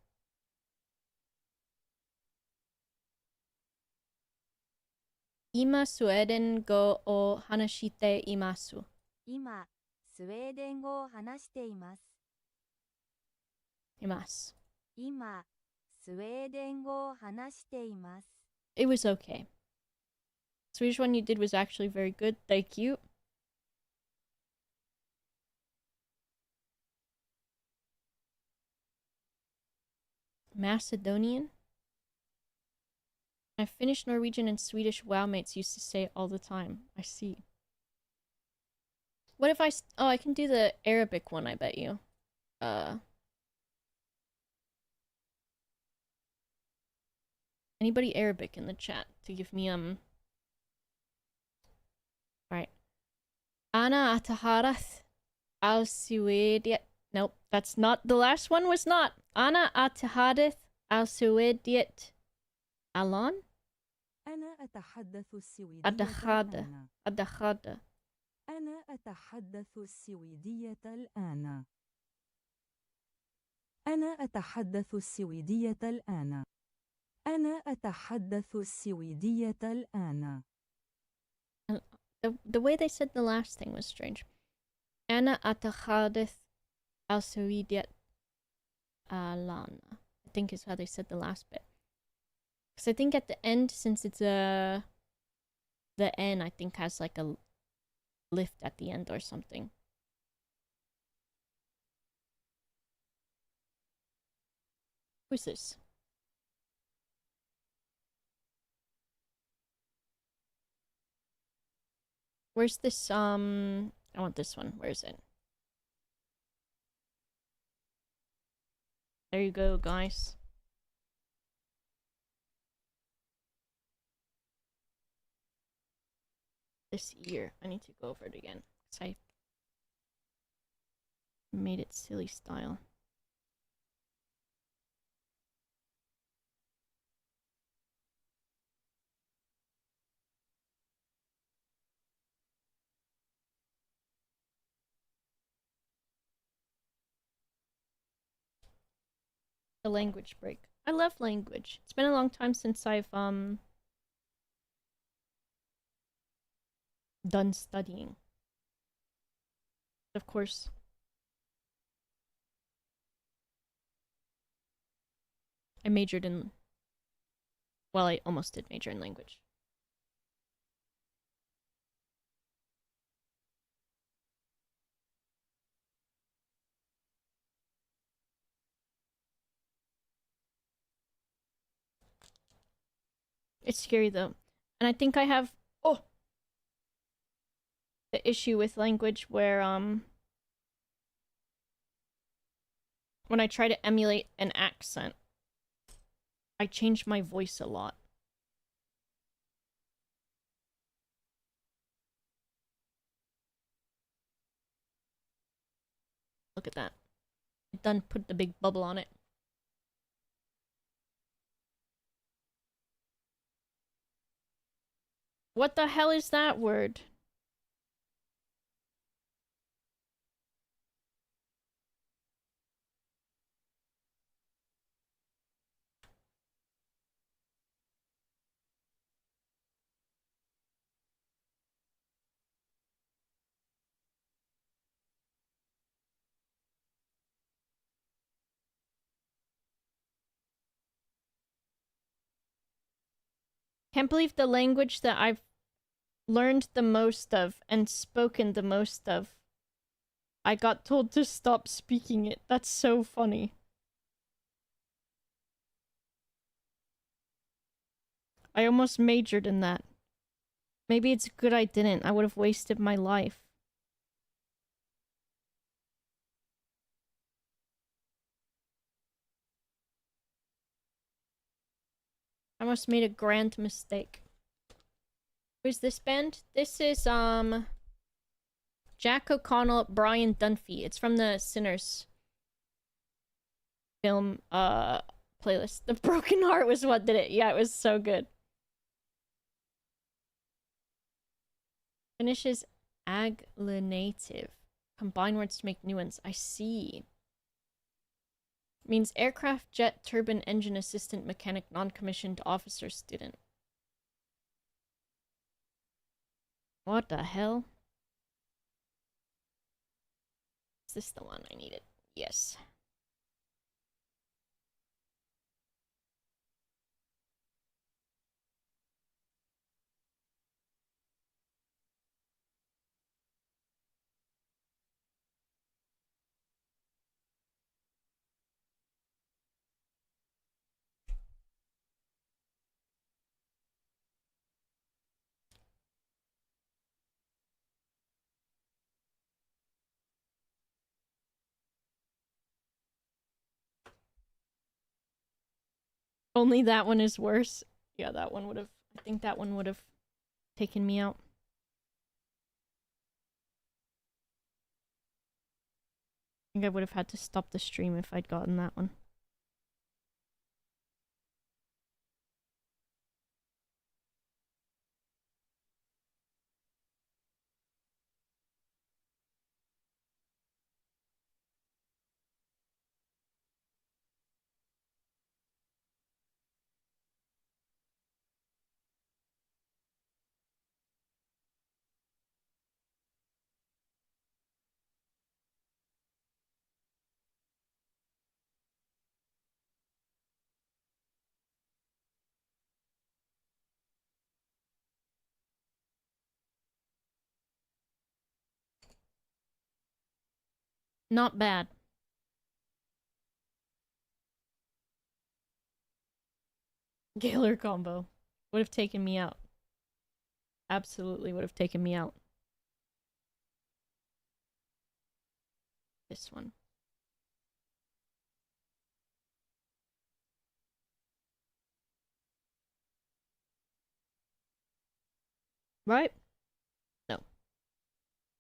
Ima Sweden go o hanashite imasu. 今、スウェーデン語を話しています。Imasu. 今、スウェーデン語を話しています。It was okay. Swedish one you did was actually very good. Thank you. Macedonian? My Finnish, Norwegian, and Swedish WoW mates used to say it all the time. I see. What if I... Oh, I can do the Arabic one, I bet you. Anybody Arabic in the chat to give me, Alright. Ana ataharath al Suediet. Nope, that's not... The last one was not. Ana ataharath al Suediet. Alon? أنا أتحدث السويدية Adahada. الآن. Adahada. أنا أتحدث السويدية الآن. أنا أتحدث السويدية الآن. أنا أتحدث السويدية الآن. The way they said the last thing was strange. Ana atahadath al Suediet alana. I think is how they said the last bit. Because I think at the end, since it's the N, I think has like a lift at the end or something. Who's this? Where's this, I want this one. Where is it? There you go, guys. This year. I need to go over it again. Because I made it silly style. A language break. I love language. It's been a long time since I've done studying. Of course. I majored in... Well, I almost did major in language. It's scary though. And I think I have the issue with language where when I try to emulate an accent, I change my voice a lot. Look at that. It done put the big bubble on it. What the hell is that word? Can't believe the language that I've learned the most of and spoken the most of, I got told to stop speaking it. That's so funny. I almost majored in that. Maybe it's good I didn't. I would have wasted my life. I must made a grand mistake. Who's this band? This is Jack O'Connell, Brian Dunphy. It's from the Sinners film playlist. The Broken Heart was what did it. Yeah, it was so good. Finishes agglutinative. Combine words to make new ones. I see. Means aircraft jet turbine engine assistant mechanic non-commissioned officer student. What the hell? Is this the one I needed? Yes. Only that one is worse. Yeah, that one would have. I think that one would have taken me out. I think I would have had to stop the stream if I'd gotten that one. Not bad. Gaylor combo. Would have taken me out. Absolutely would have taken me out. This one. Right? No.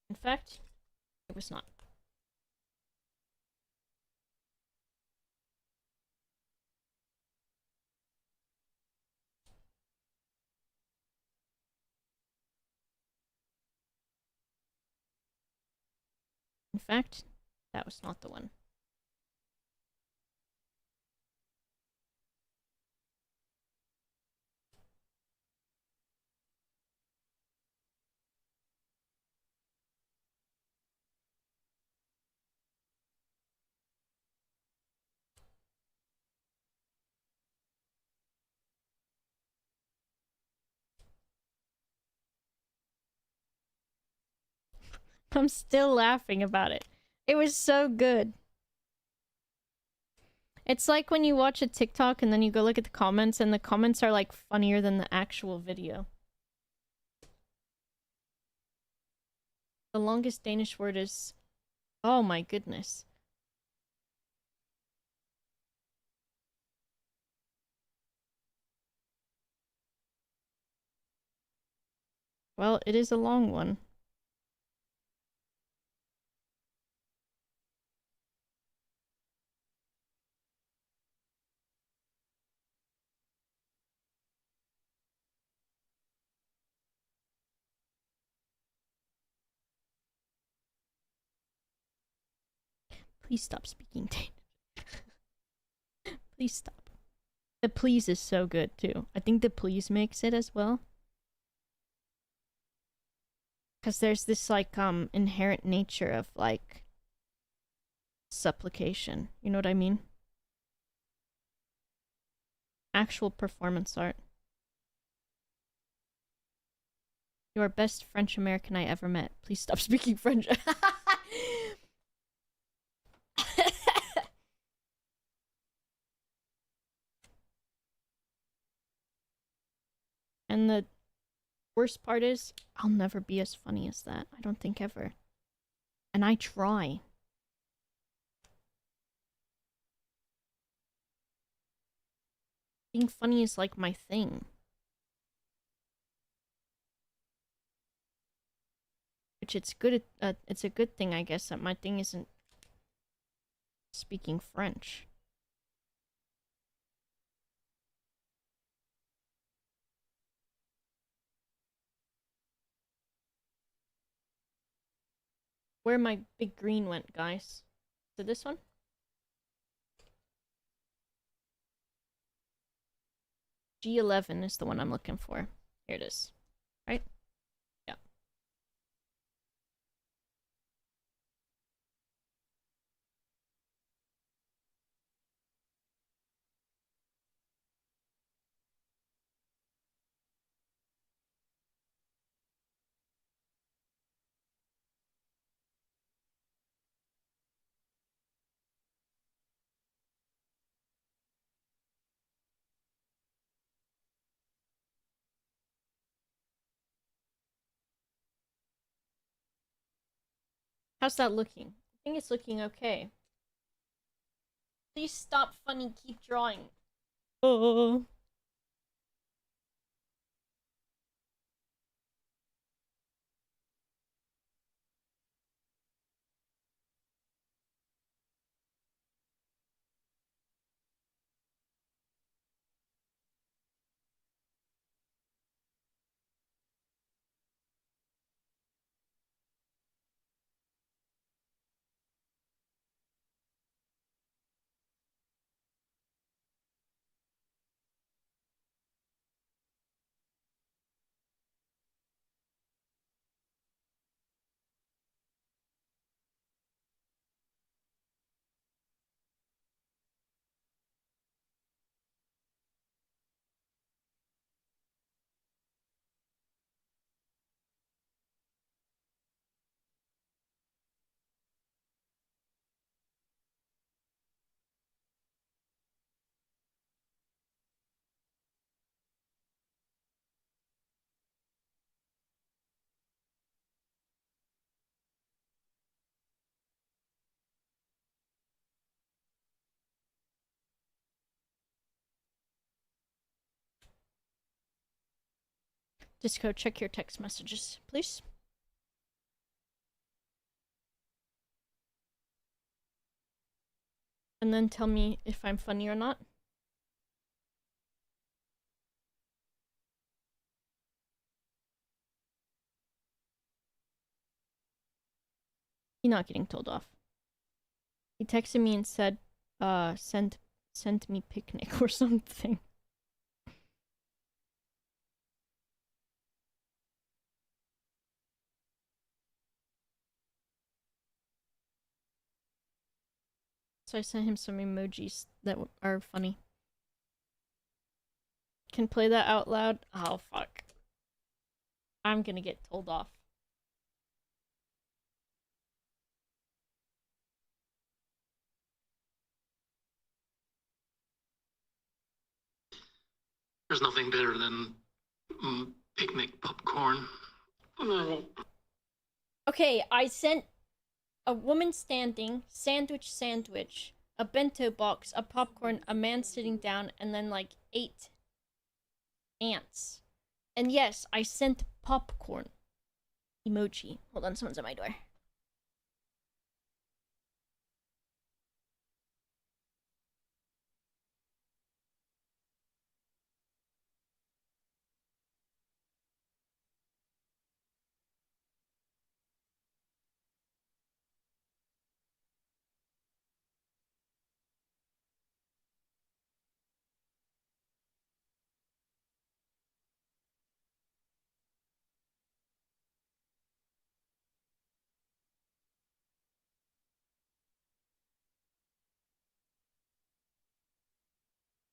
In fact, it was not. In fact, that was not the one. I'm still laughing about it. It was so good. It's like when you watch a TikTok and then you go look at the comments and the comments are like funnier than the actual video. The longest Danish word is... Oh my goodness. Well, it is a long one. Please stop speaking Danish. Please stop. The please is so good too. I think the please makes it as well. Because there's this like inherent nature of like supplication. You know what I mean? Actual performance art. You are best French American I ever met. Please stop speaking French. And the worst part is, I'll never be as funny as that. I don't think ever. And I try. Being funny is like my thing. Which it's good. It's a good thing, I guess, that my thing isn't speaking French. Where my big green went, guys? Is it this one? G11 is the one I'm looking for. Here it is. Right? Yeah. How's that looking? I think it's looking okay. Please stop funny, keep drawing. Oh. Disco, check your text messages, please. And then tell me if I'm funny or not. He's not getting told off. He texted me and said, send me picnic or something. So I sent him some emojis that are funny. Can play that out loud? Oh, fuck. I'm gonna get told off. There's nothing better than picnic popcorn. Okay, I sent a woman standing, sandwich, a bento box, a popcorn, a man sitting down, and then like 8 ants. And yes, I sent popcorn emoji. Hold on, someone's at my door.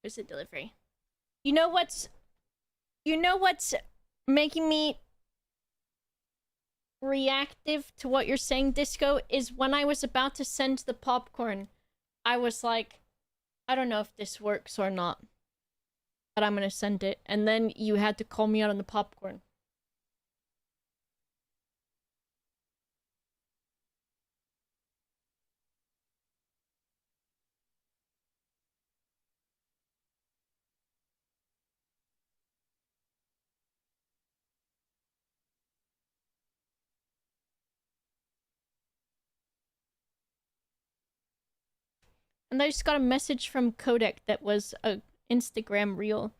Here's the delivery. You know what's making me reactive to what you're saying, Disco, is when I was about to send the popcorn, I was like, I don't know if this works or not, but I'm gonna send it. And then you had to call me out on the popcorn. And I just got a message from Kodak that was a Instagram reel.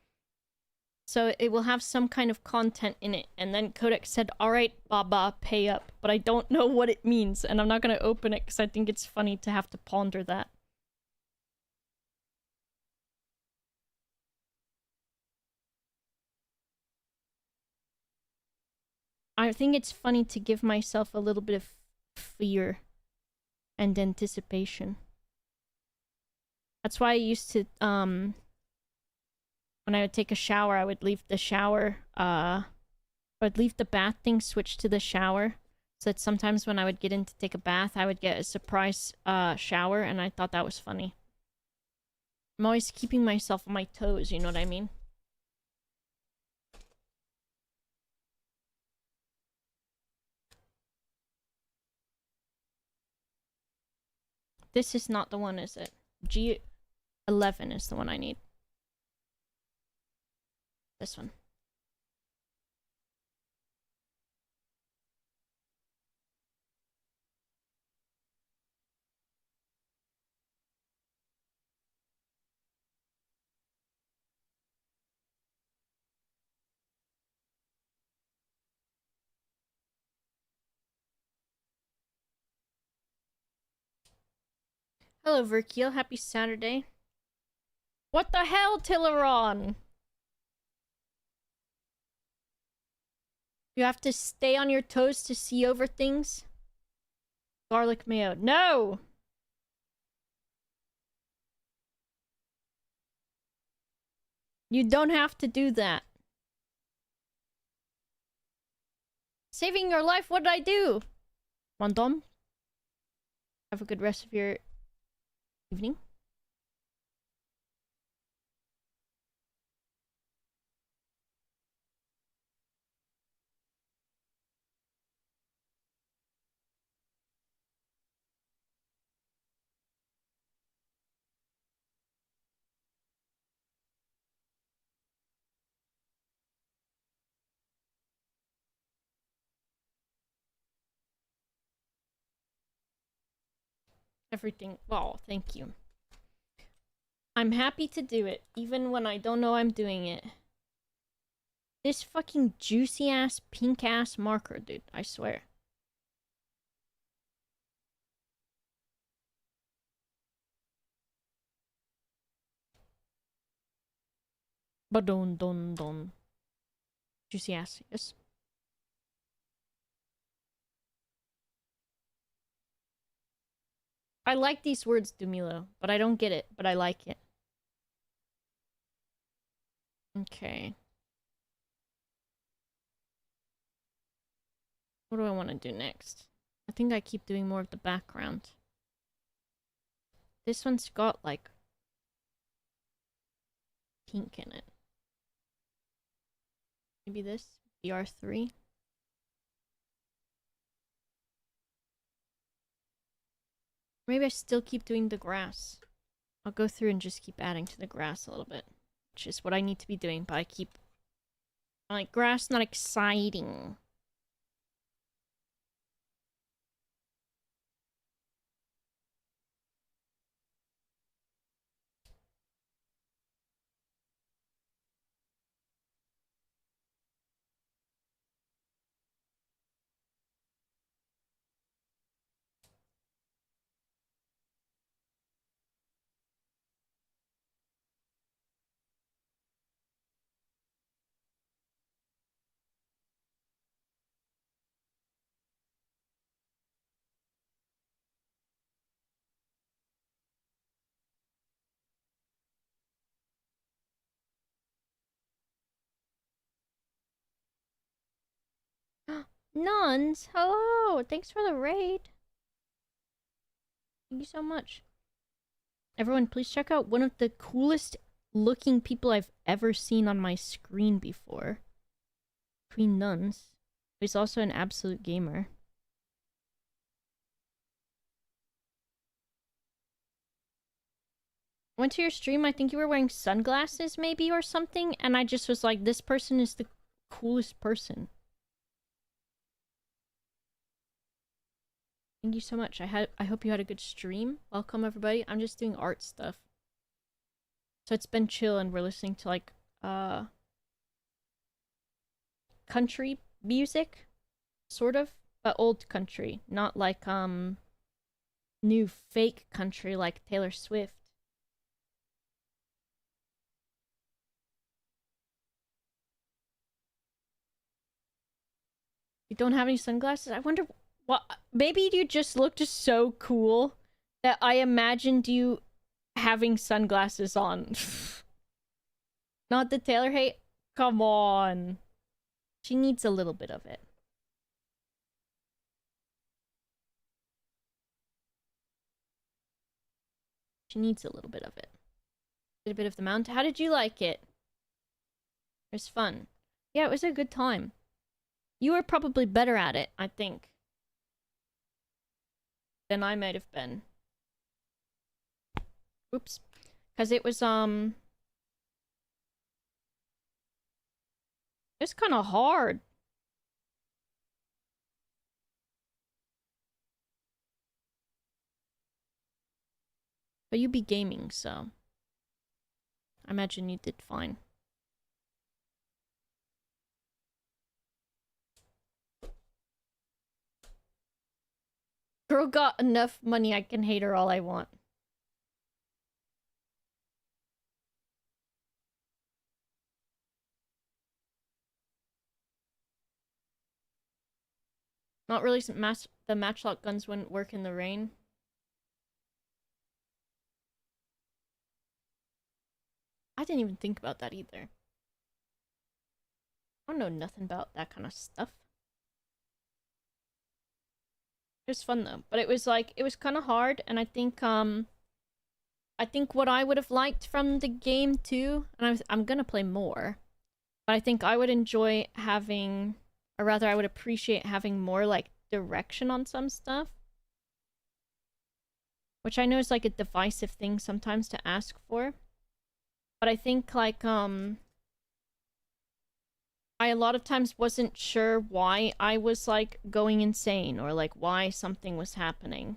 So it will have some kind of content in it. And then Kodak said, "Alright, Baba, pay up." But I don't know what it means. And I'm not going to open it because I think it's funny to have to ponder that. I think it's funny to give myself a little bit of fear and anticipation. That's why I used to, when I would take a shower, I would leave the shower, I would leave the bath thing switched to the shower. So that sometimes when I would get in to take a bath, I would get a surprise shower, and I thought that was funny. I'm always keeping myself on my toes, you know what I mean? This is not the one, is it? G11 is the one I need. This one. Hello, Verkiel. Happy Saturday. What the hell, Tilleron? You have to stay on your toes to see over things? Garlic mayo. No! You don't have to do that. Saving your life, what did I do? Mondom? Have a good rest of your evening. Everything. Well, thank you. I'm happy to do it, even when I don't know I'm doing it. This fucking juicy ass, pink ass marker, dude. I swear. Badon don don. Juicy ass, yes. I like these words, Dumilo, but I don't get it, but I like it. Okay. What do I want to do next? I think I keep doing more of the background. This one's got, like, pink in it. Maybe this? BR3? Maybe I still keep doing the grass. I'll go through and just keep adding to the grass a little bit. Which is what I need to be doing, but I keep... I'm like, grass not exciting. Nuns, hello! Thanks for the raid. Thank you so much. Everyone, please check out one of the coolest looking people I've ever seen on my screen before. Queen Nuns. He's also an absolute gamer. Went to your stream, I think you were wearing sunglasses maybe or something, and I just was like, this person is the coolest person. Thank you so much. I hope you had a good stream. Welcome everybody. I'm just doing art stuff. So it's been chill and we're listening to like country music, sort of, but old country, not like new fake country like Taylor Swift. You don't have any sunglasses? I wonder what. Maybe you just looked so cool that I imagined you having sunglasses on. Not the Taylor hate. Come on. She needs a little bit of it. She needs a little bit of it. A bit of the mount. How did you like it? It was fun. Yeah, it was a good time. You were probably better at it, I think, than I might have been. Oops. Because it was it's kind of hard. But you be gaming, so I imagine you did fine. Girl got enough money, I can hate her all I want. Not really. The matchlock guns wouldn't work in the rain. I didn't even think about that either. I don't know nothing about that kind of stuff. It was fun though, but it was like it was kind of hard, and I think what I would have liked from the game too, and I'm gonna play more, but I think I would enjoy having, or rather, I would appreciate having more like direction on some stuff, which I know is like a divisive thing sometimes to ask for, but I think like I a lot of times wasn't sure why I was like going insane or like why something was happening.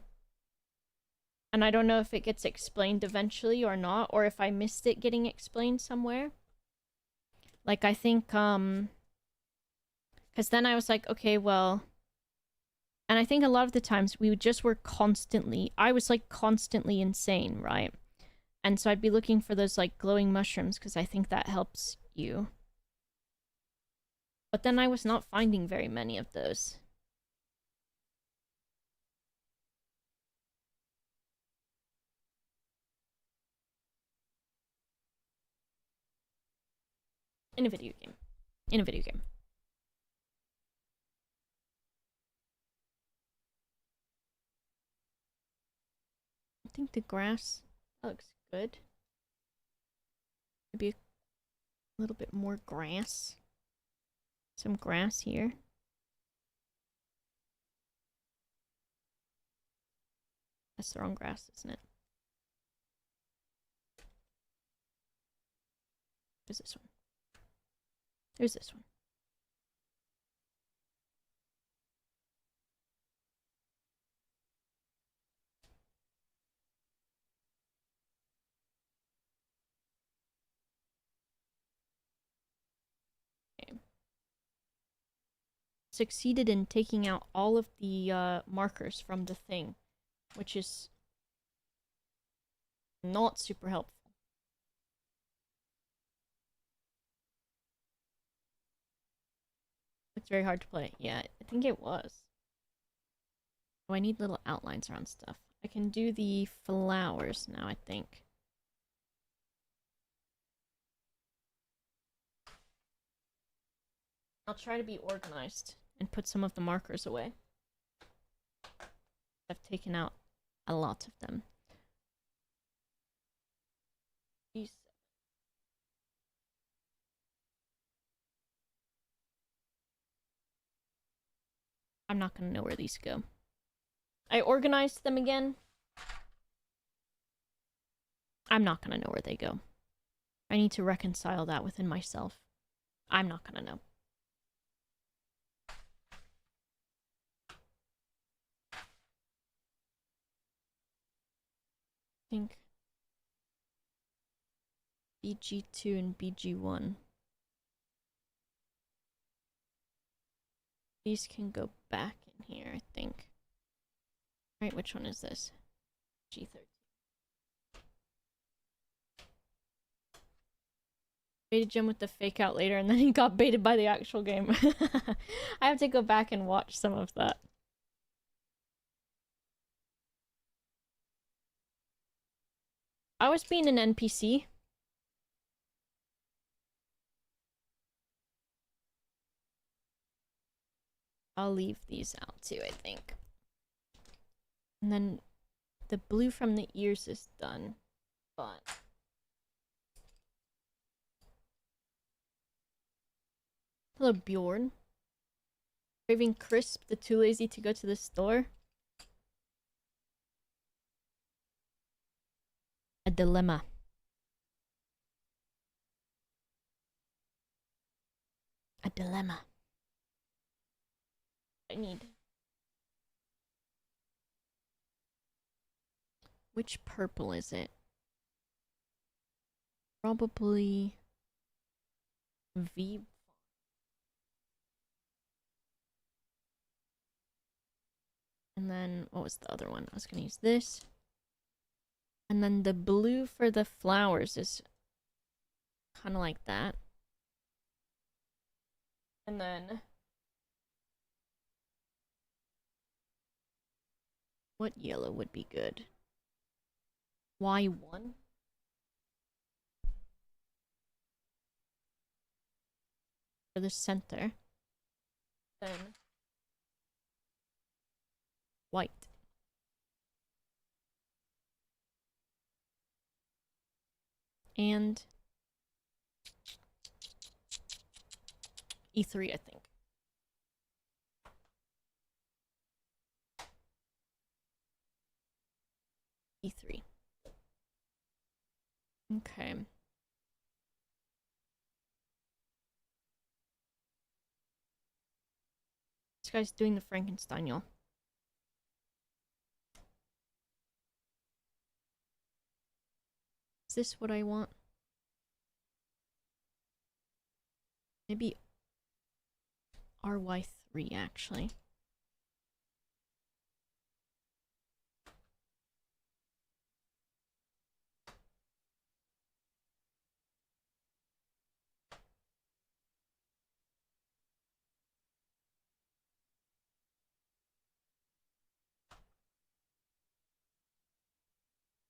And I don't know if it gets explained eventually or not, or if I missed it getting explained somewhere. Like I think because then I was like, okay, well, and I think a lot of the times we just were constantly, I was like constantly insane, right? And so I'd be looking for those like glowing mushrooms because I think that helps you. But then I was not finding very many of those. In a video game. In a video game. I think the grass looks good. Maybe a little bit more grass. Some grass here. That's the wrong grass, isn't it? There's this one. There's this one. Okay. Succeeded in taking out all of the markers from the thing, which is not super helpful. It's very hard to play. Yeah, I think it was. Oh, I need little outlines around stuff. I can do the flowers now, I think. I'll try to be organized and put some of the markers away. I've taken out a lot of them. These. I'm not gonna know where these go. I organized them again. I'm not gonna know where they go. I need to reconcile that within myself. I'm not gonna know. think BG2 and BG1. These can go back in here, I think. Right, which one is this? G13. Baited Jim with the fake out later, and then he got baited by the actual game. I have to go back and watch some of that. I was being an NPC. I'll leave these out too, I think. And then the blue from the ears is done. But hello, Bjorn. Craving crisp, the too lazy to go to the store. A dilemma. A dilemma. I need. Which purple is it? Probably V. And then, what was the other one? I was gonna use this. And then the blue for the flowers is kind of like that. And then, what yellow would be good? Y1? For the center. Then white. And E3, I think. E3. Okay. This guy's doing the Frankenstein, y'all. Is this what I want? Maybe RY3, actually.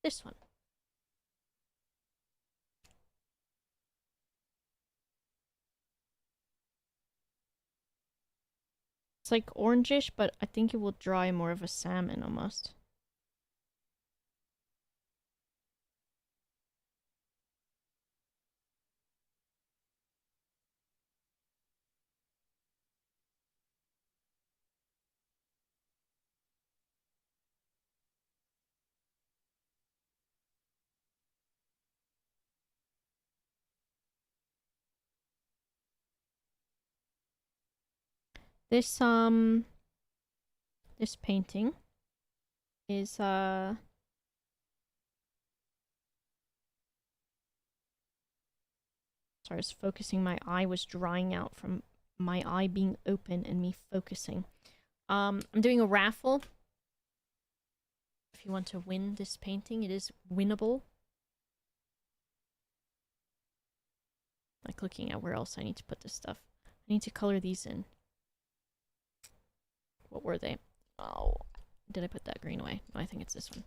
This one. It's like orangish, but I think it will dry more of a salmon almost. This painting is sorry, I was focusing. My eye was drying out from my eye being open and me focusing. I'm doing a raffle. If you want to win this painting, it is winnable. Like looking at where else I need to put this stuff. I need to color these in. What were they? Oh, did I put that green away? No, I think it's this one.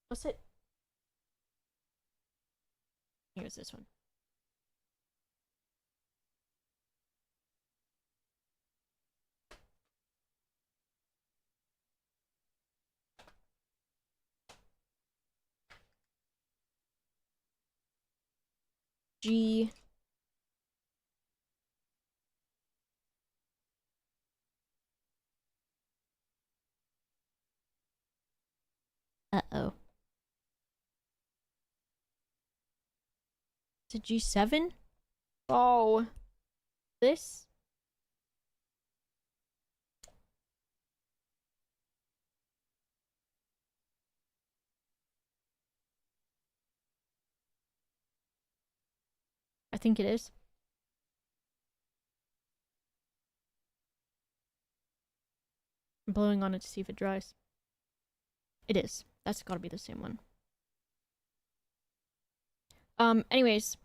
What's it? Here's this one. G. Uh-oh. It's a G7? Oh. This? think it is. I'm blowing on it to see if it dries. It is. That's gotta be the same one. Anyways,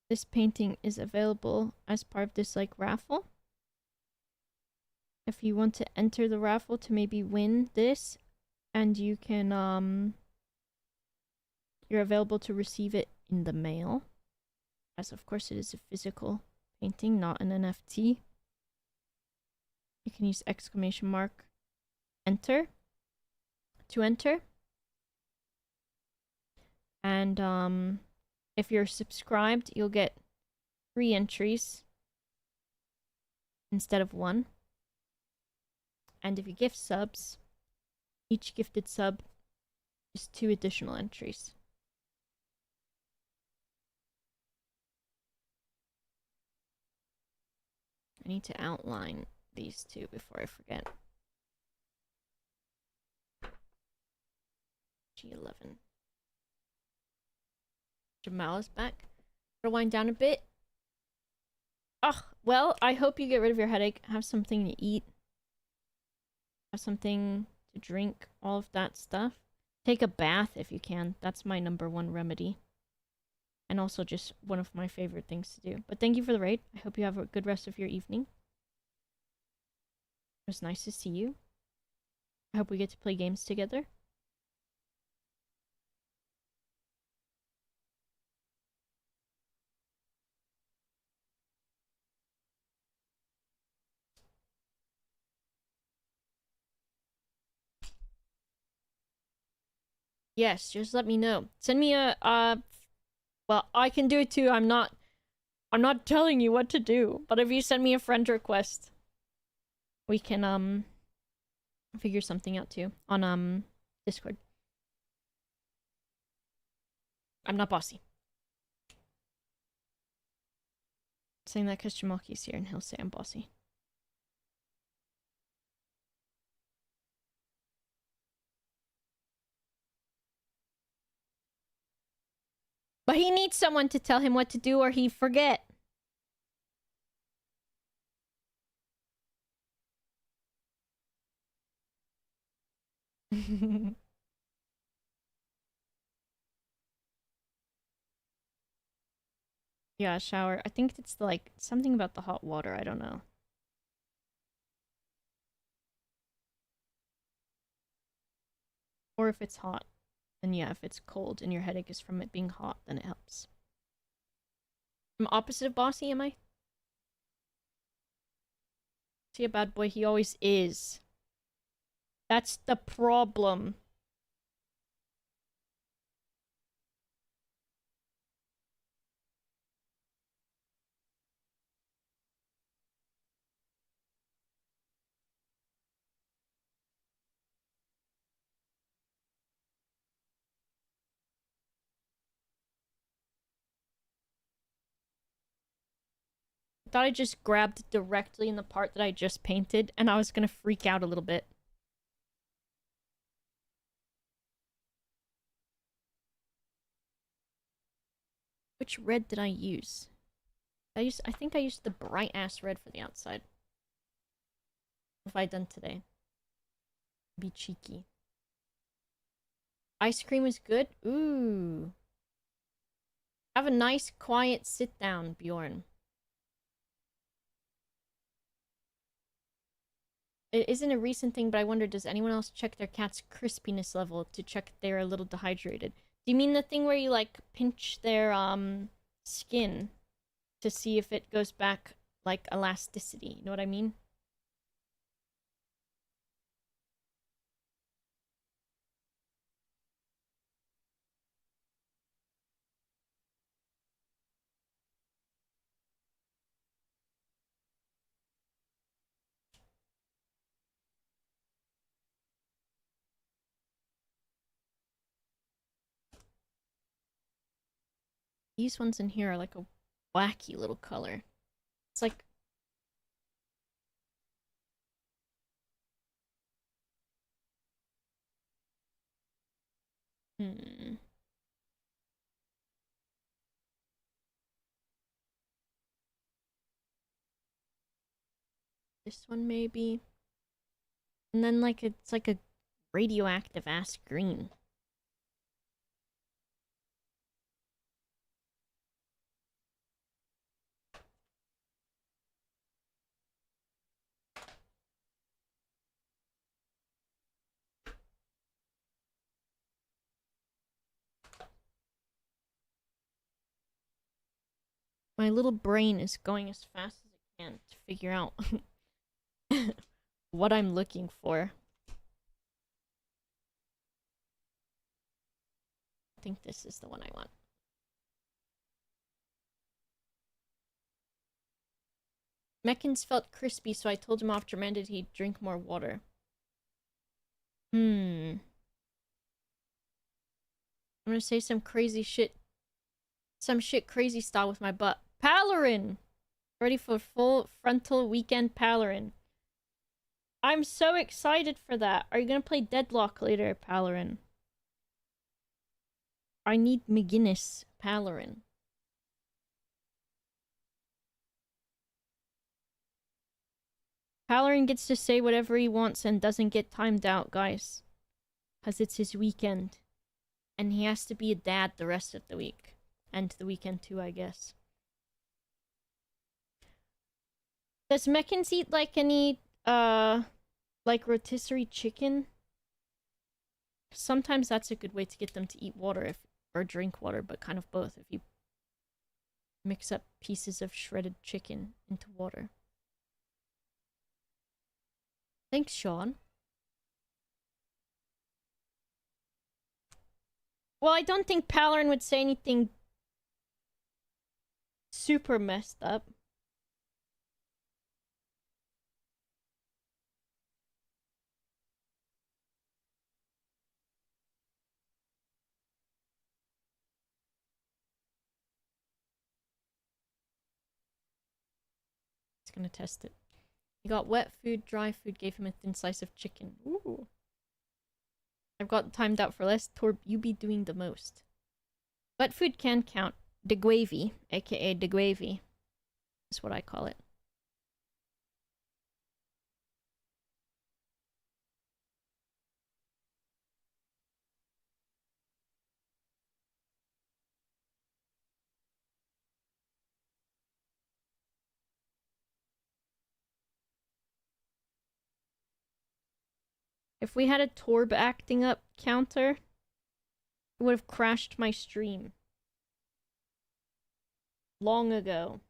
this painting is available as part of this, like, raffle. If you want to enter the raffle to maybe win this, and you can, you're available to receive it in the mail. As of course it is a physical painting, not an NFT. You can use exclamation mark enter to enter. And if you're subscribed, you'll get 3 entries instead of 1. And if you gift subs, each gifted sub is 2 additional entries. I need to outline these 2 before I forget. G11. Jamal is back. Gotta wind down a bit. Ugh, well, I hope you get rid of your headache. Have something to eat. Have something to drink. All of that stuff. Take a bath if you can. That's my #1 remedy. And also just one of my favorite things to do. But thank you for the raid. I hope you have a good rest of your evening. It was nice to see you. I hope we get to play games together. Yes, just let me know. Send me a well, I can do it too. I'm not telling you what to do, but if you send me a friend request, we can figure something out too on Discord. I'm not bossy. I'm saying that because Jamaki's here and he'll say I'm bossy. But he needs someone to tell him what to do or he forget. Yeah, shower. I think it's like something about the hot water. I don't know. Or if it's hot. And yeah, if it's cold and your headache is from it being hot, then it helps. I'm opposite of bossy, am I? Is he a bad boy? He always is. That's the problem. I thought I just grabbed directly in the part that I just painted, and I was gonna freak out a little bit. Which red did I use? I think I used the bright ass red for the outside. What have I done today? Be cheeky. Ice cream is good? Ooh. Have a nice quiet sit down, Bjorn. It isn't a recent thing, but I wonder, does anyone else check their cat's crispiness level to check if they're a little dehydrated? Do you mean the thing where you, like, pinch their, skin to see if it goes back, like, elasticity? You know what I mean? These ones in here are like a wacky little color. It's like... Hmm. This one maybe. And then like it's like a radioactive ass green. My little brain is going as fast as it can to figure out what I'm looking for. I think this is the one I want. Meckins felt crispy, so I told him after Mandate he'd drink more water. I'm gonna say some crazy shit. Some shit crazy style with my butt. Palarin! Ready for full frontal weekend Palarin. I'm so excited for that. Are you gonna play Deadlock later, Palarin? I need McGinnis, Palarin. Palarin gets to say whatever he wants and doesn't get timed out, guys. Because it's his weekend. And he has to be a dad the rest of the week. And the weekend too, I guess. Does Meckins eat like any, like rotisserie chicken? Sometimes that's a good way to get them to eat water or drink water, but kind of both if you mix up pieces of shredded chicken into water. Thanks, Sean. Well, I don't think Palarin would say anything super messed up. It's gonna test it. He got wet food, dry food, gave him a thin slice of chicken. Ooh. I've got timed out for less. Torb, you be doing the most. Wet food can count. De gravy, aka de gravy, is what I call it. If we had a Torb acting up counter, it would have crashed my stream. Long ago.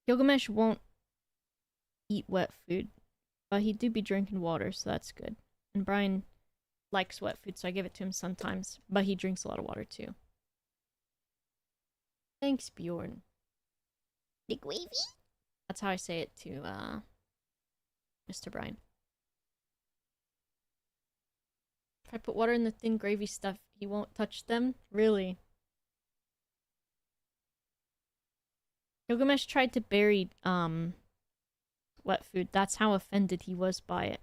Gilgamesh won't eat wet food, but he do be drinking water, so that's good. And Brian likes wet food, so I give it to him sometimes, but he drinks a lot of water too. Thanks, Bjorn. The gravy? That's how I say it to Mr. Brian. If I put water in the thin gravy stuff, he won't touch them? Really? Gilgamesh tried to bury wet food. That's how offended he was by it.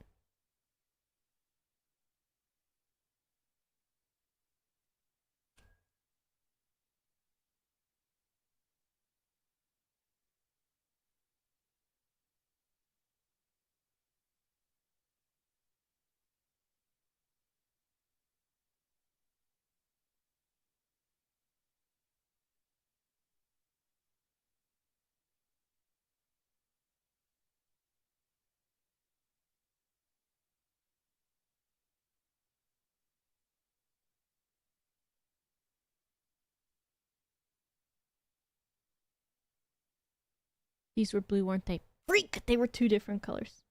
These were blue, weren't they? Freak! They were two different colors.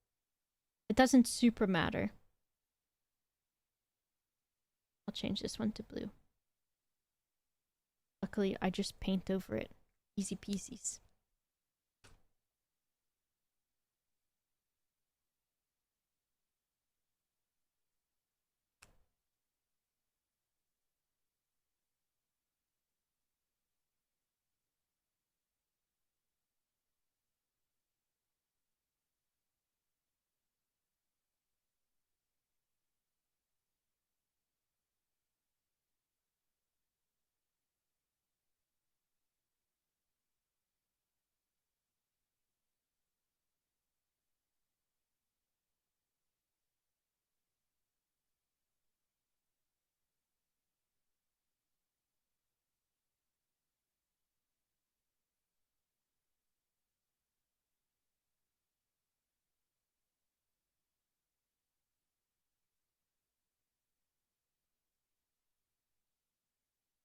It doesn't super matter. I'll change this one to blue. Luckily, I just paint over it. Easy peasies.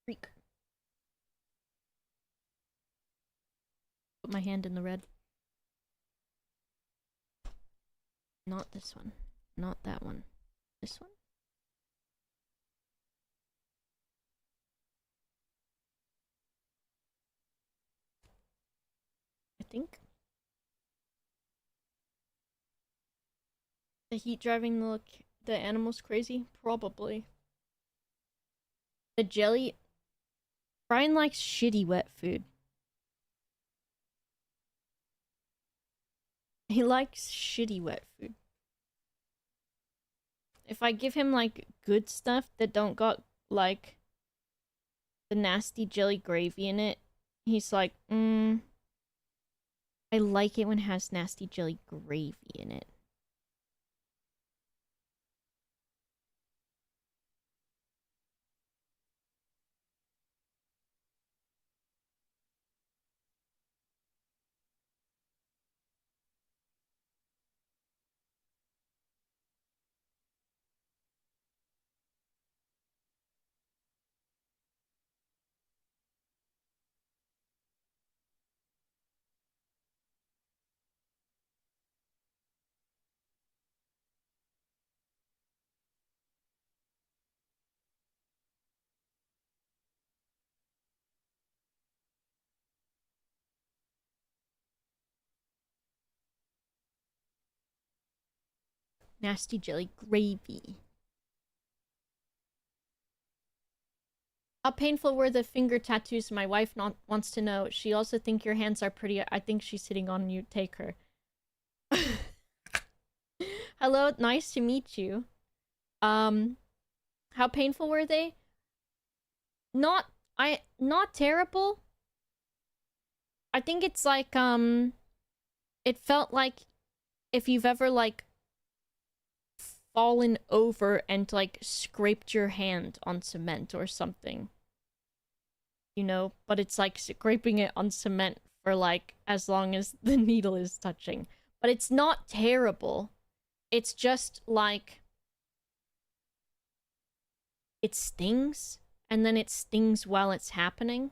Freak. Put my hand in the red. Not this one. Not that one. This one? I think. The heat driving the animals crazy? Probably. The jelly. Brian likes shitty wet food. He likes shitty wet food. If I give him like good stuff that don't got like the nasty jelly gravy in it, he's like, I like it when it has nasty jelly gravy in it. Nasty jelly gravy. How painful were the finger tattoos? My wife wants to know. She also think your hands are pretty. I think she's sitting on you. Take her. Hello, nice to meet you. How painful were they? Not terrible. I think it's like it felt like if you've ever like fallen over and like scraped your hand on cement or something. You know, but it's like scraping it on cement for like as long as the needle is touching. But it's not terrible. It's just like it stings, and then it stings while it's happening,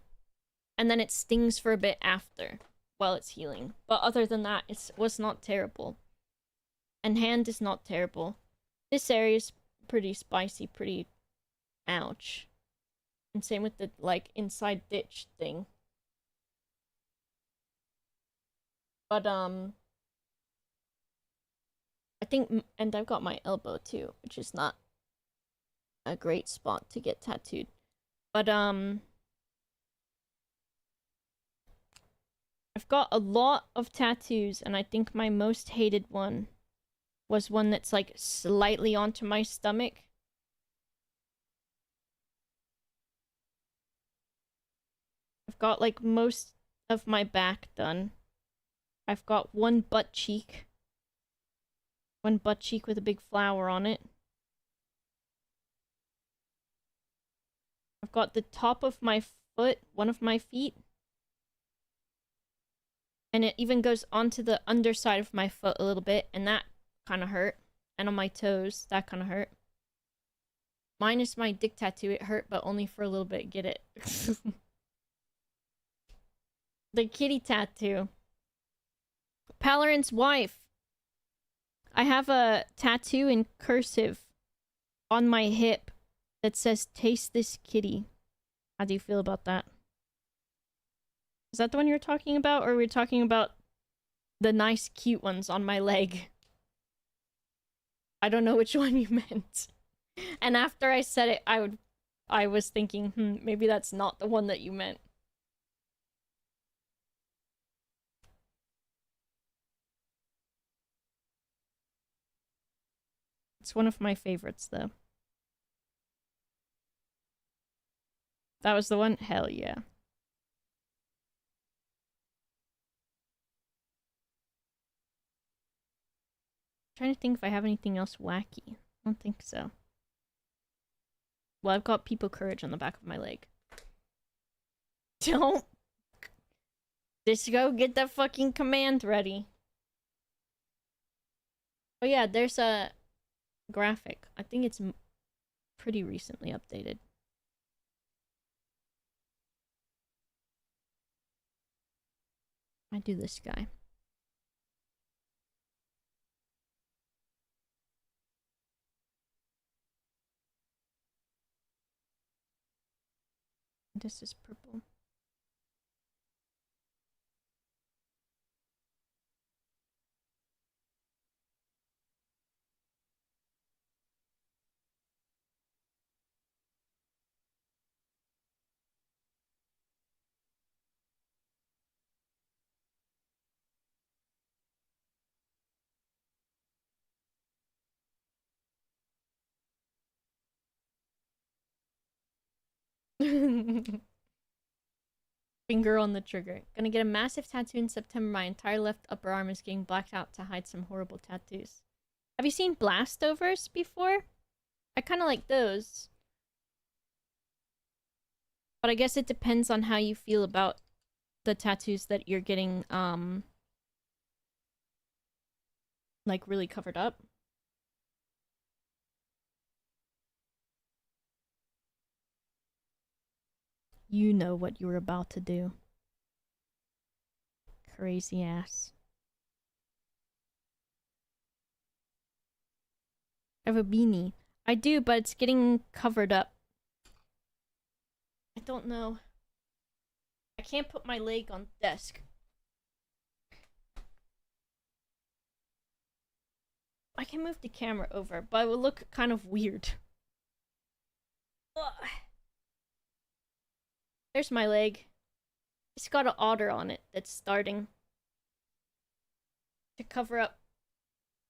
and then it stings for a bit after while it's healing. But other than that, it was not terrible. And hand is not terrible. This area is pretty spicy, pretty ouch. And same with the, like, inside ditch thing. But, I think, and I've got my elbow too, which is not a great spot to get tattooed. But, I've got a lot of tattoos, and I think my most hated one was one that's, like, slightly onto my stomach. I've got, like, most of my back done. I've got one butt cheek. One butt cheek with a big flower on it. I've got the top of my foot, one of my feet. And it even goes onto the underside of my foot a little bit, and that kind of hurt. And on my toes, that kind of hurt. Mine is my dick tattoo. It hurt, but only for a little bit. Get it? The kitty tattoo. Palarin's wife. I have a tattoo in cursive on my hip that says, "Taste this kitty." How do you feel about that? Is that the one you're talking about, or are we talking about the nice, cute ones on my leg? I don't know which one you meant. And after I said it, I was thinking, maybe that's not the one that you meant. It's one of my favorites, though. That was the one? Hell yeah. Trying to think if I have anything else wacky. I don't think so. Well, I've got people courage on the back of my leg. Don't. Just go get that fucking command ready. Oh yeah, there's a graphic. I think it's pretty recently updated. I do this guy. This is purple. Finger on the trigger. Gonna get a massive tattoo in September. My entire left upper arm is getting blacked out to hide some horrible tattoos. Have you seen Blastovers before? I kind of like those. But I guess it depends on how you feel about the tattoos that you're getting, like really covered up. You know what you were about to do. Crazy ass. I have a beanie. I do, but it's getting covered up. I don't know. I can't put my leg on the desk. I can move the camera over, but it will look kind of weird. Ugh. There's my leg. It's got an otter on it that's starting to cover up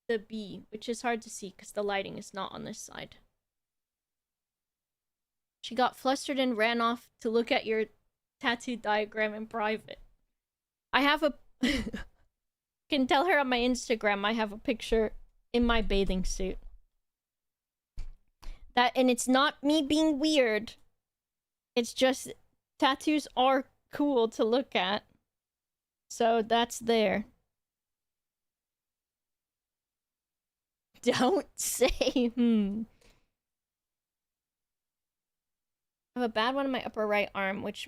the bee, which is hard to see because the lighting is not on this side. She got flustered and ran off to look at your tattoo diagram in private. I have a... can tell her on my Instagram I have a picture in my bathing suit. And it's not me being weird. It's just tattoos are cool to look at. So that's there. Don't say I have a bad one in my upper right arm, which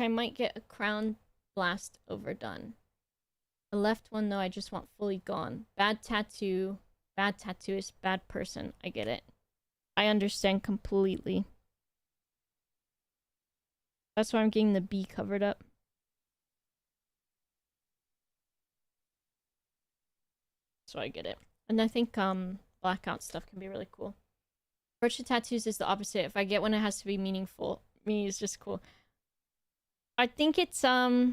I might get a crown blast overdone. The left one though, I just want fully gone. Bad tattoo is bad person. I get it. I understand completely. That's why I'm getting the B covered up. So I get it. And I think blackout stuff can be really cool. Approach to tattoos is the opposite. If I get one, it has to be meaningful. Me is just cool. I think it's I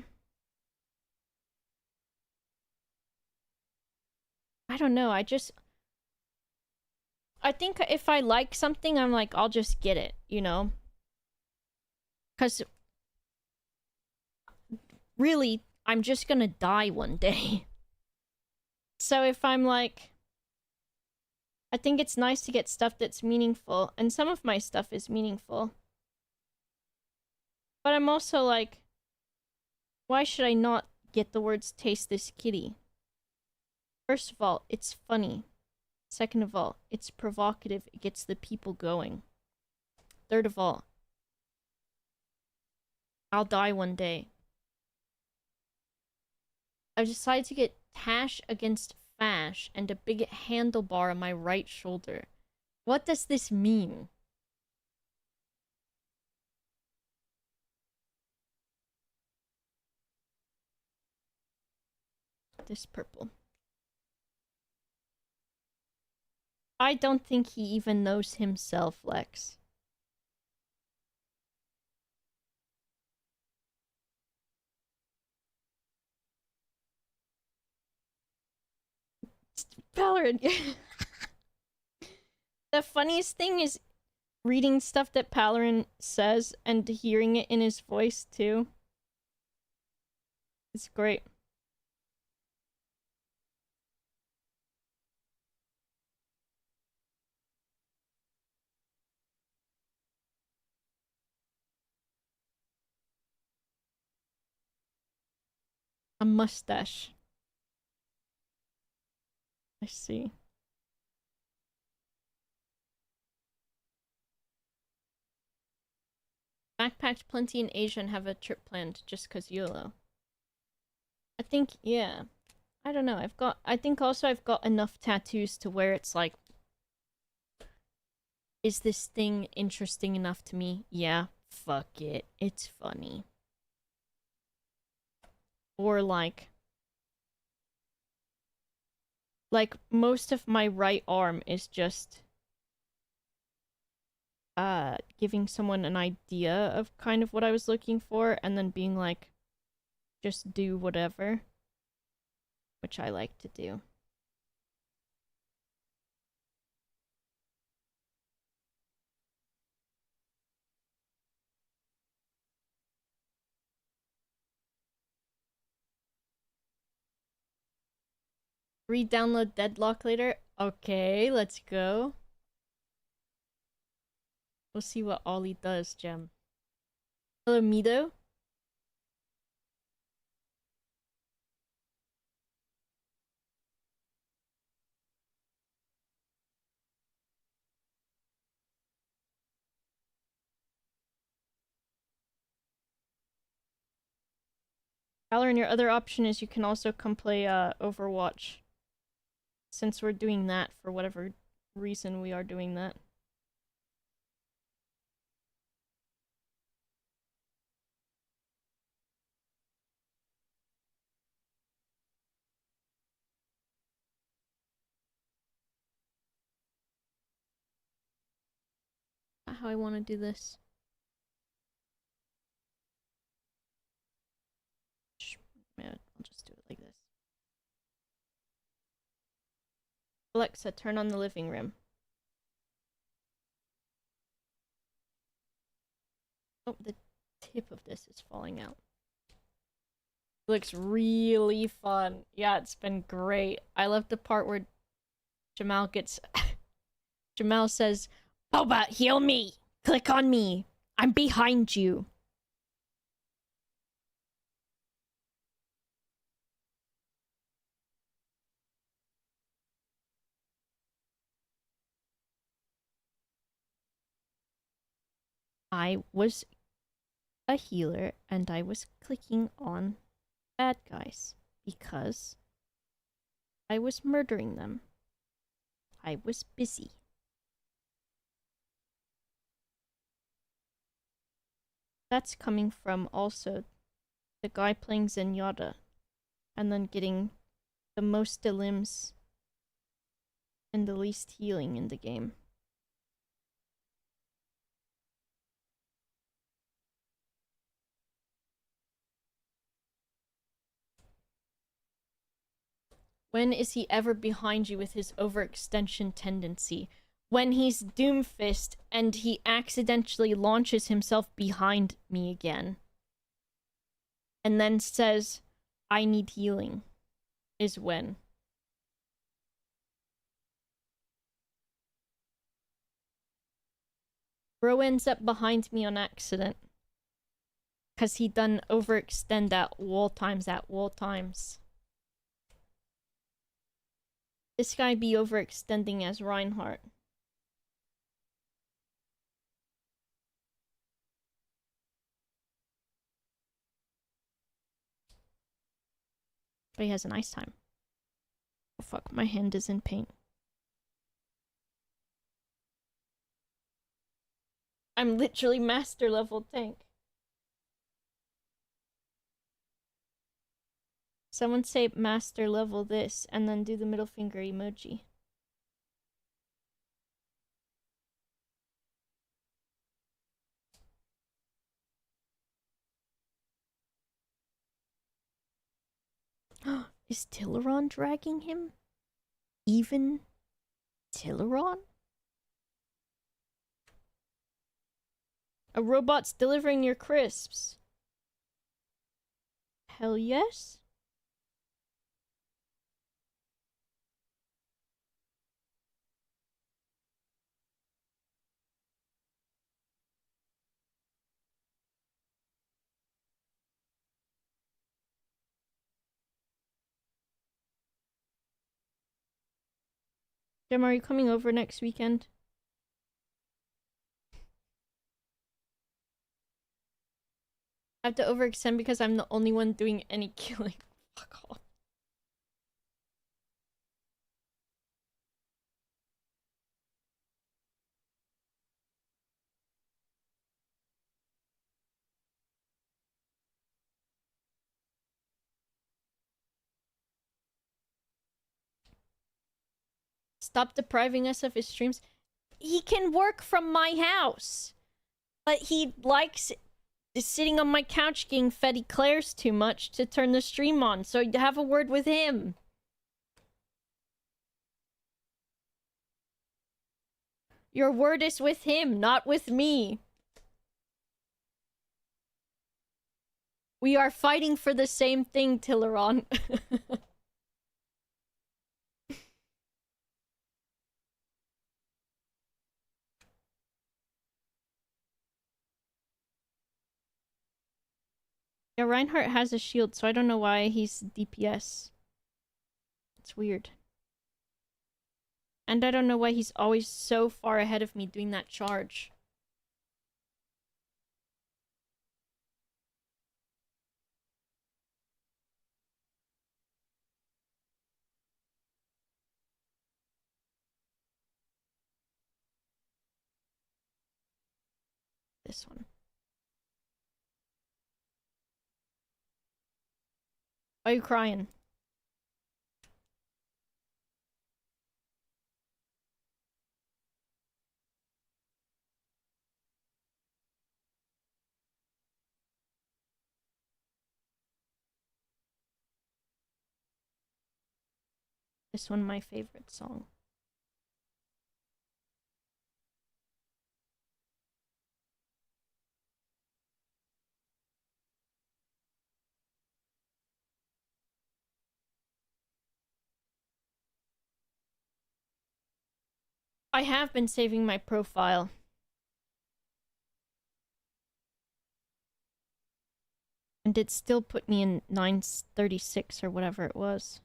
don't know. I think if I like something, I'm like, I'll just get it, you know? Because really, I'm just gonna die one day. So if I'm like, I think it's nice to get stuff that's meaningful, and some of my stuff is meaningful. But I'm also like, why should I not get the words taste this kitty? First of all, it's funny. Second of all, it's provocative. It gets the people going. Third of all, I'll die one day. I've decided to get Tash against Fash and a big handlebar on my right shoulder. What does this mean? This purple. I don't think he even knows himself, Lex. Valorant. The funniest thing is reading stuff that Palarin says and hearing it in his voice, too. It's great. A mustache. I see. Backpacked plenty in Asia and have a trip planned just 'cause YOLO. I think, yeah. I don't know. I think also I've got enough tattoos to where it's like, is this thing interesting enough to me? Yeah, fuck it. It's funny. Or like most of my right arm is just giving someone an idea of kind of what I was looking for and then being like, just do whatever, which I like to do. Re-download Deadlock later? Okay, let's go. We'll see what Ollie does, Gem. Hello, Mido. Valorant, your other option is you can also come play Overwatch. Since we're doing that, for whatever reason we are doing that. Not how I want to do this. Yeah, I'll just do it like this. Alexa, turn on the living room. Oh, the tip of this is falling out. Looks really fun. Yeah, it's been great. I love the part where Jamal gets... Jamal says, Boba, heal me! Click on me! I'm behind you! I was a healer and I was clicking on bad guys because I was murdering them. I was busy. That's coming from also the guy playing Zenyatta and then getting the most limbs and the least healing in the game. When is he ever behind you with his overextension tendency? When he's Doomfist and he accidentally launches himself behind me again. And then says, I need healing. Is when. Bro ends up behind me on accident. Because he done overextend at wall times. This guy be overextending as Reinhardt. But he has a nice time. Oh fuck, my hand is in pain. I'm literally master level tank. Someone say master level this and then do the middle finger emoji. Is Tileron dragging him? Even Tileron? A robot's delivering your crisps. Hell yes. Jim, are you coming over next weekend? I have to overextend because I'm the only one doing any killing. Fuck Stop depriving us of his streams. He can work from my house. But he likes sitting on my couch getting fed eclairs too much to turn the stream on. So have a word with him. Your word is with him, not with me. We are fighting for the same thing, Tilleron. Yeah, Reinhardt has a shield, so I don't know why he's DPS. It's weird. And I don't know why he's always so far ahead of me doing that charge. This one. Why are you crying? This one, my favorite song. I have been saving my profile. And it still put me in 936 or whatever it was.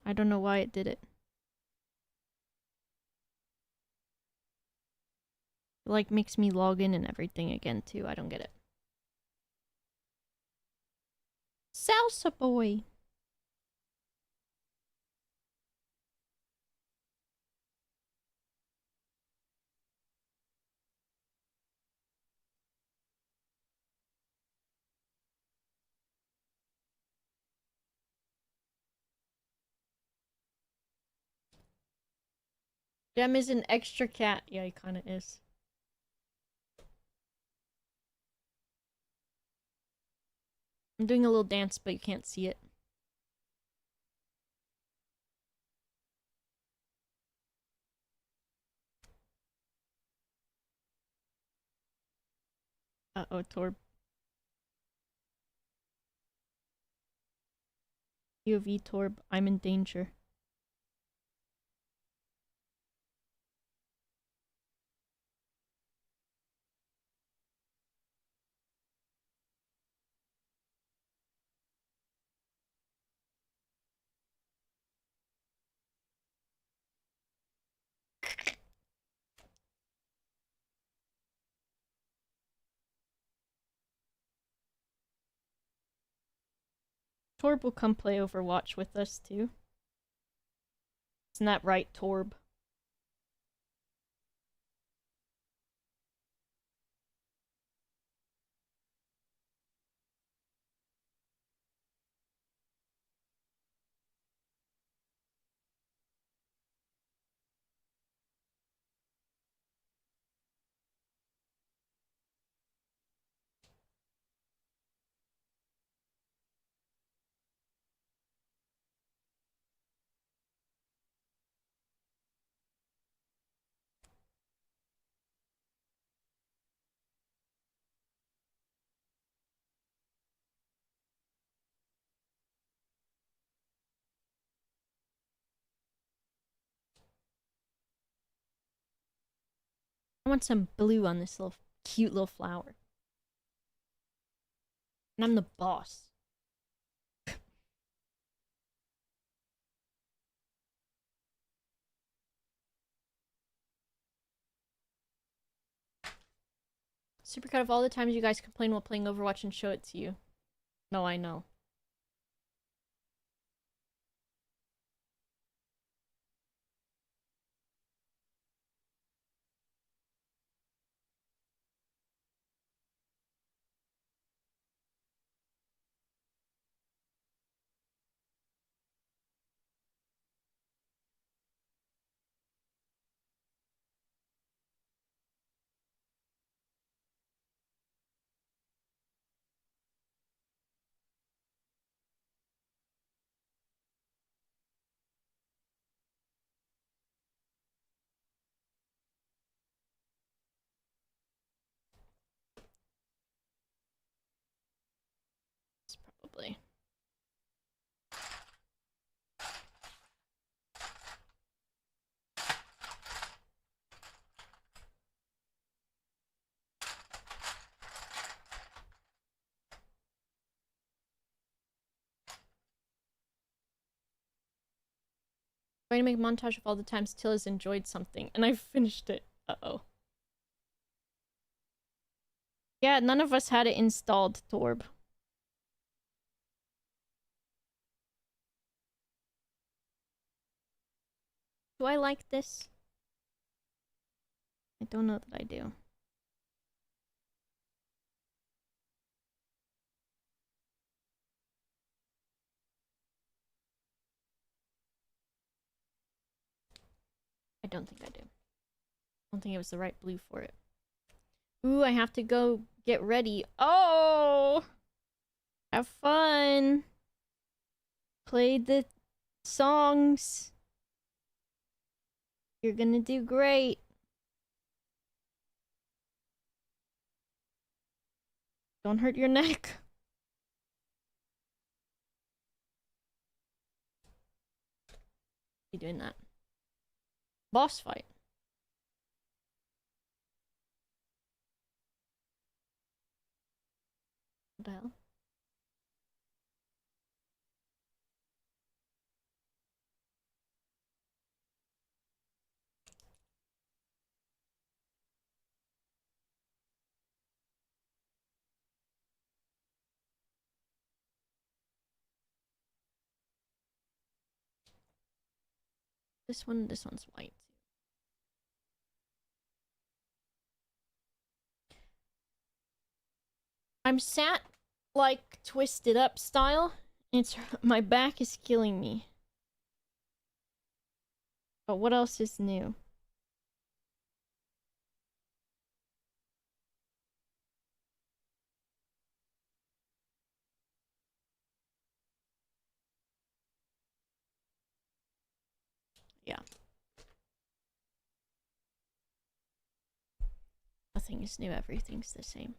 I don't know why it did it. It like makes me log in and everything again too. I don't get it. Salsa boy. Gem is an extra cat. Yeah, he kind of is. I'm doing a little dance, but you can't see it. Uh-oh, Torb. POV Torb, I'm in danger. Torb will come play Overwatch with us too. Isn't that right, Torb? I want some blue on this little cute little flower. And I'm the boss. Supercut of all the times you guys complain while playing Overwatch and show it to you. No, I know. Trying to make a montage of all the times Till has enjoyed something, and I finished it. Uh-oh. Yeah, none of us had it installed, Torb. Do I like this? I don't know that I do. I don't think I do. I don't think it was the right blue for it. Ooh, I have to go get ready. Oh! Have fun! Play the songs. You're gonna do great. Don't hurt your neck. You doing that? Boss fight. What the hell? This one's white. I'm sat like twisted up style. It's my back is killing me. But what else is new? Yeah. Nothing is new, everything's the same.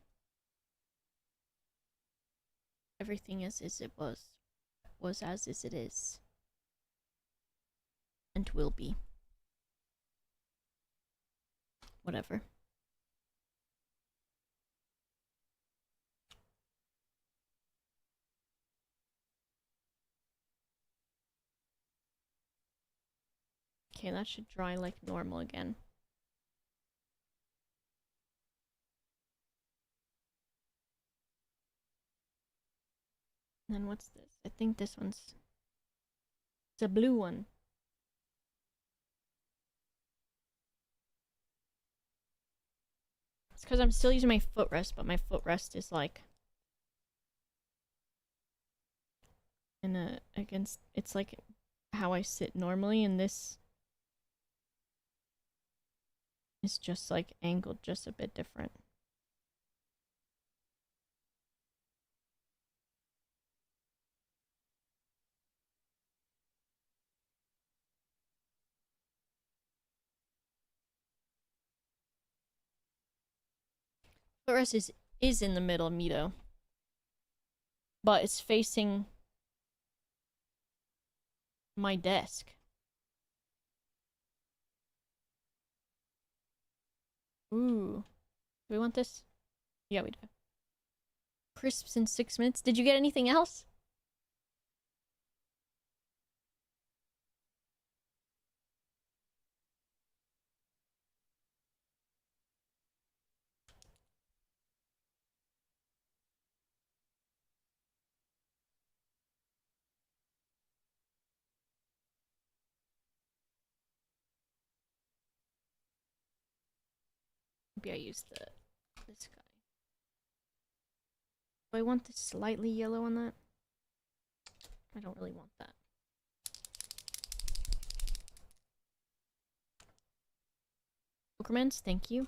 Everything is as it was as is it is. And will be. Whatever. Okay, that should dry like normal again. And then what's this? I think this one's... It's a blue one. It's because I'm still using my footrest, but my footrest is like... in a... against... It's like how I sit normally, and this... is just like angled just a bit different. Footrest is in the middle of Mito. But it's facing my desk. Ooh. Do we want this? Yeah, we do. Crisps in 6 minutes. Did you get anything else? Maybe I use this guy. Do I want the slightly yellow on that? I don't really want that. Pokermans, thank you.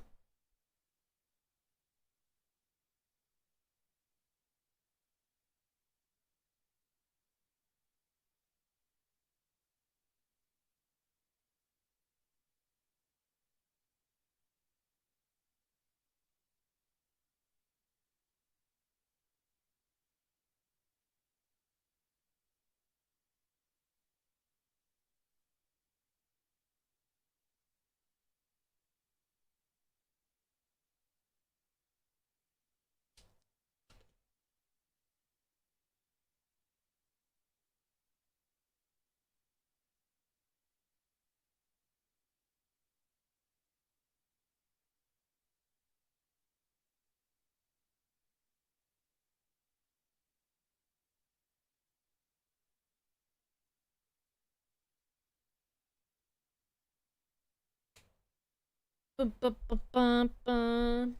Ba-ba-ba-ba-ba.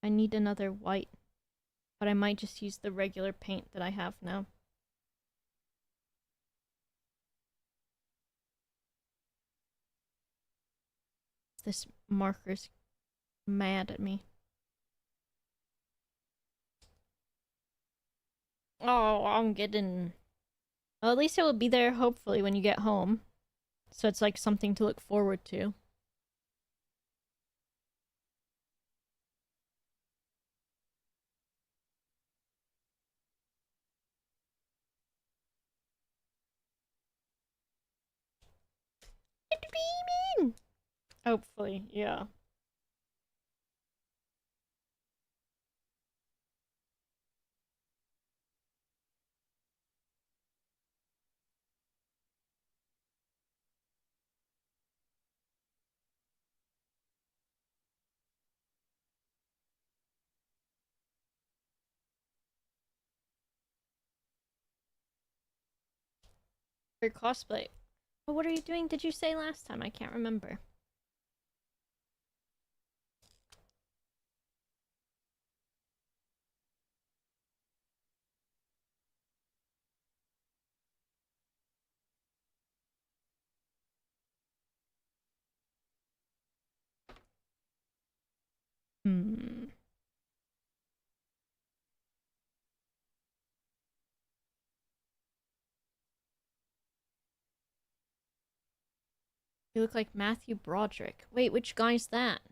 I need another white, but I might just use the regular paint that I have now. This marker's mad at me. Oh, I'm getting... Well, at least it will be there, hopefully, when you get home. So it's like something to look forward to. Hopefully, yeah. For cosplay. But what are you doing, did you say last time? I can't remember. Hmm. You look like Matthew Broderick. Wait, which guy's that?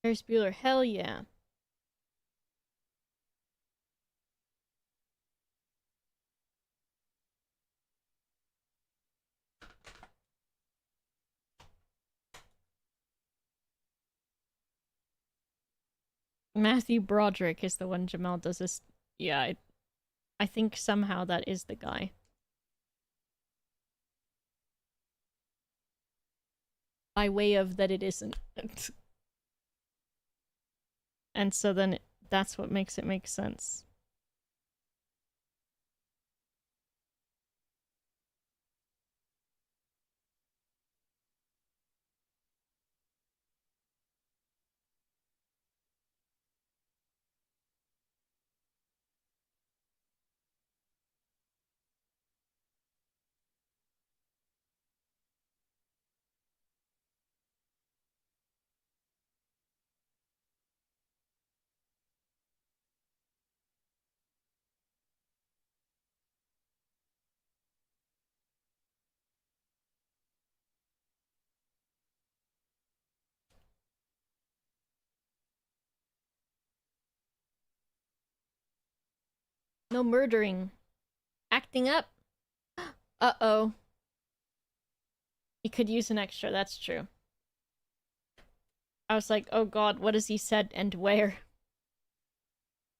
Ferris Bueller, hell yeah. Matthew Broderick is the one Jamal does this. Yeah, I think somehow that is the guy. By way of that it isn't. And so then that's what makes it make sense. No murdering. Acting up. Uh-oh. He could use an extra, that's true. I was like, oh god, what has he said and where? I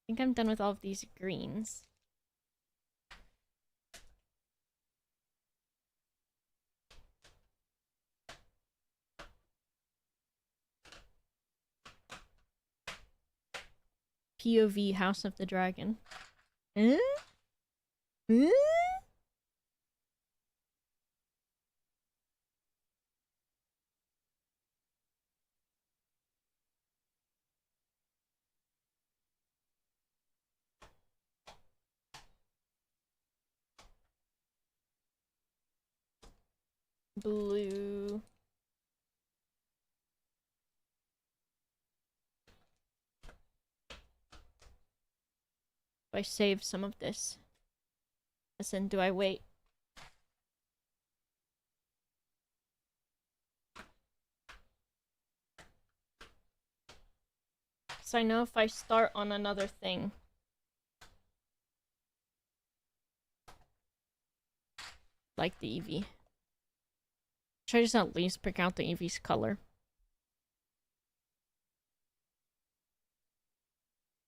think I'm done with all of these greens. POV House of the Dragon. Eh? Eh? Blue. Do I save some of this? As in, do I wait? So I know if I start on another thing. Like the Eevee. Should I just at least pick out the Eevee's color?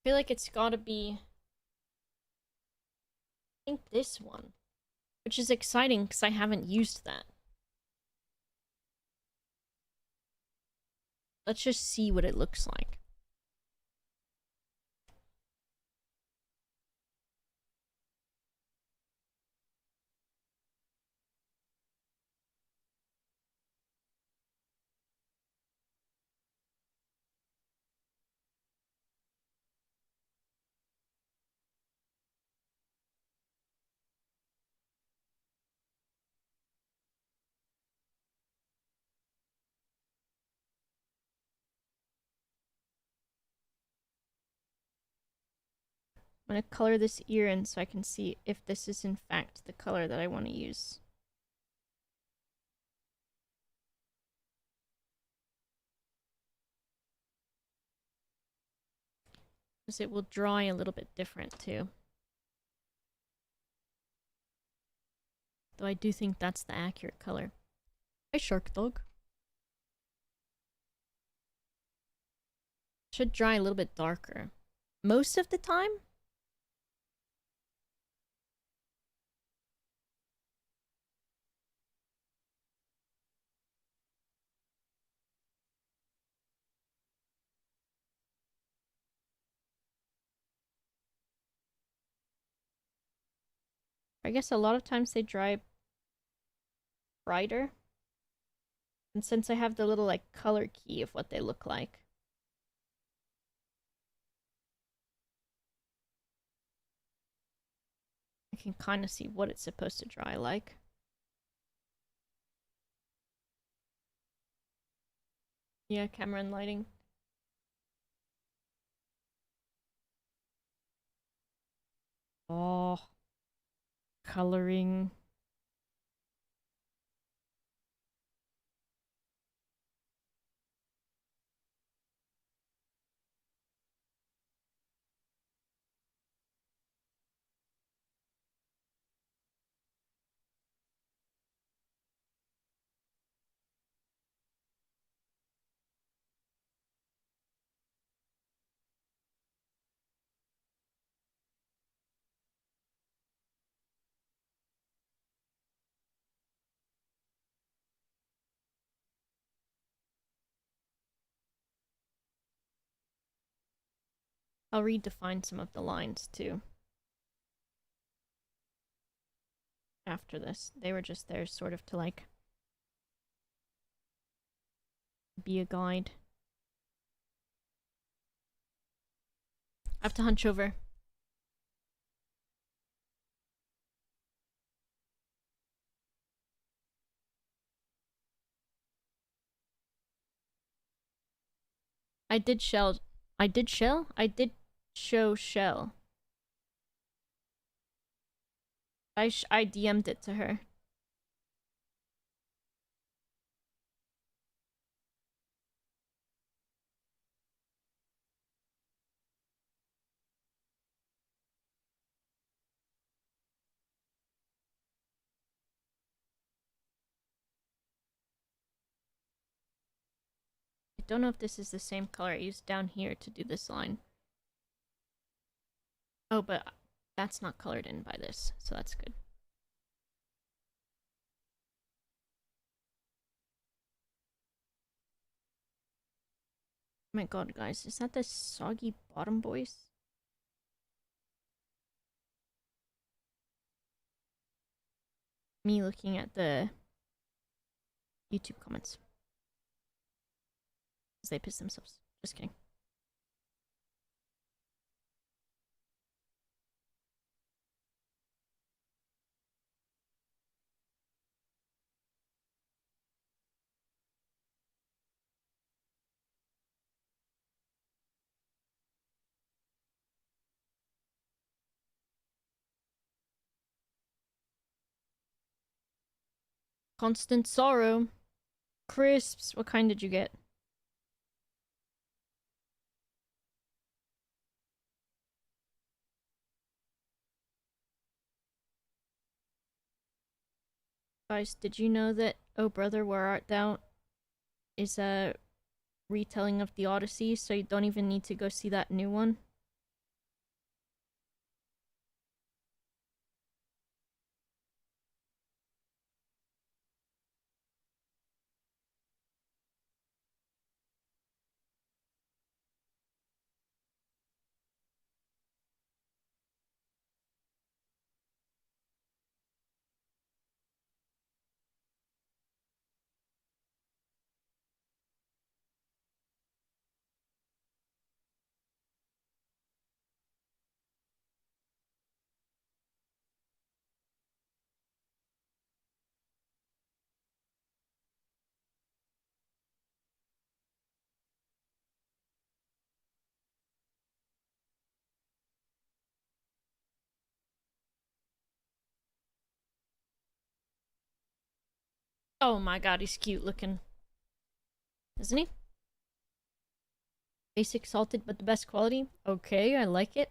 I feel like it's gotta be... I think this one. Which is exciting because I haven't used that. Let's just see what it looks like. I'm going to color this ear in so I can see if this is in fact the color that I want to use. Because it will dry a little bit different too. Though I do think that's the accurate color. Hi, Shark Dog. Should dry a little bit darker. Most of the time? I guess a lot of times they dry brighter. And since I have the little like color key of what they look like, I can kind of see what it's supposed to dry like. Yeah, camera and lighting. Oh, coloring. I'll redefine some of the lines too. After this, they were just there sort of to like be a guide. I have to hunch over. I did shell. I did shell? I did show shell. I DM'd it to her. I don't know if this is the same color I used down here to do this line. Oh, but that's not colored in by this, so that's good. Oh my god, guys, is that the Soggy Bottom voice? Me looking at the YouTube comments. Because they piss themselves. Just kidding. Constant sorrow. Crisps. What kind did you get? Guys, did you know that Oh Brother, Where Art Thou is a retelling of the Odyssey, so you don't even need to go see that new one? Oh my god, he's cute looking. Isn't he? Basic salted, but the best quality? Okay, I like it.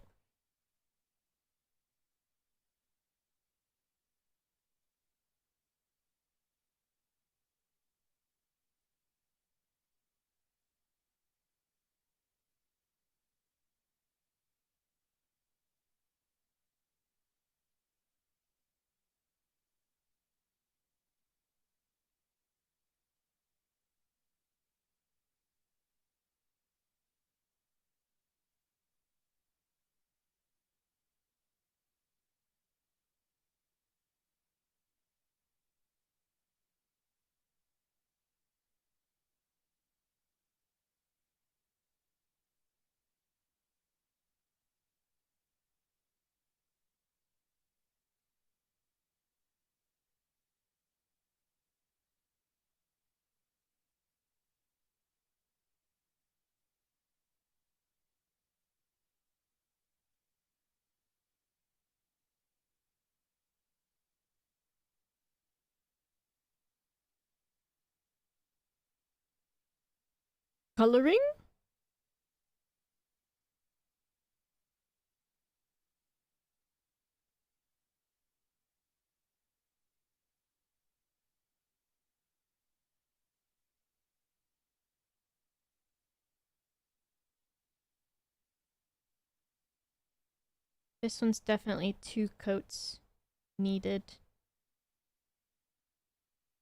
Coloring? This one's definitely 2 coats needed.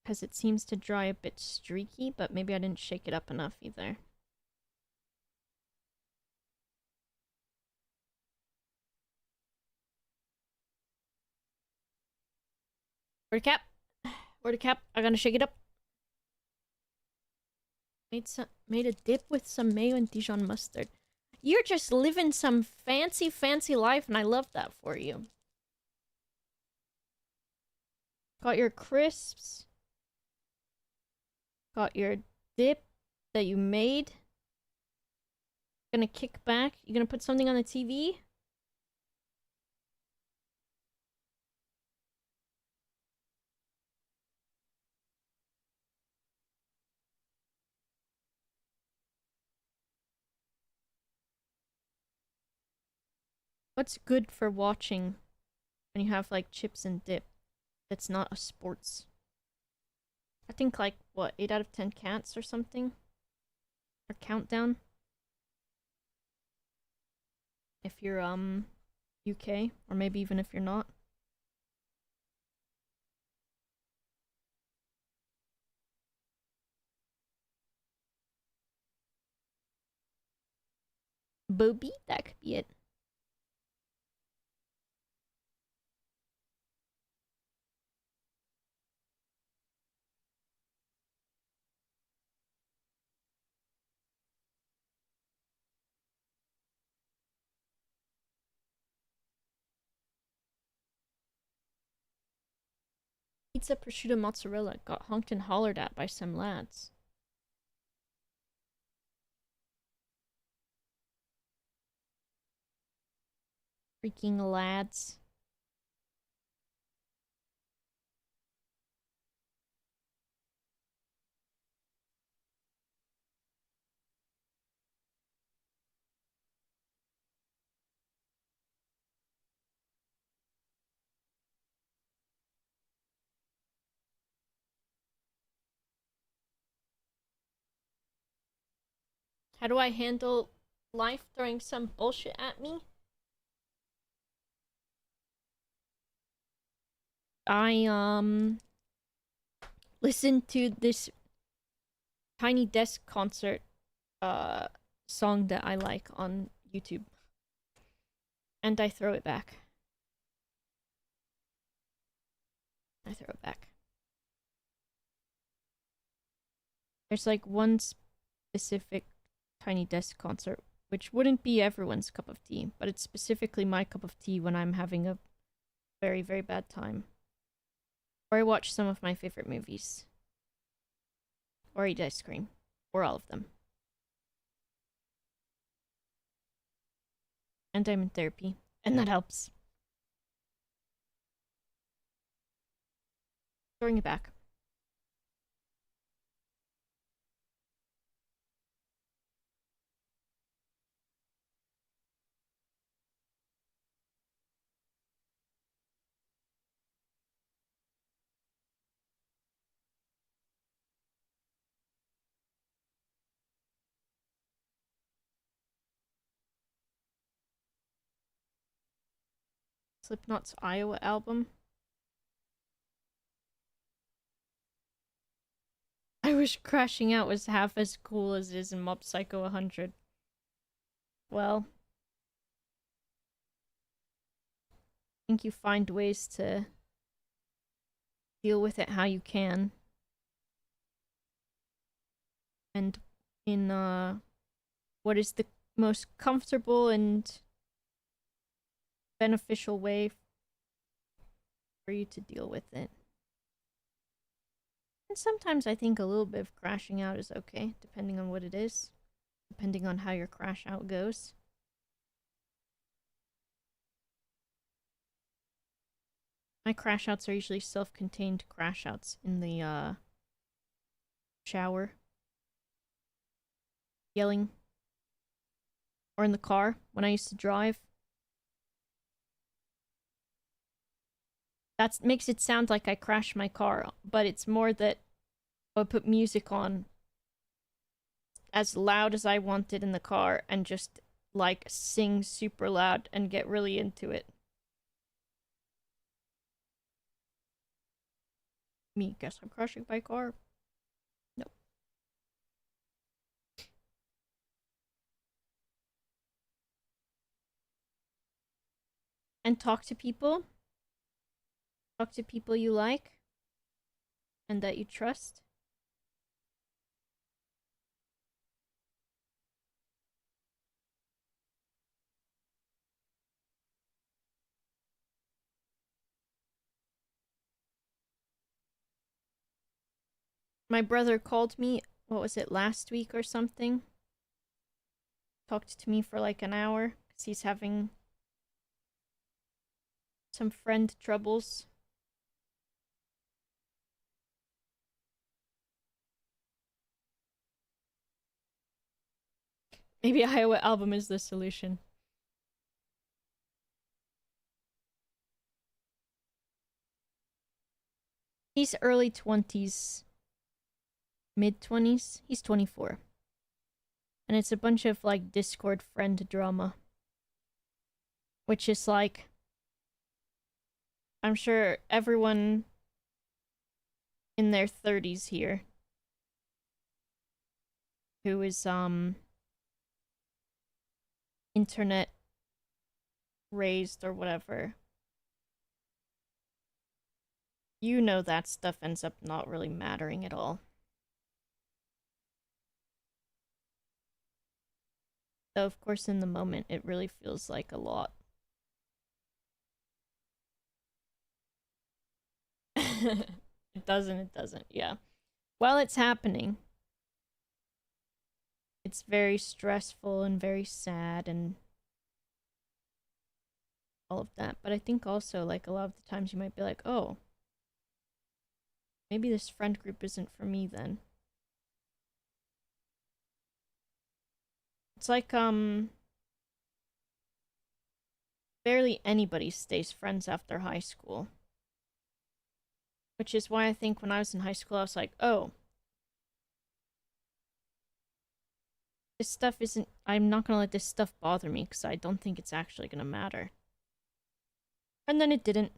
Because it seems to dry a bit streaky, but maybe I didn't shake it up enough either. Where'd the cap? Where'd the cap? I gotta shake it up. Made a dip with some mayo and Dijon mustard. You're just living some fancy, fancy life, and I love that for you. Got your crisps. Got your dip that you made. Gonna kick back. You gonna put something on the TV? What's good for watching when you have like chips and dip that's not a sports? I think like what, 8 out of 10 cats or something? Or countdown? If you're UK, or maybe even if you're not. Booby? That could be it. Pizza prosciutto mozzarella got honked and hollered at by some lads. Freaking lads. How do I handle life throwing some bullshit at me? I listened to this Tiny Desk concert uh song that I like on YouTube. And I throw it back. I throw it back. There's like one specific Tiny Desk concert, which wouldn't be everyone's cup of tea, but it's specifically my cup of tea when I'm having a very, very bad time. Or I watch some of my favorite movies. Or eat ice cream. Or all of them. And I'm in therapy. And that helps. Throwing it back. Slipknot's Iowa album. I wish Crashing Out was half as cool as it is in Mob Psycho 100. Well, I think you find ways to deal with it how you can. And in what is the most comfortable and beneficial way for you to deal with it. And sometimes I think a little bit of crashing out is okay, depending on what it is, depending on how your crash out goes. My crash outs are usually self-contained crash outs in the shower, yelling, or in the car when I used to drive. That makes it sound like I crashed my car, but it's more that I would put music on as loud as I wanted in the car and just like sing super loud and get really into it. Me, guess I'm crashing my car. No. And talk to people. Talk to people you like and that you trust. My brother called me, what was it, last week or something? Talked to me for like an hour because he's having some friend troubles. Maybe Iowa album is the solution. He's early 20s, mid 20s. He's 24. And it's a bunch of like Discord friend drama. Which is like, I'm sure everyone in their 30s here who is internet raised or whatever, you know that stuff ends up not really mattering at all. Though of course in the moment it really feels like a lot. It doesn't, yeah. While it's happening, it's very stressful and very sad and all of that. But I think also, like, a lot of the times you might be like, oh, maybe this friend group isn't for me then. It's like, barely anybody stays friends after high school. Which is why I think when I was in high school, I was like, oh, this stuff isn't, I'm not gonna let this stuff bother me because I don't think it's actually gonna matter. And then it didn't.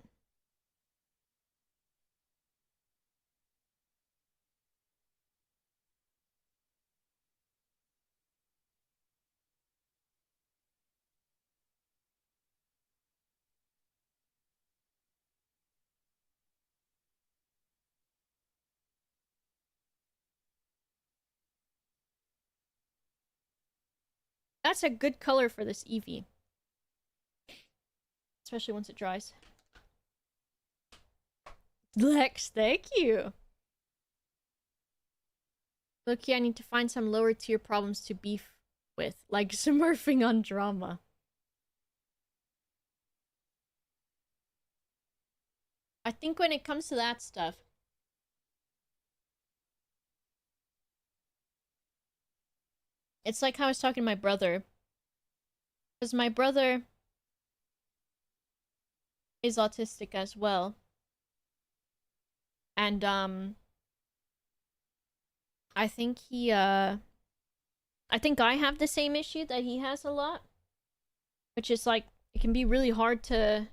That's a good color for this Eevee. Especially once it dries. Lex, thank you. Look, yeah, I need to find some lower tier problems to beef with, like smurfing on drama. I think when it comes to that stuff, it's like how I was talking to my brother. Because my brother is autistic as well. And, I think I think I have the same issue that he has a lot. Which is like, it can be really hard to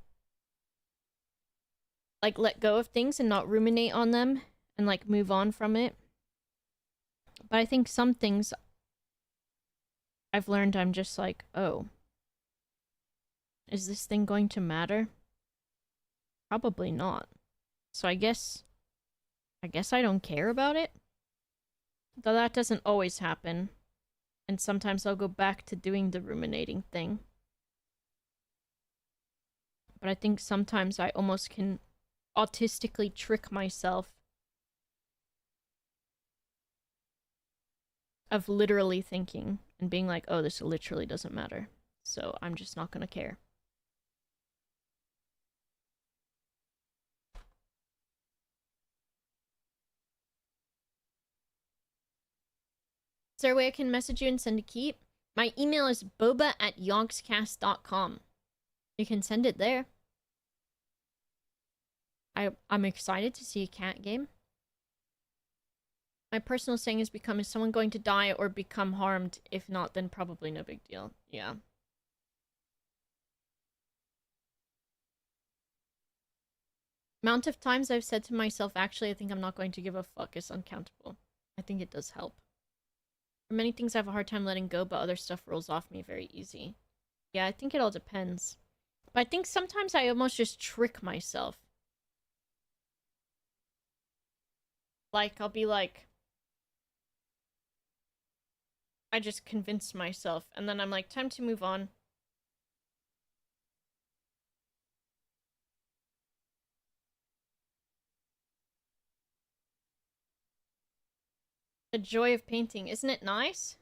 like let go of things and not ruminate on them and like move on from it. But I think some things I've learned I'm just like, oh, is this thing going to matter? Probably not. So I guess I don't care about it. Though that doesn't always happen. And sometimes I'll go back to doing the ruminating thing. But I think sometimes I almost can autistically trick myself of literally thinking and being like, oh, this literally doesn't matter. So I'm just not gonna care. Is there a way I can message you and send a keep? My email is boba@yonkscast.com. You can send it there. I'm excited to see a cat game. My personal saying has become, is someone going to die or become harmed? If not, then probably no big deal. Yeah. Amount of times I've said to myself, actually, I think I'm not going to give a fuck is uncountable. I think it does help. For many things I have a hard time letting go, but other stuff rolls off me very easy. Yeah, I think it all depends. But I think sometimes I almost just trick myself. Like, I'll be like, I just convinced myself, and then I'm like, time to move on. The joy of painting, isn't it nice?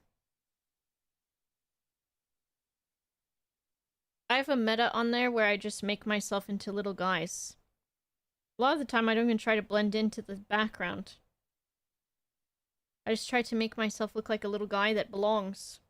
I have a meta on there where I just make myself into little guys. A lot of the time I don't even try to blend into the background. I just try to make myself look like a little guy that belongs.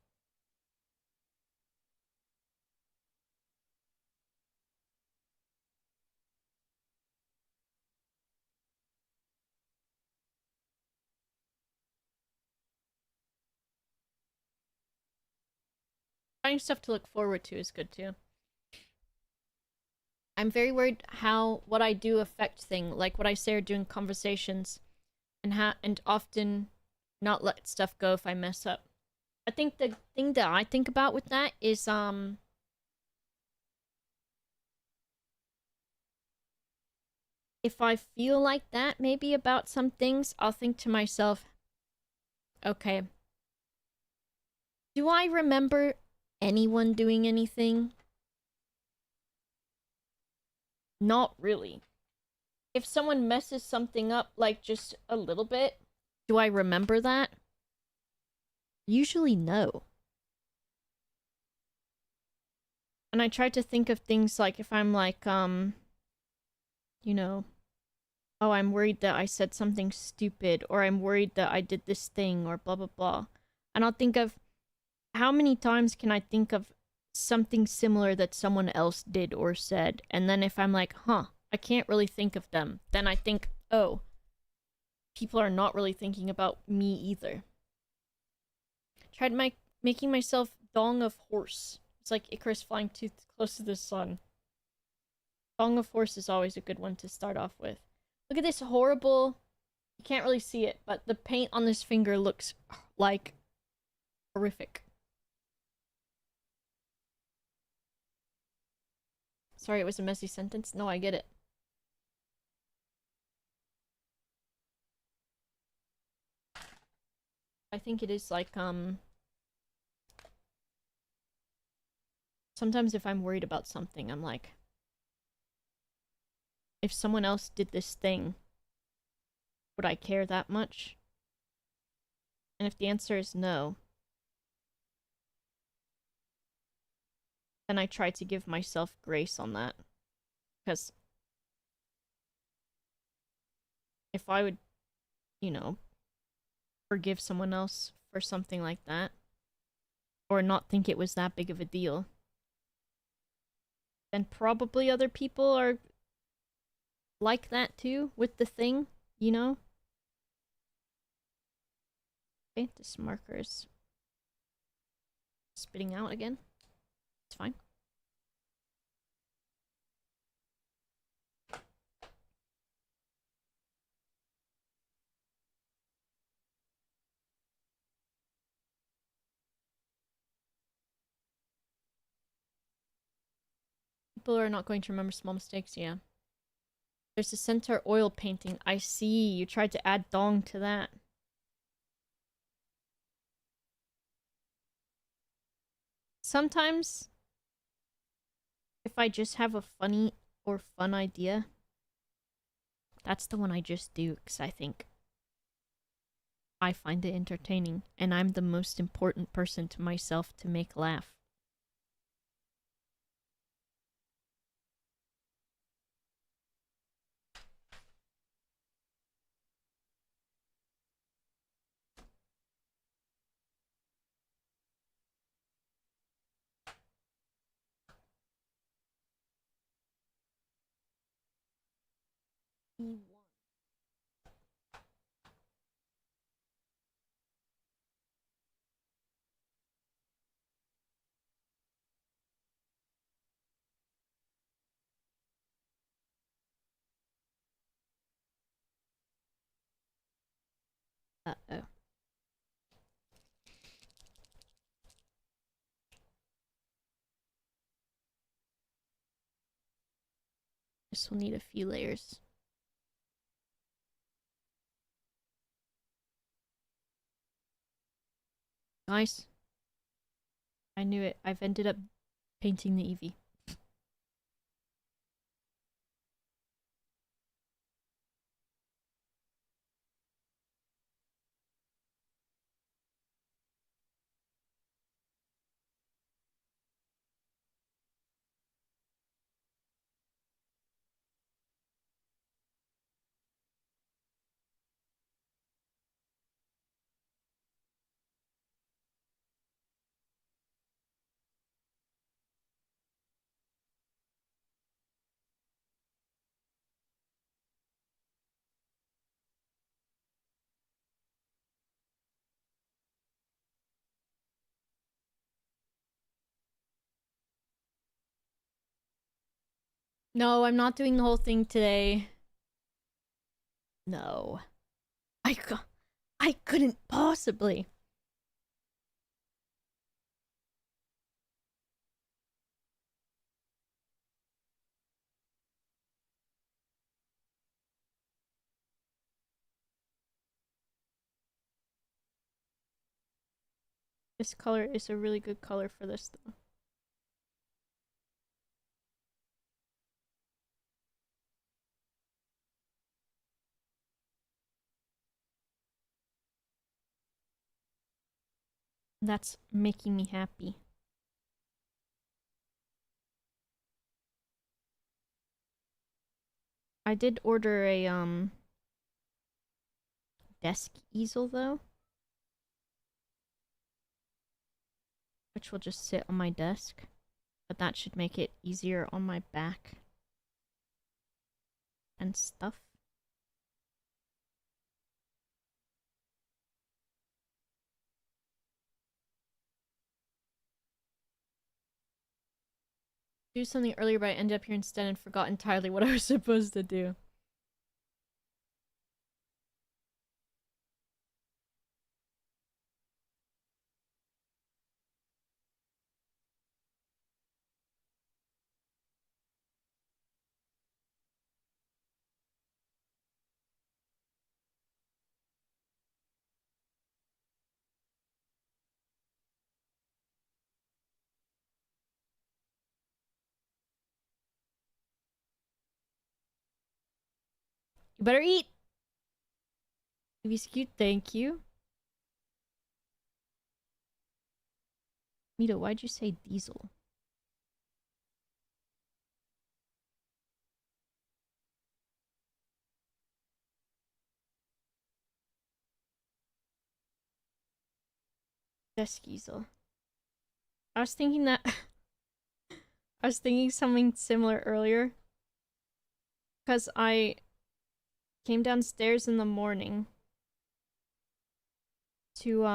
Finding stuff to look forward to is good too. I'm very worried how what I do affect things, like what I say or do in conversations, and often not let stuff go if I mess up. I think the thing that I think about with that is if I feel like that maybe about some things, I'll think to myself, okay, do I remember anyone doing anything? Not really. If someone messes something up like just a little bit, do I remember that? Usually no. And I try to think of things like if I'm like, you know, oh, I'm worried that I said something stupid, or I'm worried that I did this thing, or blah, blah, blah. And I'll think of how many times can I think of something similar that someone else did or said. And then if I'm like, huh, I can't really think of them, then I think, oh, people are not really thinking about me either. Tried making myself Dong of Horse. It's like Icarus flying too close to the sun. Dong of Horse is always a good one to start off with. Look at this horrible... You can't really see it, but the paint on this finger looks like horrific. Sorry, it was a messy sentence. No, I get it. I think it is like, sometimes if I'm worried about something, I'm like, if someone else did this thing, would I care that much? And if the answer is no, then I try to give myself grace on that. Because if I would, you know, forgive someone else for something like that, or not think it was that big of a deal, then probably other people are like that too with the thing, you know? Okay, this marker is spitting out again. It's fine. People are not going to remember small mistakes, yeah. There's a centaur oil painting. I see. You tried to add dong to that. Sometimes, if I just have a funny or fun idea, that's the one I just do, because I think I find it entertaining, and I'm the most important person to myself to make laugh. Uh-oh. This will need a few layers. Nice. I knew it. I've ended up painting the Eevee. No, I'm not doing the whole thing today. No. I couldn't possibly. This color is a really good color for this, though. That's making me happy. I did order a desk easel though, which will just sit on my desk, but that should make it easier on my back and stuff. Do something earlier, but I ended up here instead and forgot entirely what I was supposed to do. You better eat! Eevee's cute, thank you. Mito, why'd you say diesel? Desk easel. I was thinking that... I was thinking something similar earlier. Because I came downstairs in the morning to,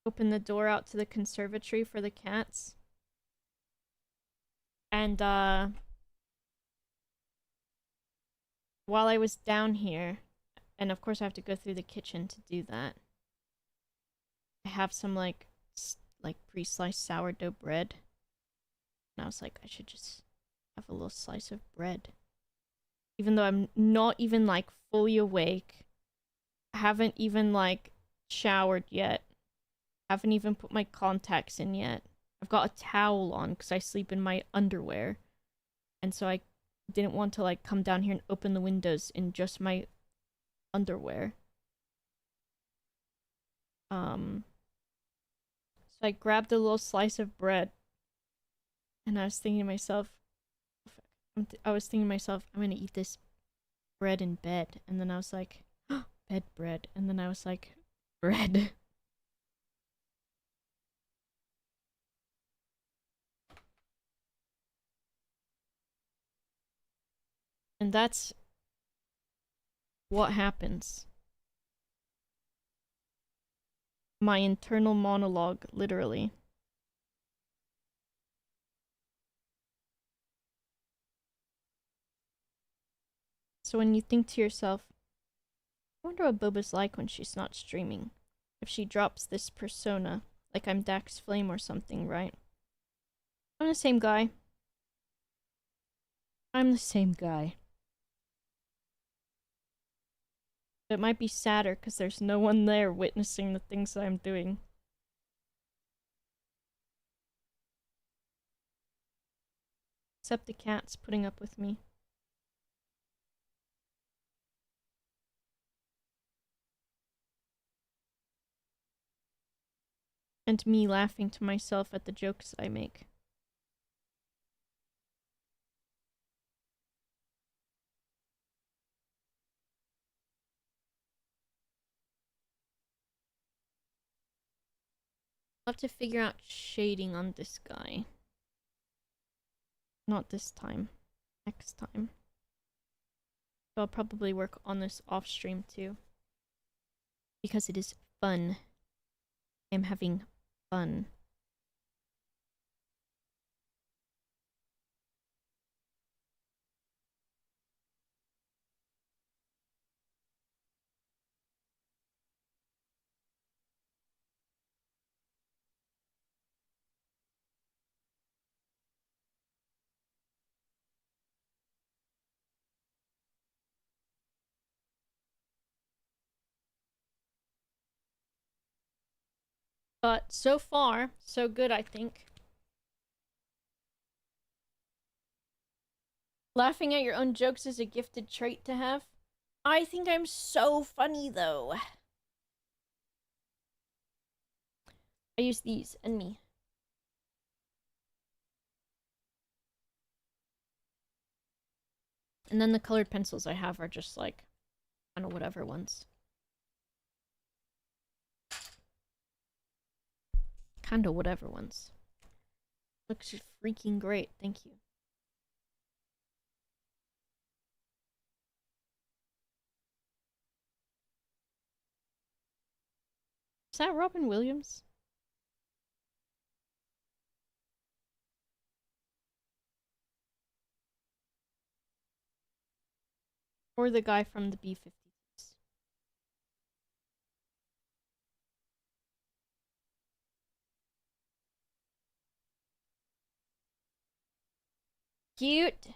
open the door out to the conservatory for the cats. And, while I was down here, and of course I have to go through the kitchen to do that, I have some, like pre-sliced sourdough bread. And I was like, I should just have a little slice of bread. Even though I'm not even like fully awake. I haven't even like showered yet. Haven't even put my contacts in yet. I've got a towel on because I sleep in my underwear. And so I didn't want to like come down here and open the windows in just my underwear. So I grabbed a little slice of bread. And I was thinking to myself, I'm gonna eat this bread in bed. And then I was like, bed bread. And then I was like, bread. And that's what happens. My internal monologue, literally. So when you think to yourself, I wonder what Boba's like when she's not streaming. If she drops this persona, like I'm Dax Flame or something, right? I'm the same guy. I'm the same guy. It might be sadder because there's no one there witnessing the things that I'm doing. Except the cat's putting up with me. And me laughing to myself at the jokes I make. I'll have to figure out shading on this guy. Not this time. Next time. So I'll probably work on this off stream too. Because it is fun. I'm having fun. But so far, so good, I think. Laughing at your own jokes is a gifted trait to have. I think I'm so funny, though. I use these and me. And then the colored pencils I have are just like, I don't know, whatever ones. Kinda whatever ones. Looks just freaking great, thank you. Is that Robin Williams? Or the guy from the B-52s? Cute.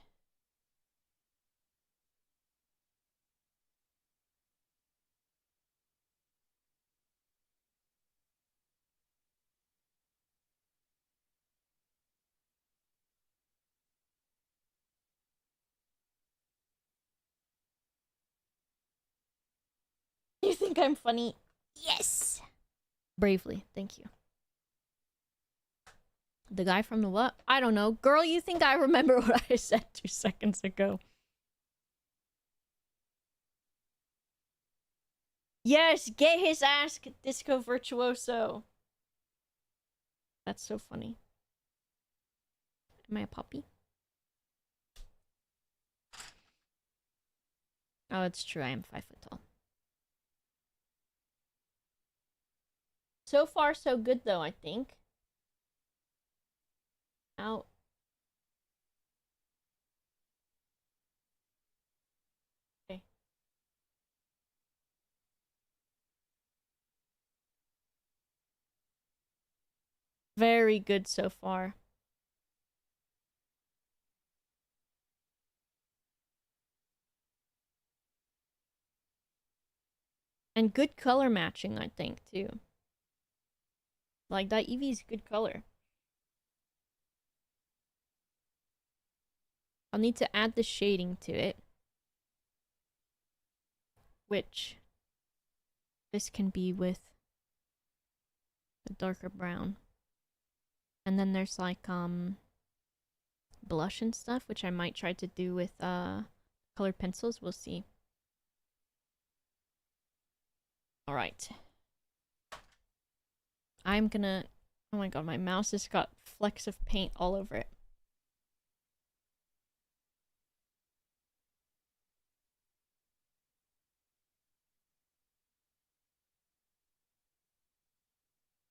You think I'm funny? Yes! Bravely, thank you. The guy from the what? I don't know. Girl, you think I remember what I said 2 seconds ago. Yes, get his ass, Disco Virtuoso. That's so funny. Am I a puppy? Oh, it's true. I am 5 foot tall. So far, so good, though, I think. Out. Okay. Very good so far. And good color matching, I think, too. Like, that Eevee's good color. I'll need to add the shading to it. Which this can be with the darker brown. And then there's like blush and stuff, which I might try to do with colored pencils. We'll see. Alright. I'm gonna... Oh my god, my mouse has got flecks of paint all over it.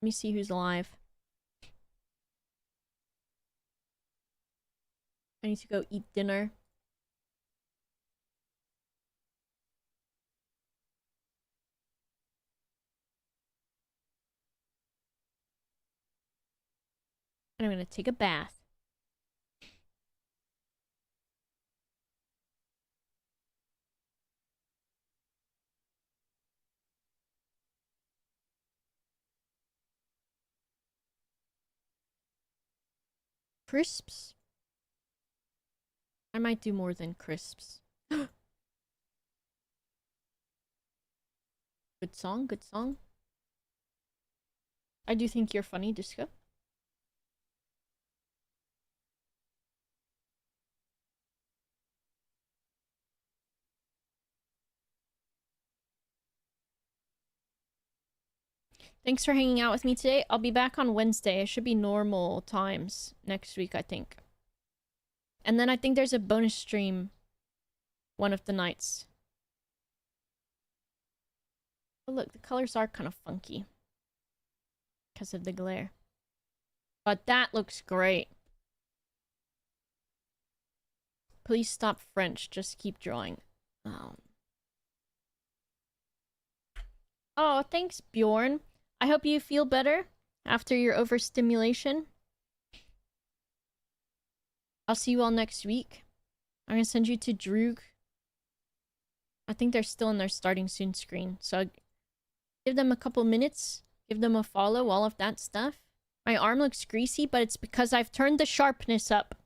Let me see who's alive. I need to go eat dinner. And I'm gonna take a bath. Crisps? I might do more than crisps. Good song, good song. I do think you're funny, Disco. Thanks for hanging out with me today. I'll be back on Wednesday. It should be normal times next week, I think. And then I think there's a bonus stream one of the nights. Oh, look, the colors are kind of funky because of the glare. But that looks great. Please stop French. Just keep drawing. Oh, thanks, Bjorn. I hope you feel better after your overstimulation. I'll see you all next week. I'm gonna send you to Droog. I think they're still in their starting soon screen, so give them a couple minutes. Give them a follow, all of that stuff. My arm looks greasy, but it's because I've turned the sharpness up.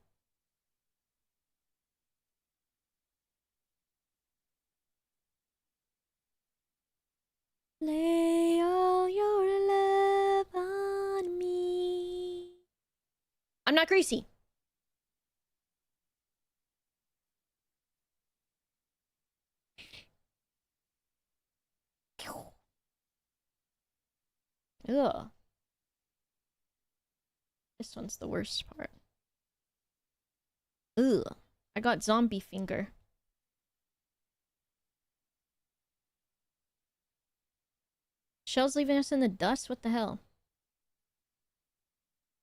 Lay all your love on me. I'm not greasy. Ugh. This one's the worst part. Ugh. I got zombie finger. Shell's leaving us in the dust? What the hell?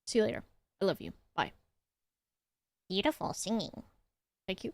See you later. I love you. Bye. Beautiful singing. Thank you.